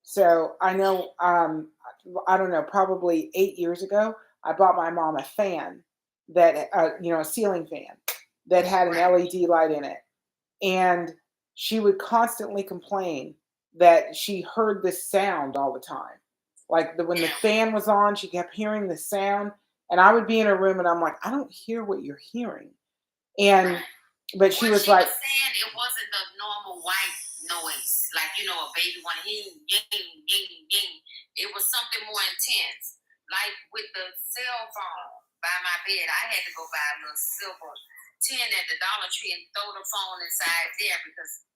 So I know, I don't know, probably 8 years ago, I bought my mom a fan that, a ceiling fan that had an LED light in it. And she would constantly complain that she heard this sound all the time. Like when the fan was on, she kept hearing the sound. And I would be in her room and I'm like, I don't hear what you're hearing. And, but she was like, saying it wasn't the normal white noise, like a baby one, ying, ying, ying, ying. It was something more intense, like with the cell phone by my bed. I had to go buy a little silver tin at the Dollar Tree and throw the phone inside there because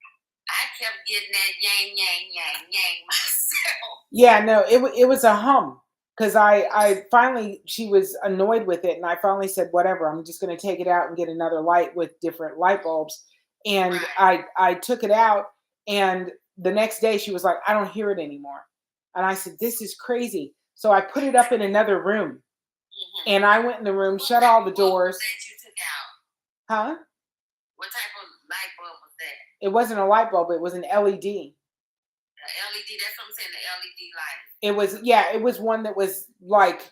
I kept getting that yang, yang, yang, yang myself. Yeah, no, it was a hum. Because I finally, she was annoyed with it, and I finally said, whatever, I'm just going to take it out and get another light with different light bulbs. And I took it out, and the next day she was like, I don't hear it anymore. And I said, this is crazy. So I put it up in another room. And I went in the room, shut all the doors. What that you took out? Huh? What type of light bulb was that? It wasn't a light bulb, it was an LED. LED, that's what I'm saying, the LED light. It was one that was like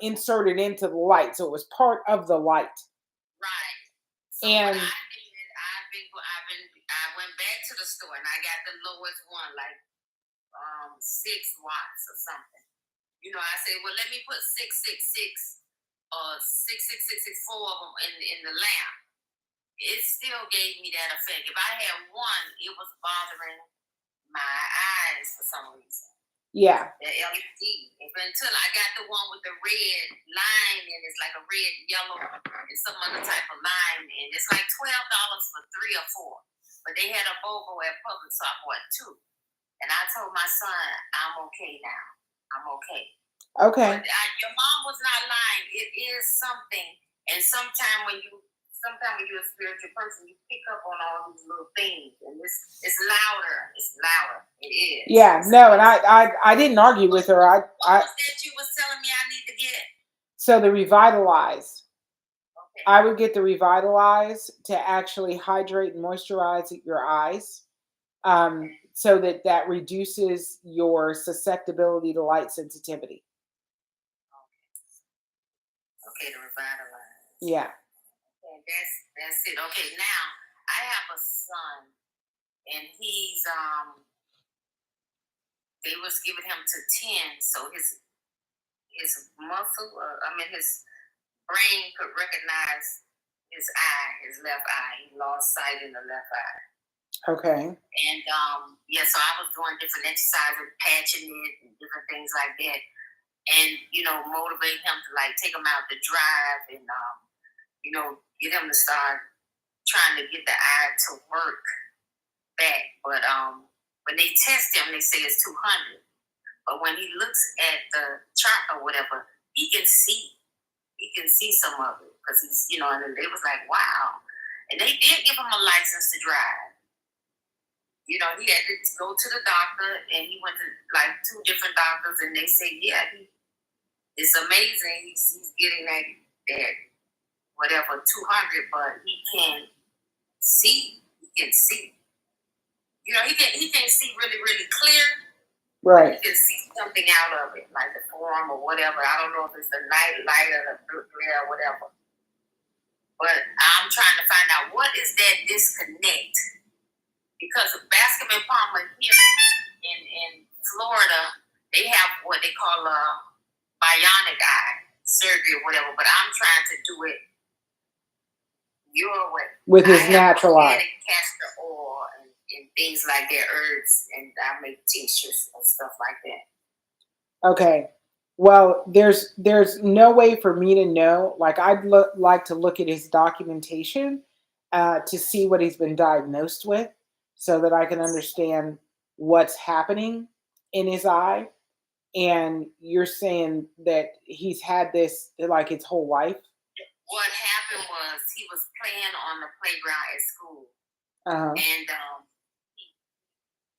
inserted into the light, so it was part of the light. Right. So and what I went back to the store and I got the lowest one, like 6 watts or something. I said, well, let me put 666 or 66664 of them in the lamp. It still gave me that effect. If I had one, it was bothering my eyes for some reason. Yeah. The LED. Until I got the one with the red line and it's like a red, yellow, and some other type of line, and it's like $12 for 3 or 4. But they had a BOGO at Publix, so I bought 2. And I told my son, I'm okay now. I'm okay. Okay. But your mom was not lying. It is something, and sometimes when you're a spiritual person, you pick up on all these little things, and it's louder. It's louder. It is. Yeah, no, and I didn't argue with her. What was that you was telling me I need to get? So the Revitalize. Okay. I would get the Revitalize to actually hydrate and moisturize your eyes, so that reduces your susceptibility to light sensitivity. Okay, the Revitalize. Yeah. That's it. Okay, now I have a son, and he's they was giving him to 10, so his muscle, his brain could recognize his eye, his left eye. He lost sight in the left eye. Okay. And so I was doing different exercises, patching it, and different things like that, and motivate him to take him out to drive and get him to start trying to get the eye to work back. But when they test him, they say it's 200. But when he looks at the chart or whatever, he can see. He can see some of it because he's, and they was like, wow. And they did give him a license to drive. He had to go to the doctor, and he went to 2 different doctors, and they said, yeah, it's amazing. He's getting that whatever 200, but he can see. He can see. He can't see really, really clear. Right. You can see something out of it, like the form or whatever. I don't know if it's the night light or the glare or whatever. But I'm trying to find out what is that disconnect. Because Bascom and Palmer here in Florida, they have what they call a bionic eye surgery or whatever, but I'm trying to do it your way. With his natural eye. Castor oil and things like that, herbs, and I make tinctures and stuff like that. Okay. Well, there's no way for me to know. Like, I'd like to look at his documentation to see what he's been diagnosed with, so that I can understand what's happening in his eye. And you're saying that he's had this like his whole life? What happened was he was playing on the playground at school. Uh-huh. And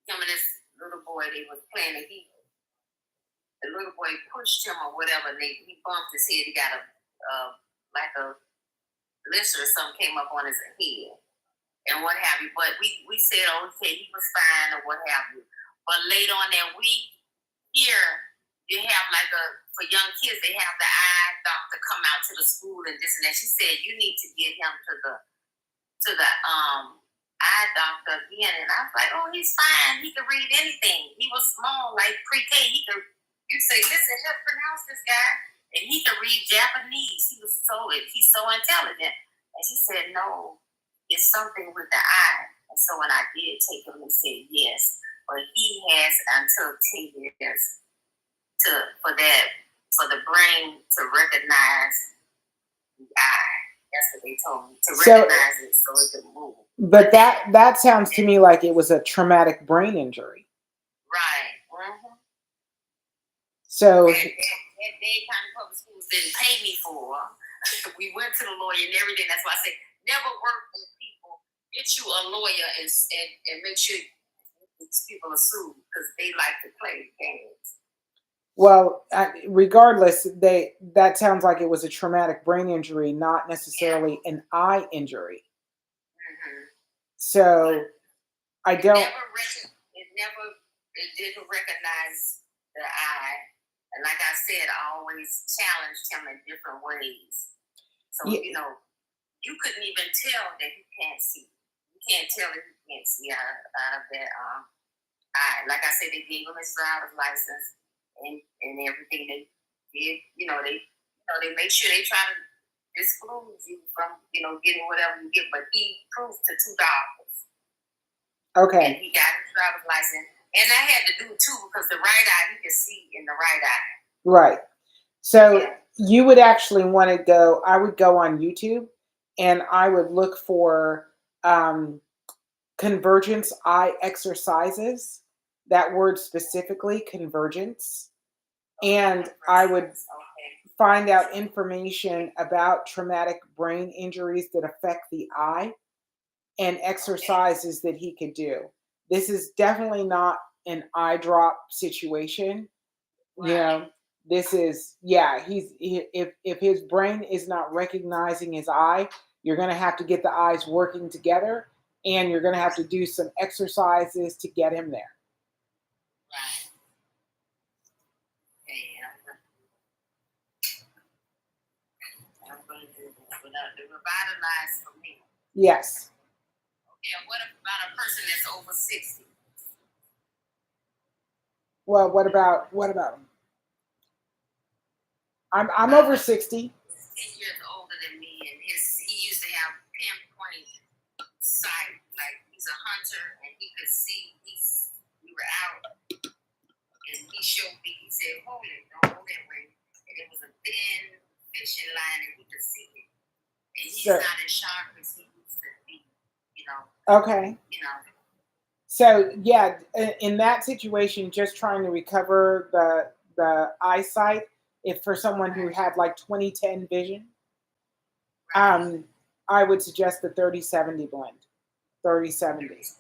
him and this little boy, they was playing, and the little boy pushed him or whatever, and he bumped his head. He got like a blister or something came up on his head and what have you. But we said, okay, he was fine or what have you. But later on that week, here, they have like for young kids, they have the eye doctor come out to the school and this and that. She said, you need to get him to the eye doctor again. And I was like, oh, he's fine. He can read anything. He was small, like pre-K. You say, listen, just pronounce this guy. And he can read Japanese. He's so intelligent. And she said, no, it's something with the eye. And so when I did take him, he said yes. But he has until 10 years for the brain to recognize the eye. That's what they told me. To recognize it so it can move. But that sounds to me like it was a traumatic brain injury. Right. Mm-hmm. So that County Public Schools didn't pay me for. We went to the lawyer and everything. That's why I say never work with people. Get you a lawyer and make sure these people are sued because they like to play games. Well, regardless, that sounds like it was a traumatic brain injury, not necessarily an eye injury. Mm-hmm. So It didn't recognize the eye. And like I said, I always challenged him in different ways. So, you couldn't even tell that he can't see. You can't tell that he can't see out of that eye. Like I said, they gave him his driver's license and everything they did. They make sure they try to disclose you from, getting whatever you get. But he proved to $2. Okay. And he got his driver's license. And I had to do it too because the right eye, he could see in the right eye. Right. So you would actually want to go, I would go on YouTube and I would look for convergence eye exercises, that word specifically, convergence. And I would find out information about traumatic brain injuries that affect the eye and exercises that he could do. This is definitely not an eye drop situation. This is, if his brain is not recognizing his eye, you're going to have to get the eyes working together and you're going to have to do some exercises to get him there. Right. I'm going to do that. The revitalize for me. Yes. Okay, what about a person that's over 60? Well, what about him? I'm over 60. 10 years older than me, and he used to have pinpoint sight. Like he's a hunter, and he could see. We were out, and he showed me. He said, "Hold it, don't go that way." And it was a thin fishing line, and he could see it. And he's not as sharp as he used to be, Okay. So in that situation, just trying to recover the eyesight, if for someone who had like 20/10 vision, I would suggest the 30/70 blend. 30/70. Okay.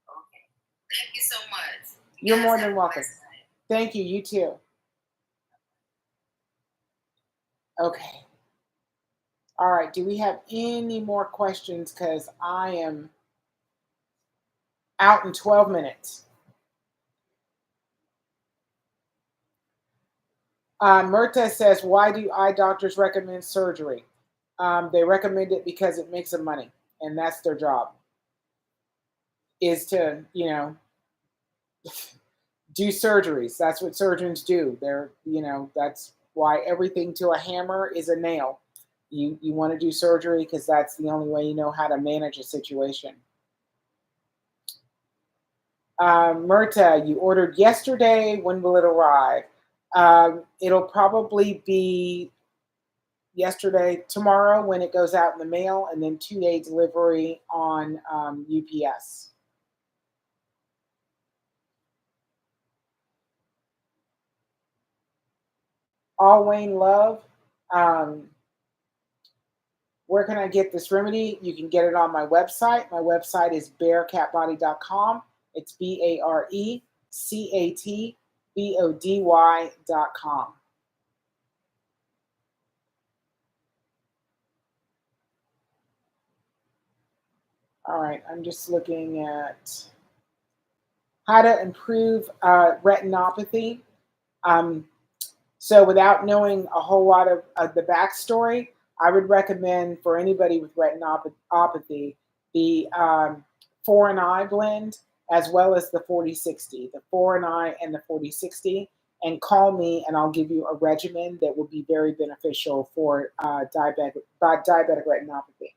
Okay. Thank you so much. You're more than welcome. Thank you. You too. Okay. All right. Do we have any more questions? Because I am out in 12 minutes. Murta says, why do eye doctors recommend surgery? They recommend it because it makes them money, and that's their job, is to, do surgeries. That's what surgeons do. That's why everything to a hammer is a nail. You want to do surgery because that's the only way you know how to manage a situation. Murta, you ordered yesterday. When will it arrive? It'll probably be tomorrow when it goes out in the mail, and then 2-day delivery on UPS. All Wayne Love. Where can I get this remedy? You can get it on my website. My website is barecatbody.com. It's BARECATBODY.com. All right, I'm just looking at how to improve retinopathy. So without knowing a whole lot of the backstory, I would recommend for anybody with retinopathy the 4 and I blend, as well as the 40/60, the 4 and I and the 40/60, and call me and I'll give you a regimen that will be very beneficial for diabetic retinopathy.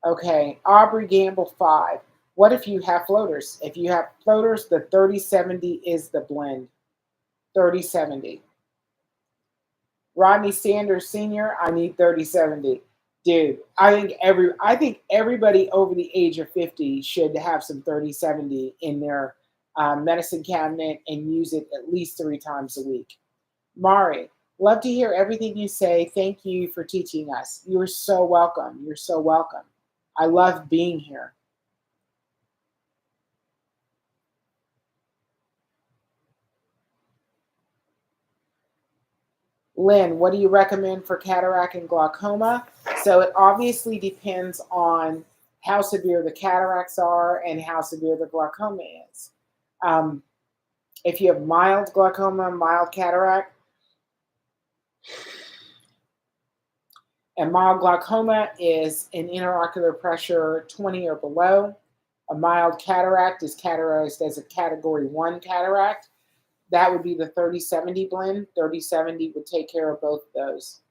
Okay, Aubrey Gamble 5. What if you have floaters? If you have floaters, the 30/70 is the blend. 30/70. Rodney Sanders Sr., I need 30/70. Dude, I think everybody over the age of 50 should have some 30/70 in their medicine cabinet and use it at least 3 times a week. Mari, love to hear everything you say. Thank you for teaching us. You're so welcome. You're so welcome. I love being here. Lynn, what do you recommend for cataract and glaucoma? So it obviously depends on how severe the cataracts are and how severe the glaucoma is. If you have mild glaucoma, mild cataract, and mild glaucoma is an intraocular pressure 20 or below. A mild cataract is categorized as a category 1 cataract. That would be the 30/70 blend. 30/70 would take care of both of those.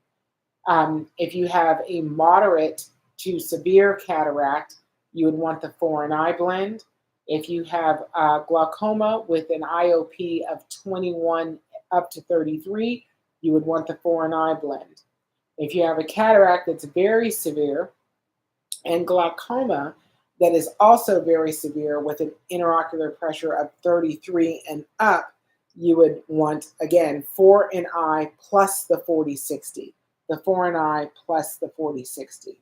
If you have a moderate to severe cataract, you would want the 4 and I blend. If you have glaucoma with an IOP of 21 up to 33, you would want the 4 and I blend. If you have a cataract that's very severe and glaucoma that is also very severe with an intraocular pressure of 33 and up, you would want, again, 4 and I plus the 40/60. The 4 and I plus the 40/60.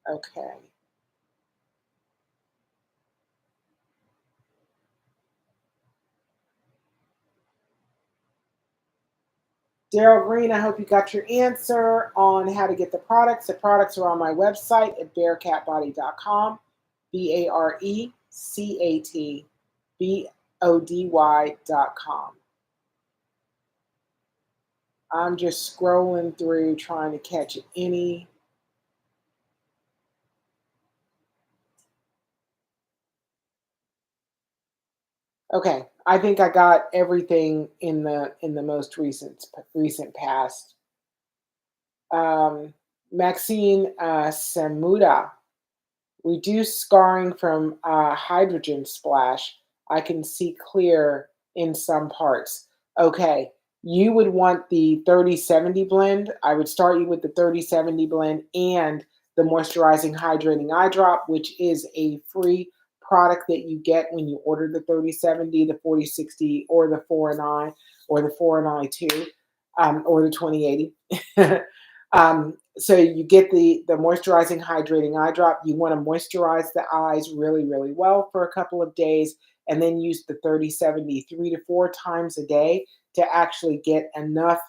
Okay. Daryl Green, I hope you got your answer on how to get the products. The products are on my website at barecatbody.com. BARECATBODY.com. I'm just scrolling through trying to catch any. Okay, I think I got everything in the most recent past. Maxine Samuda, reduce scarring from hydrogen splash. I can see clear in some parts. Okay, you would want the 30/70 blend. I would start you with the 30/70 blend and the moisturizing hydrating eye drop, which is a free product that you get when you order the 30/70, the 40/60, or the 4 and I, or the 4 and I 2, or the 20/80. So you get the moisturizing hydrating eye drop. You want to moisturize the eyes really, really well for a couple of days, and then use the 30/70 3 to 4 times a day to actually get enough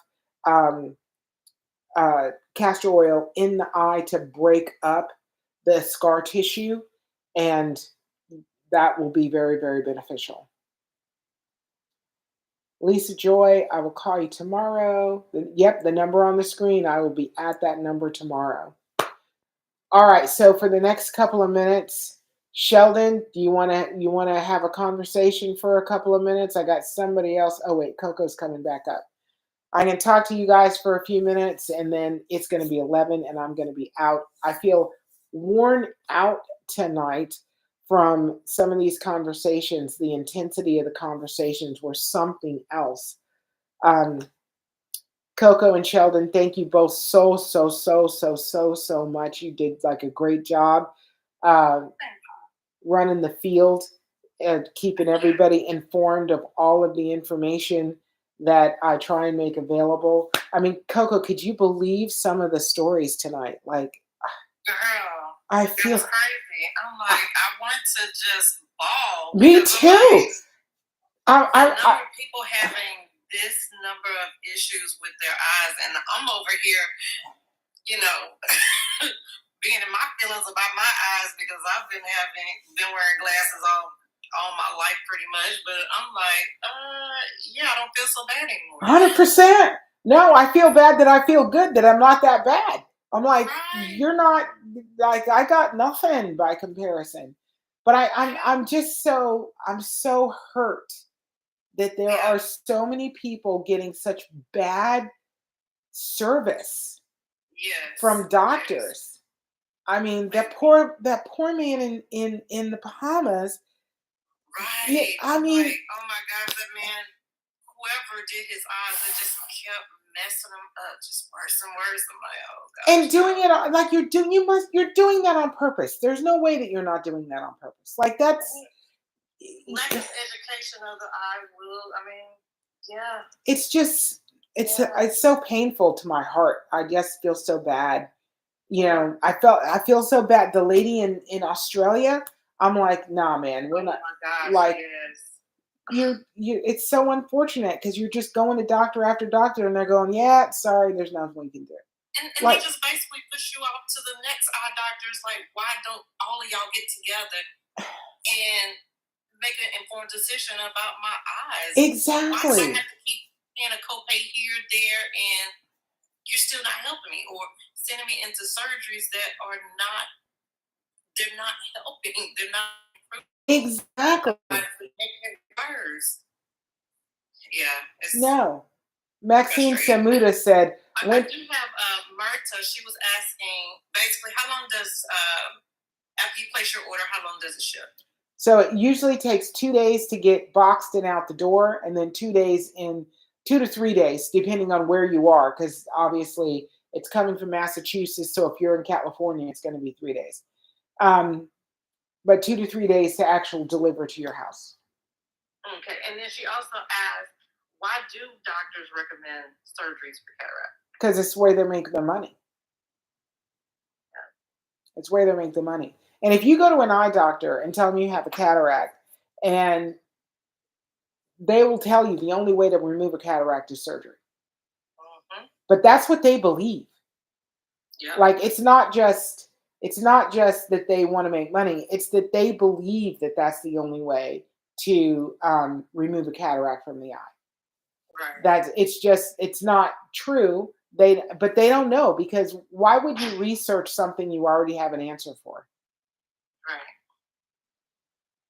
castor oil in the eye to break up the scar tissue, and that will be very, very beneficial. Lisa Joy, I will call you tomorrow. Yep, the number on the screen, I will be at that number tomorrow. All right, so for the next couple of minutes, Sheldon, do you want to have a conversation for a couple of minutes? I got somebody else. Oh wait, Coco's coming back up. I can talk to you guys for a few minutes, and then it's going to be 11, and I'm going to be out. I feel worn out tonight from some of these conversations. The intensity of the conversations were something else. Coco and Sheldon, thank you both so much. You did like a great job running the field and keeping everybody informed of all of the information that I try and make available. I mean, Coco, could you believe some of the stories tonight? Like, girl, I it feel was crazy. I'm like, I want to just bawl. me because too. I'm like, the number of people having this number of issues with their eyes, and I'm over here, being in my feelings about my eyes because I've been wearing glasses all my life pretty much. But I'm like, yeah, I don't feel so bad anymore. 100%. No, I feel bad that I feel good that I'm not that bad. I'm like, Right. You're not, like, I got nothing by comparison. But I'm so hurt that there are so many people getting such bad service from doctors. Yes. I mean, that poor man in the Bahamas. Right. Yeah, I mean, like, oh my God, that man, whoever did his eyes, it just kept messing them up, just worse and worse. I'm like, oh God. And doing it like you're doing that on purpose. There's no way that you're not doing that on purpose. Like that's lack of education of the eye will. I mean, yeah. It's just it's so painful to my heart. I just feel so bad. I feel so bad. The lady in Australia, I'm like, nah, man, we're not. Oh my gosh, like yes. you. It's so unfortunate because you're just going to doctor after doctor, and they're going, yeah, sorry, there's nothing we can do. And they just basically push you off to the next eye doctors. Like, why don't all of y'all get together and make an informed decision about my eyes? Exactly. Why do I have to keep paying a copay here, there, and you're still not helping me, or sending me into surgeries that are not? They're not helping. They're not improving. Exactly. Making it worse. Yeah. No. Maxine Samuda said. I do have Marta. She was asking basically how long does after you place your order, how long does it ship? So it usually takes 2 days to get boxed and out the door, and then 2 to 3 days, depending on where you are, because obviously it's coming from Massachusetts. So if you're in California, it's going to be 3 days. But 2 to 3 days to actually deliver to your house. Okay, and then she also asked, why do doctors recommend surgeries for cataract? Because it's where they make their money. Yeah. It's where they make the money. And if you go to an eye doctor and tell them you have a cataract, and they will tell you the only way to remove a cataract is surgery. Mm-hmm. But that's what they believe. Yeah. Like it's not just that they want to make money. It's that they believe that that's the only way to remove a cataract from the eye. Right. It's not true. But they don't know, because why would you research something you already have an answer for? Right.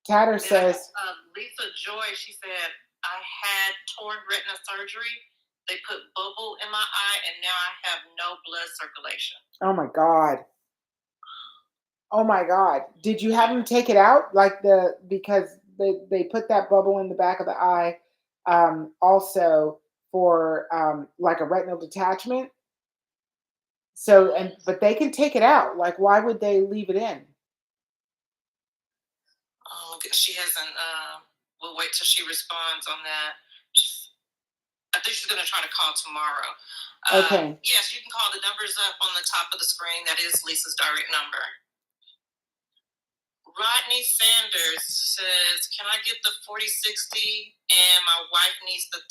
Tatter says, Lisa Joy, she said, I had torn retina surgery. They put bubble in my eye, and now I have no blood circulation. Oh my God. Oh my God. Did you have them take it out? Because they put that bubble in the back of the eye also for like a retinal detachment. So, but they can take it out. Like, why would they leave it in? Oh, she hasn't. We'll wait till she responds on that. I think she's going to try to call tomorrow. Okay. Yes, you can call. The number's up on the top of the screen. That is Lisa's direct number. Rodney Sanders says, can I get the 4060 and my wife needs the